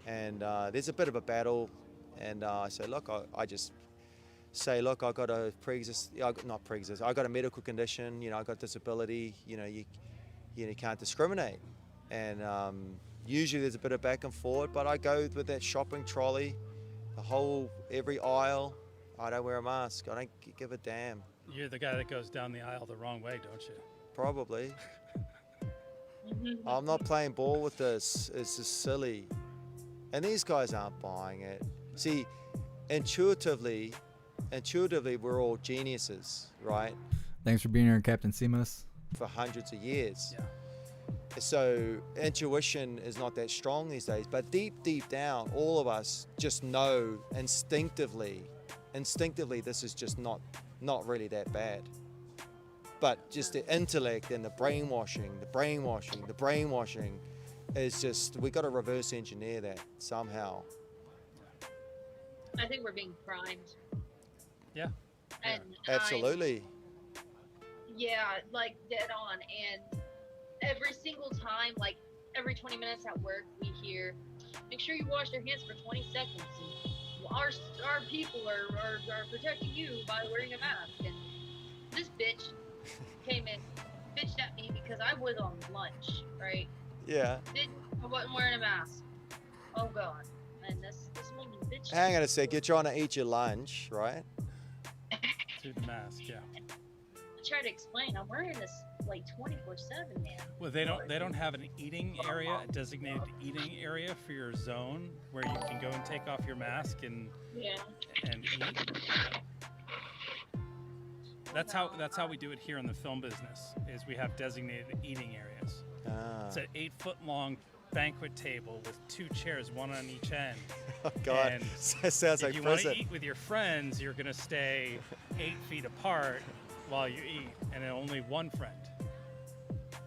and there's a bit of a battle, and I say, look, I just say, look, I got a I got a medical condition. You know, I got a disability. You know, you can't discriminate. And usually there's a bit of back and forth, but I go with that shopping trolley, every aisle. I don't wear a mask. I don't give a damn. You're the guy that goes down the aisle the wrong way, don't you? Probably. I'm not playing ball with this. It's just silly. And these guys aren't buying it. See, intuitively, we're all geniuses, right? Thanks for being here, Captain Seamus. For hundreds of years. Yeah. So intuition is not that strong these days, but deep down, all of us just know instinctively this is just not really that bad. But just the intellect and the brainwashing is just, we got to reverse engineer that somehow. I think we're being primed. Yeah. And absolutely. Like dead on. And every single time, like every 20 minutes at work, we hear, make sure you wash your hands for 20 seconds. And our people are protecting you by wearing a mask. And this bitch came in, bitched at me because I was on lunch, right? Yeah. I wasn't wearing a mask. Oh God. And this woman bitched. Hang on a sec, you're trying to eat your lunch, right? Through the mask, yeah. I try to explain. I'm wearing this like 24/7, man. Well, they don't have an eating area, a designated eating area for your zone where you can go and take off your mask and eat. That's how we do it here in the film business. Is we have designated eating areas. It's an 8-foot-long banquet table with 2 chairs, one on each end. Oh God, and that sounds like if you prison. want to eat with your friends, you're gonna stay 8 feet apart while you eat, and only one friend.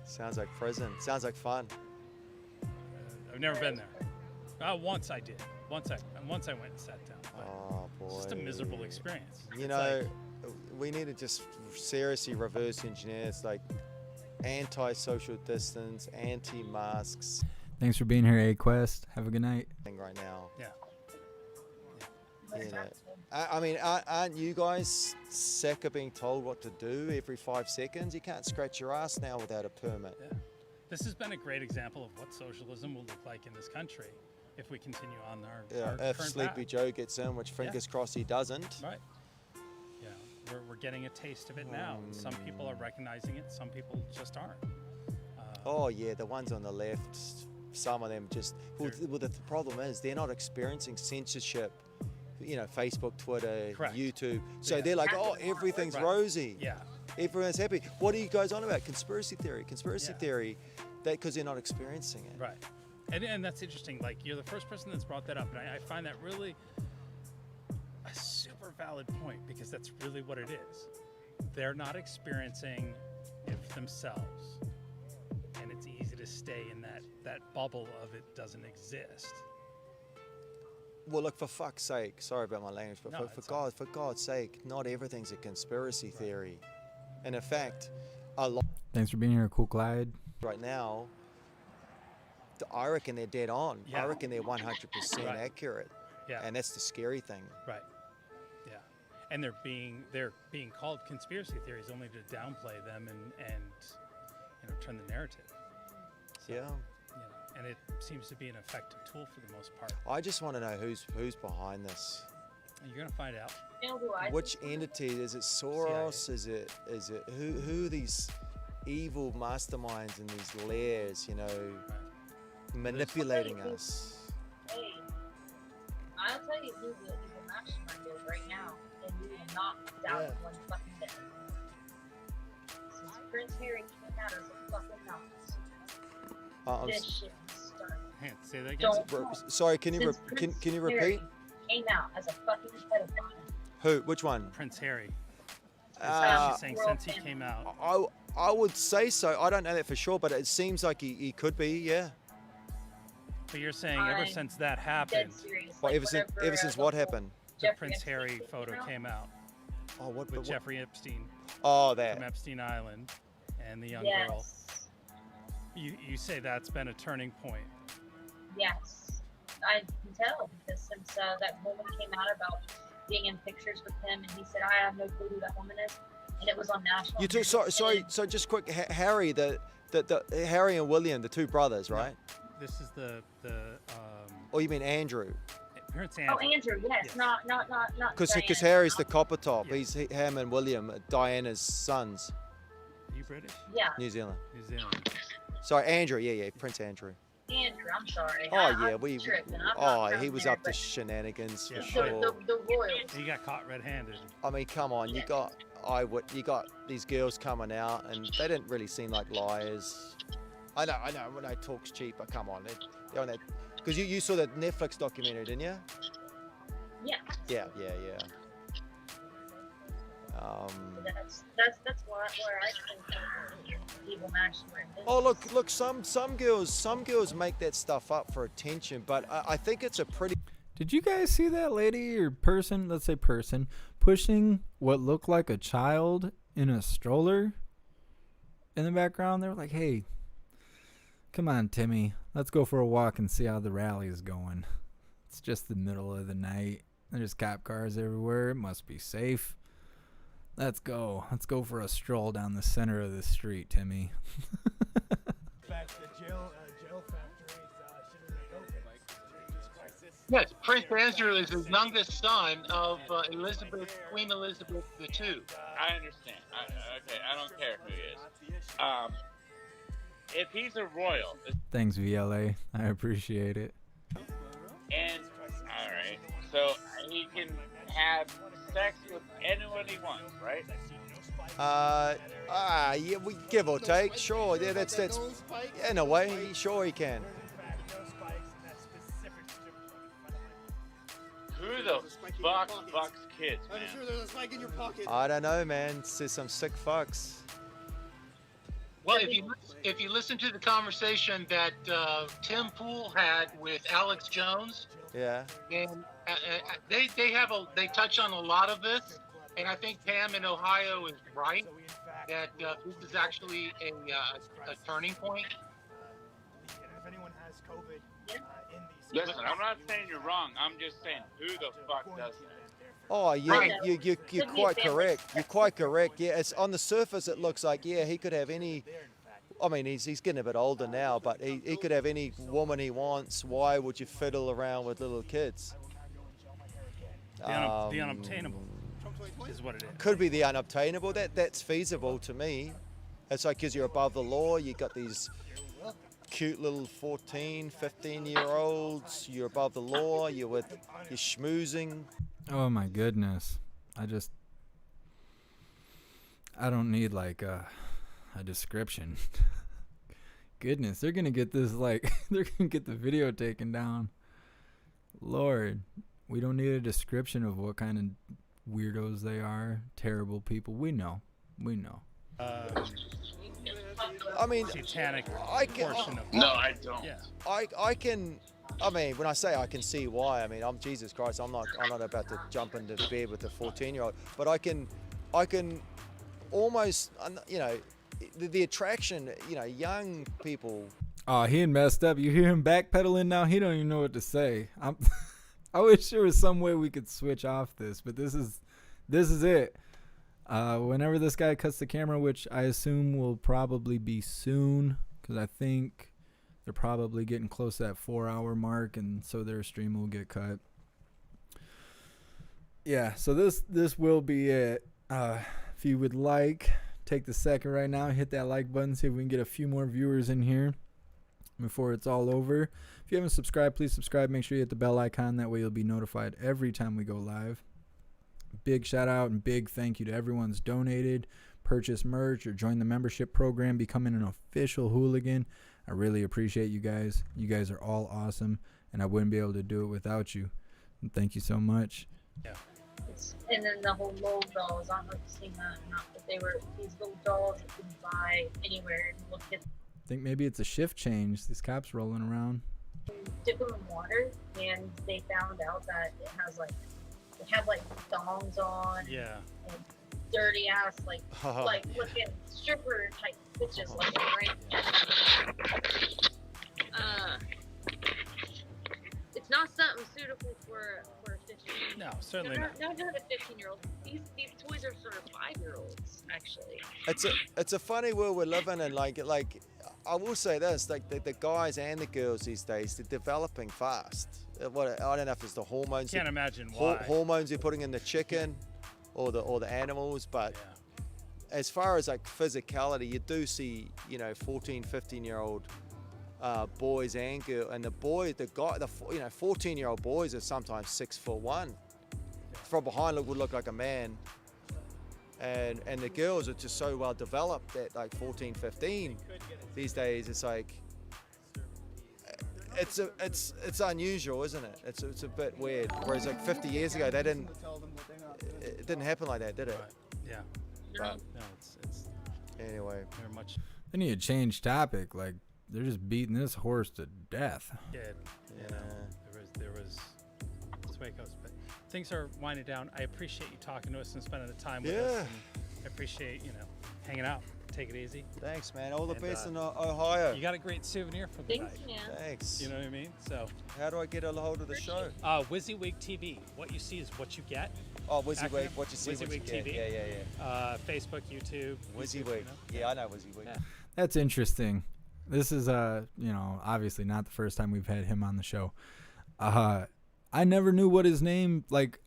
Sounds like prison. Sounds like fun. I've never been there. Once I did. Once I went and sat down. Oh boy. It's just a miserable experience. You know, we need to just seriously reverse engineer. It's like anti-social distance, anti-masks. Thanks for being here, A-Quest. Have a good night. Right now. Yeah. You know, I mean, aren't you guys sick of being told what to do every 5 seconds? You can't scratch your ass now without a permit. Yeah. This has been a great example of what socialism will look like in this country if we continue on our if current Sleepy path. Joe gets in, which fingers crossed he doesn't. Right. Yeah, we're getting a taste of it now. Some people are recognizing it. Some people just aren't. Oh yeah, the ones on the left, some of them just. Well, the problem is they're not experiencing censorship. You know, Facebook, Twitter, Correct. YouTube. So they're like, oh, everything's rosy. Yeah. Everyone's happy. What are you guys on about? Conspiracy theory. That because they're not experiencing it. Right. And that's interesting. Like, you're the first person that's brought that up, and I find that really a super valid point, because that's really what it is. They're not experiencing it themselves, and it's easy to stay in that bubble of it doesn't exist. Well, look, for fuck's sake, sorry about my language, but No, for God's sake, not everything's a conspiracy theory. And in fact, a lot Thanks for being here, Cool Clyde. right now, I reckon they're dead on. Yeah. I reckon they're 100% Right. accurate. Yeah. And that's the scary thing. Right. Yeah. And they're being called conspiracy theories only to downplay them and turn the narrative. So, Yeah. And it seems to be an effective tool for the most part. I just want to know who's behind this. And you're gonna find out. Which entity is it? Soros? Is it who are these evil masterminds in these lairs? You know, manipulating us. Hey, I'll tell you who the mastermind is right now, and you will not doubt it one fucking bit. Since Prince Harry came out as a fucking mouse, this shit started. Say that again. Don't. Sorry, can you Since can you Prince repeat? Harry came out as a fucking pedophile. Who? Which one? Prince Harry. Uh, She's saying since he came out. I would say so. I don't know that for sure, but it seems like he could be. Yeah. But you're saying ever since that happened, Well, ever since what happened? the Prince Harry photo came out. Oh, what? With Jeffrey Epstein. Oh, that. From Epstein Island, and the young Yes. girl. You say that's been a turning point. Yes, I can tell because since that woman came out about being in pictures with him, and he said, "I have no clue who that woman is," and it was on national. You two. Sorry. So just quick, Harry, the Harry and William, the two brothers, right? This is the. Or you mean Andrew? Prince Oh, Andrew, yes, not. Because Diana. Harry's the copper top. He's him and William, Diana's sons. Are you British? Yeah. New Zealand. New Zealand. Sorry, Andrew. Yeah, Prince Andrew. Andrew, I'm sorry. Oh yeah, I'm tripping. I'm Oh, not he was from up to there, shenanigans for Yeah. sure. The royals. He got caught red-handed. I mean, come on, you got these girls coming out, and they didn't really seem like liars. I know. When I talk's cheap, but come on, they're on that. Because you saw that Netflix documentary, didn't you? Yeah. Yeah. That's where I think people actually. Oh look, some girls make that stuff up for attention, but I think it's a pretty. Did you guys see that lady or person, let's say person, pushing what looked like a child in a stroller in the background? They were like, hey, come on, Timmy, let's go for a walk and see how the rally is going. It's just the middle of the night. There's cop cars everywhere. It must be safe. Let's go. Let's go for a stroll down the center of the street, Timmy. Yes, Prince Andrew is the youngest son of Queen Elizabeth II. I understand. Okay, I don't care who he is. If he's a royal, Thanks, VLA. I appreciate it. and all right, so he can have sex with anyone he wants, right? Yeah, we give or take, sure. Yeah, that's in a way, sure he can. Who the fuck fucks kids, man? I don't know, man. There's some sick fucks. Well, if you listen to the conversation that Tim Pool had with Alex Jones, Yeah. and they touch on a lot of this, and I think Pam in Ohio is right that this is actually a turning point. If anyone has COVID Listen, I'm not saying you're wrong. I'm just saying, who the fuck does that? Oh, yeah, Right. you're quite correct. You're quite correct. Yeah, it's on the surface it looks like, yeah, he could have any. I mean, he's getting a bit older now, but he could have any woman he wants. Why would you fiddle around with little kids? The unobtainable is what it is. Could be the unobtainable. That's feasible to me. It's like because you're above the law. You got these cute little 14, 15-year-olds. You're above the law. You're schmoozing. Oh my goodness. I don't need like a description. Goodness, they're gonna get this they're gonna get the video taken down. Lord, we don't need a description of what kind of weirdos they are. Terrible people. We know. I mean, satanic portion of No, I don't. Yeah. I can. I mean, when I say I can see why, I mean I'm Jesus Christ. I'm not about to jump into bed with a 14-year-old, but I can almost, the attraction. Young people. Oh, he messed up. You hear him backpedaling now? He don't even know what to say. I wish there was some way we could switch off this, but this is it. Whenever this guy cuts the camera, which I assume will probably be soon, because I think they're probably getting close to that 4-hour mark, and so their stream will get cut. Yeah, so this will be it. If you would like, take the second right now, hit that like button, see if we can get a few more viewers in here before it's all over. If you haven't subscribed, please subscribe. Make sure you hit the bell icon. That way you'll be notified every time we go live. Big shout out and big thank you to everyone who's donated, purchased merch, or joined the membership program, becoming an official Hooligan. I really appreciate you guys. You guys are all awesome, and I wouldn't be able to do it without you. And thank you so much. Yeah. And then the whole mold dolls, I don't know if you've seen that or not, but they were these little dolls that you can buy anywhere and look at. I think maybe it's a shift change. These cops rolling around. Dip them in water, and they found out that it has like, they have like thongs on. Yeah. And dirty ass, like looking stripper type bitches, like right. It's not something suitable for 15. No, certainly not. Not a 15-year-old. These toys are for 5-year-olds, actually. It's a funny world we're living in. Like I will say this, like the guys and the girls these days, they're developing fast. I don't know if it's the hormones. Can't imagine why. Hormones they're putting in the chicken or the animals, but as far as like physicality, you do see 14, 15-year-old boys and girls, and the 14-year-old boys are sometimes 6'1". From behind would look like a man. And the girls are just so well developed at like 14, 15. These days, it's like it's unusual, isn't it? It's a bit weird. Whereas like 50 years ago, it didn't happen like that, did it? Right. Yeah. But no, it's anyway. Very much. They need to change topic. Like, they're just beating this horse to death. Yeah. There was. That's the way it goes. But things are winding down. I appreciate you talking to us and spending the time with us. And I appreciate hanging out. Take it easy. Thanks, man. All the best in Ohio. You got a great souvenir for the night. Thanks. You know what I mean? So. How do I get a hold of the show? WYSIWYG TV. What you see is what you get. Oh, WYSIWYG. What you see, what you get. TV. Yeah. Facebook, YouTube. WYSIWYG. Yeah, I know WYSIWYG. Yeah. That's interesting. This is obviously not the first time we've had him on the show. I never knew what his name, like,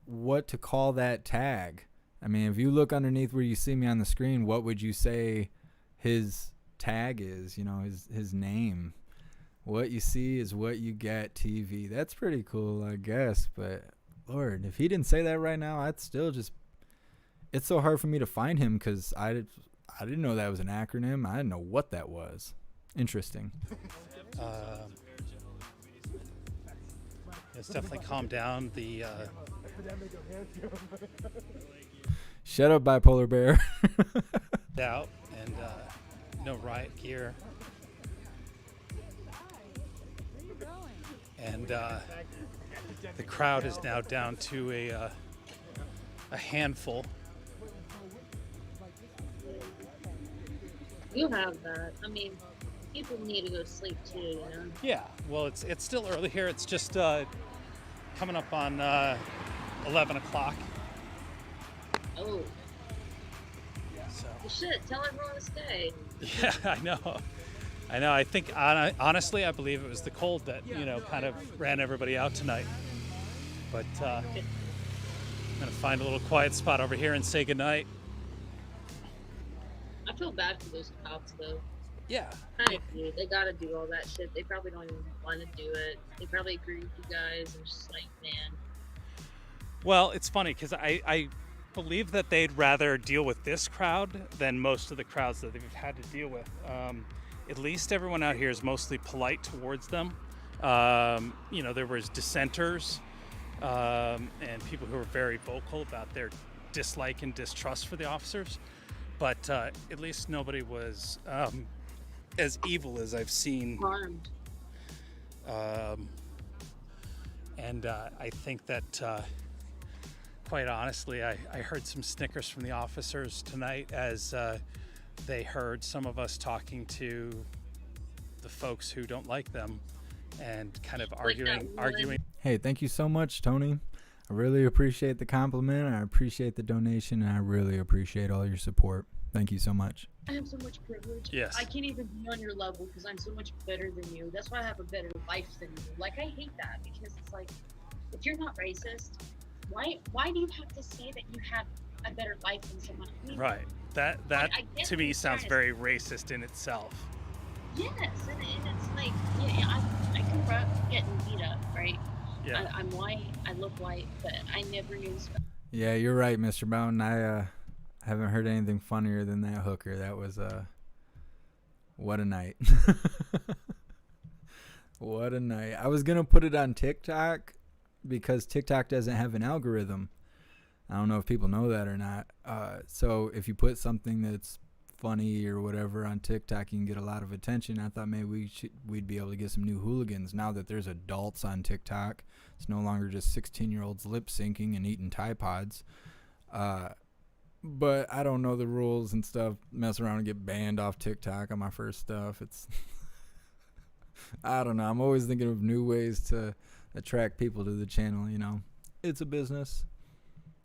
what to call that tag. I mean, if you look underneath where you see me on the screen, what would you say his tag is? His name. What you see is what you get. TV. That's pretty cool, I guess. But Lord, if he didn't say that right now, I'd still just. It's so hard for me to find him because I didn't know that was an acronym. I didn't know what that was. Interesting. It's definitely calmed down. The shut up, bipolar bear. out and no riot gear. And the crowd is now down to a handful. You have that. I mean, people need to go to sleep too, Yeah. Well, it's still early here. It's just coming up on 11 o'clock. Oh. So. Well, shit, tell everyone to stay. Yeah, I know. I think, honestly, I believe it was the cold that, kind of ran everybody out tonight. But I'm going to find a little quiet spot over here and say goodnight. I feel bad for those cops, though. Yeah. Kind of do. They gotta do all that shit. They probably don't even want to do it. They probably agree with you guys and just like, man. Well, it's funny because I believe that they'd rather deal with this crowd than most of the crowds that they've had to deal with. At least everyone out here is mostly polite towards them. There was dissenters and people who were very vocal about their dislike and distrust for the officers. But at least nobody was as evil as I've seen. Harmed. And I think that, quite honestly, I heard some snickers from the officers tonight as they heard some of us talking to the folks who don't like them and kind of arguing. Hey, thank you so much, Tony. I really appreciate the compliment. I appreciate the donation, and I really appreciate all your support. Thank you so much. I have so much privilege. Yes. I can't even be on your level because I'm so much better than you. That's why I have a better life than you. Like, I hate that because it's like, if you're not racist, why do you have to say that you have a better life than someone else? Right. That to me sounds very racist in itself. Yes, and it's like, I grew up getting beat up, right? Yeah. I'm white, I look white, but I never used. Yeah, you're right, Mr. Bowden. I haven't heard anything funnier than that hooker. That was What a night. What a night. I was going to put it on TikTok because TikTok doesn't have an algorithm. I don't know if people know that or not. So if you put something that's funny or whatever on TikTok, you can get a lot of attention. I thought maybe we'd be able to get some new hooligans now that there's adults on TikTok. It's no longer just 16-year-olds lip syncing and eating Tide Pods. But I don't know the rules and stuff. Mess around and get banned off TikTok on my first stuff. It's I don't know. I'm always thinking of new ways to attract people to the channel, you know. It's a business.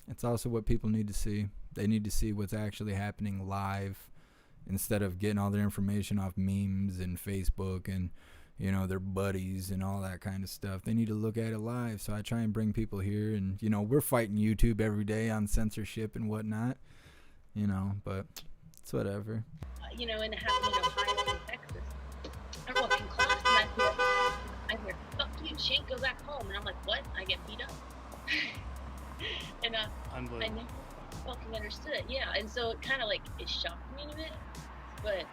It's also what people need to see. They need to see what's actually happening live instead of getting all their information off memes and Facebook and, you know, their buddies and all that kind of stuff. They need to look at it live. So I try and bring people here. And, you know, we're fighting YouTube every day on censorship and whatnot, you know, but it's whatever. You know, and having Ohio and Texas. I walk in class and I hear, fuck you, Shane, go back home. And I'm like, what? I get beat up? And I never fucking understood it. Yeah, and so it kind of like, it shocked me a bit. But,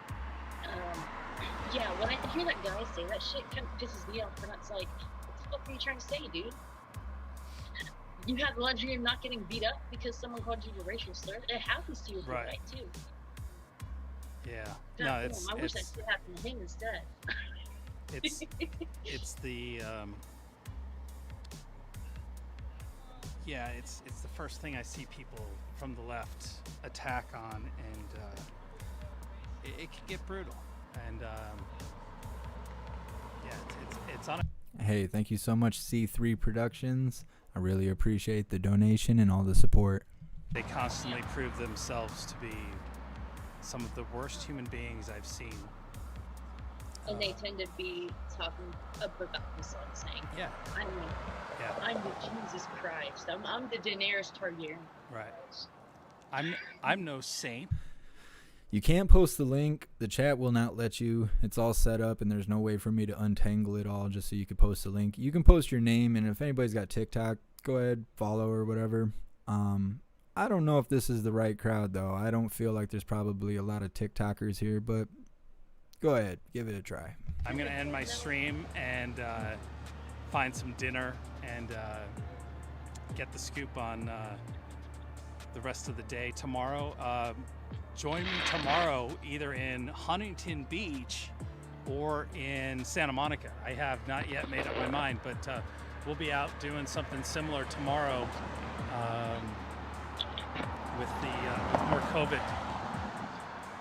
yeah, when I hear that guy say that shit, it kind of pisses me off. And it's like, what the fuck are you trying to say, dude? You have the luxury of not getting beat up because someone called you a racial slur. It happens to you every night, too. Yeah. God, No, I wish that shit happened to him instead. It's the yeah, it's the first thing I see people from the left attack on, and it can get brutal. And yeah, it's on. Hey, thank you so much, C3 Productions. I really appreciate the donation and all the support. They constantly prove themselves to be some of the worst human beings I've seen. And they tend to be talking about themselves, saying, yeah, I'm the Jesus Christ. I'm the Daenerys Targaryen. Right. I'm no saint. You can't post the link. The chat will not let you. It's all set up, and there's no way for me to untangle it all just so you could post the link. You can post your name, and if anybody's got TikTok, go ahead, follow or whatever. I don't know if this is the right crowd, though. I don't feel like there's probably a lot of TikTokers here, but go ahead, give it a try. I'm going to end my stream and find some dinner and get the scoop on the rest of the day tomorrow. Join me tomorrow either in Huntington Beach or in Santa Monica. I have not yet made up my mind, but we'll be out doing something similar tomorrow with the more COVID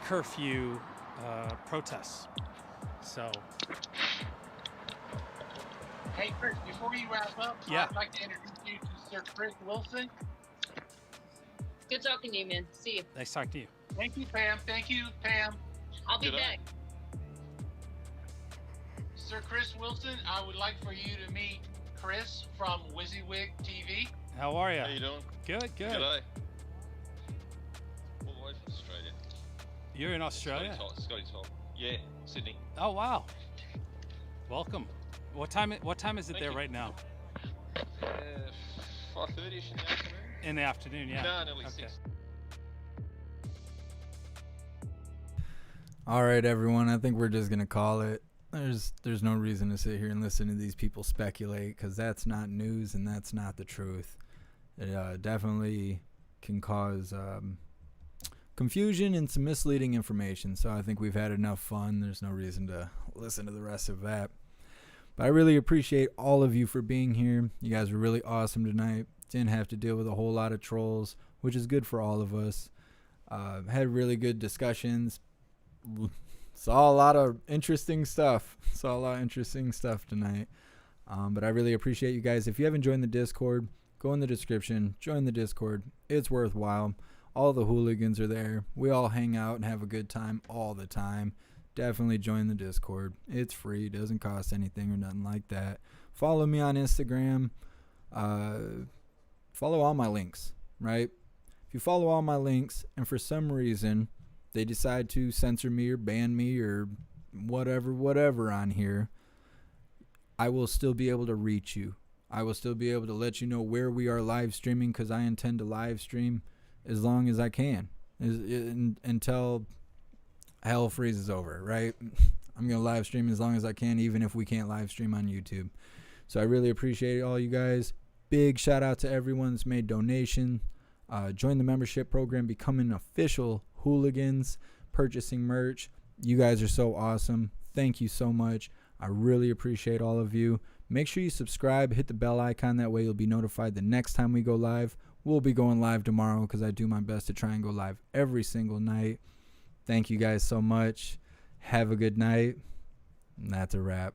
curfew protests. So. Hey, Chris, before you wrap up, Yeah. I'd like to introduce you to Sir Chris Wilson. Good talking to you, man. See you. Nice talking to you. Thank you, Pam. Thank you, Pam. I'll be back. Sir Chris Wilson, I would like for you to meet Chris from WYSIWYG TV. How are you? How you doing? Good, good. G'day. All the way from Australia. You're in Australia? Scotty Top. Yeah, Sydney. Oh wow. Welcome. What time is it there right now? 5:30ish in the afternoon. In the afternoon, yeah. No, nearly Okay. 6. All right, everyone. I think we're just gonna call it. There's no reason to sit here and listen to these people speculate because that's not news and that's not the truth. It definitely can cause confusion and some misleading information. So I think we've had enough fun. There's no reason to listen to the rest of that. But I really appreciate all of you for being here. You guys were really awesome tonight. Didn't have to deal with a whole lot of trolls, which is good for all of us. Had really good discussions. Saw a lot of interesting stuff. Tonight. But I really appreciate you guys. If you haven't joined the Discord, go in the description. Join the Discord. It's worthwhile. All the hooligans are there. We all hang out and have a good time all the time. Definitely join the Discord. It's free. It doesn't cost anything or nothing like that. Follow me on Instagram. Follow all my links, right? If you follow all my links and for some reason they decide to censor me or ban me or whatever on here, I will still be able to reach you. I will still be able to let you know where we are live streaming because I intend to live stream as long as I can until hell freezes over, right? I'm going to live stream as long as I can, even if we can't live stream on YouTube. So I really appreciate all you guys. Big shout out to everyone that's made donation. Join the membership program, becoming official hooligans, purchasing merch. You guys are so awesome. Thank you so much. I really appreciate all of you. Make sure you subscribe, hit the bell icon. That way you'll be notified the next time we go live. We'll be going live tomorrow because I do my best to try and go live every single night. Thank you guys so much. Have a good night. And that's a wrap.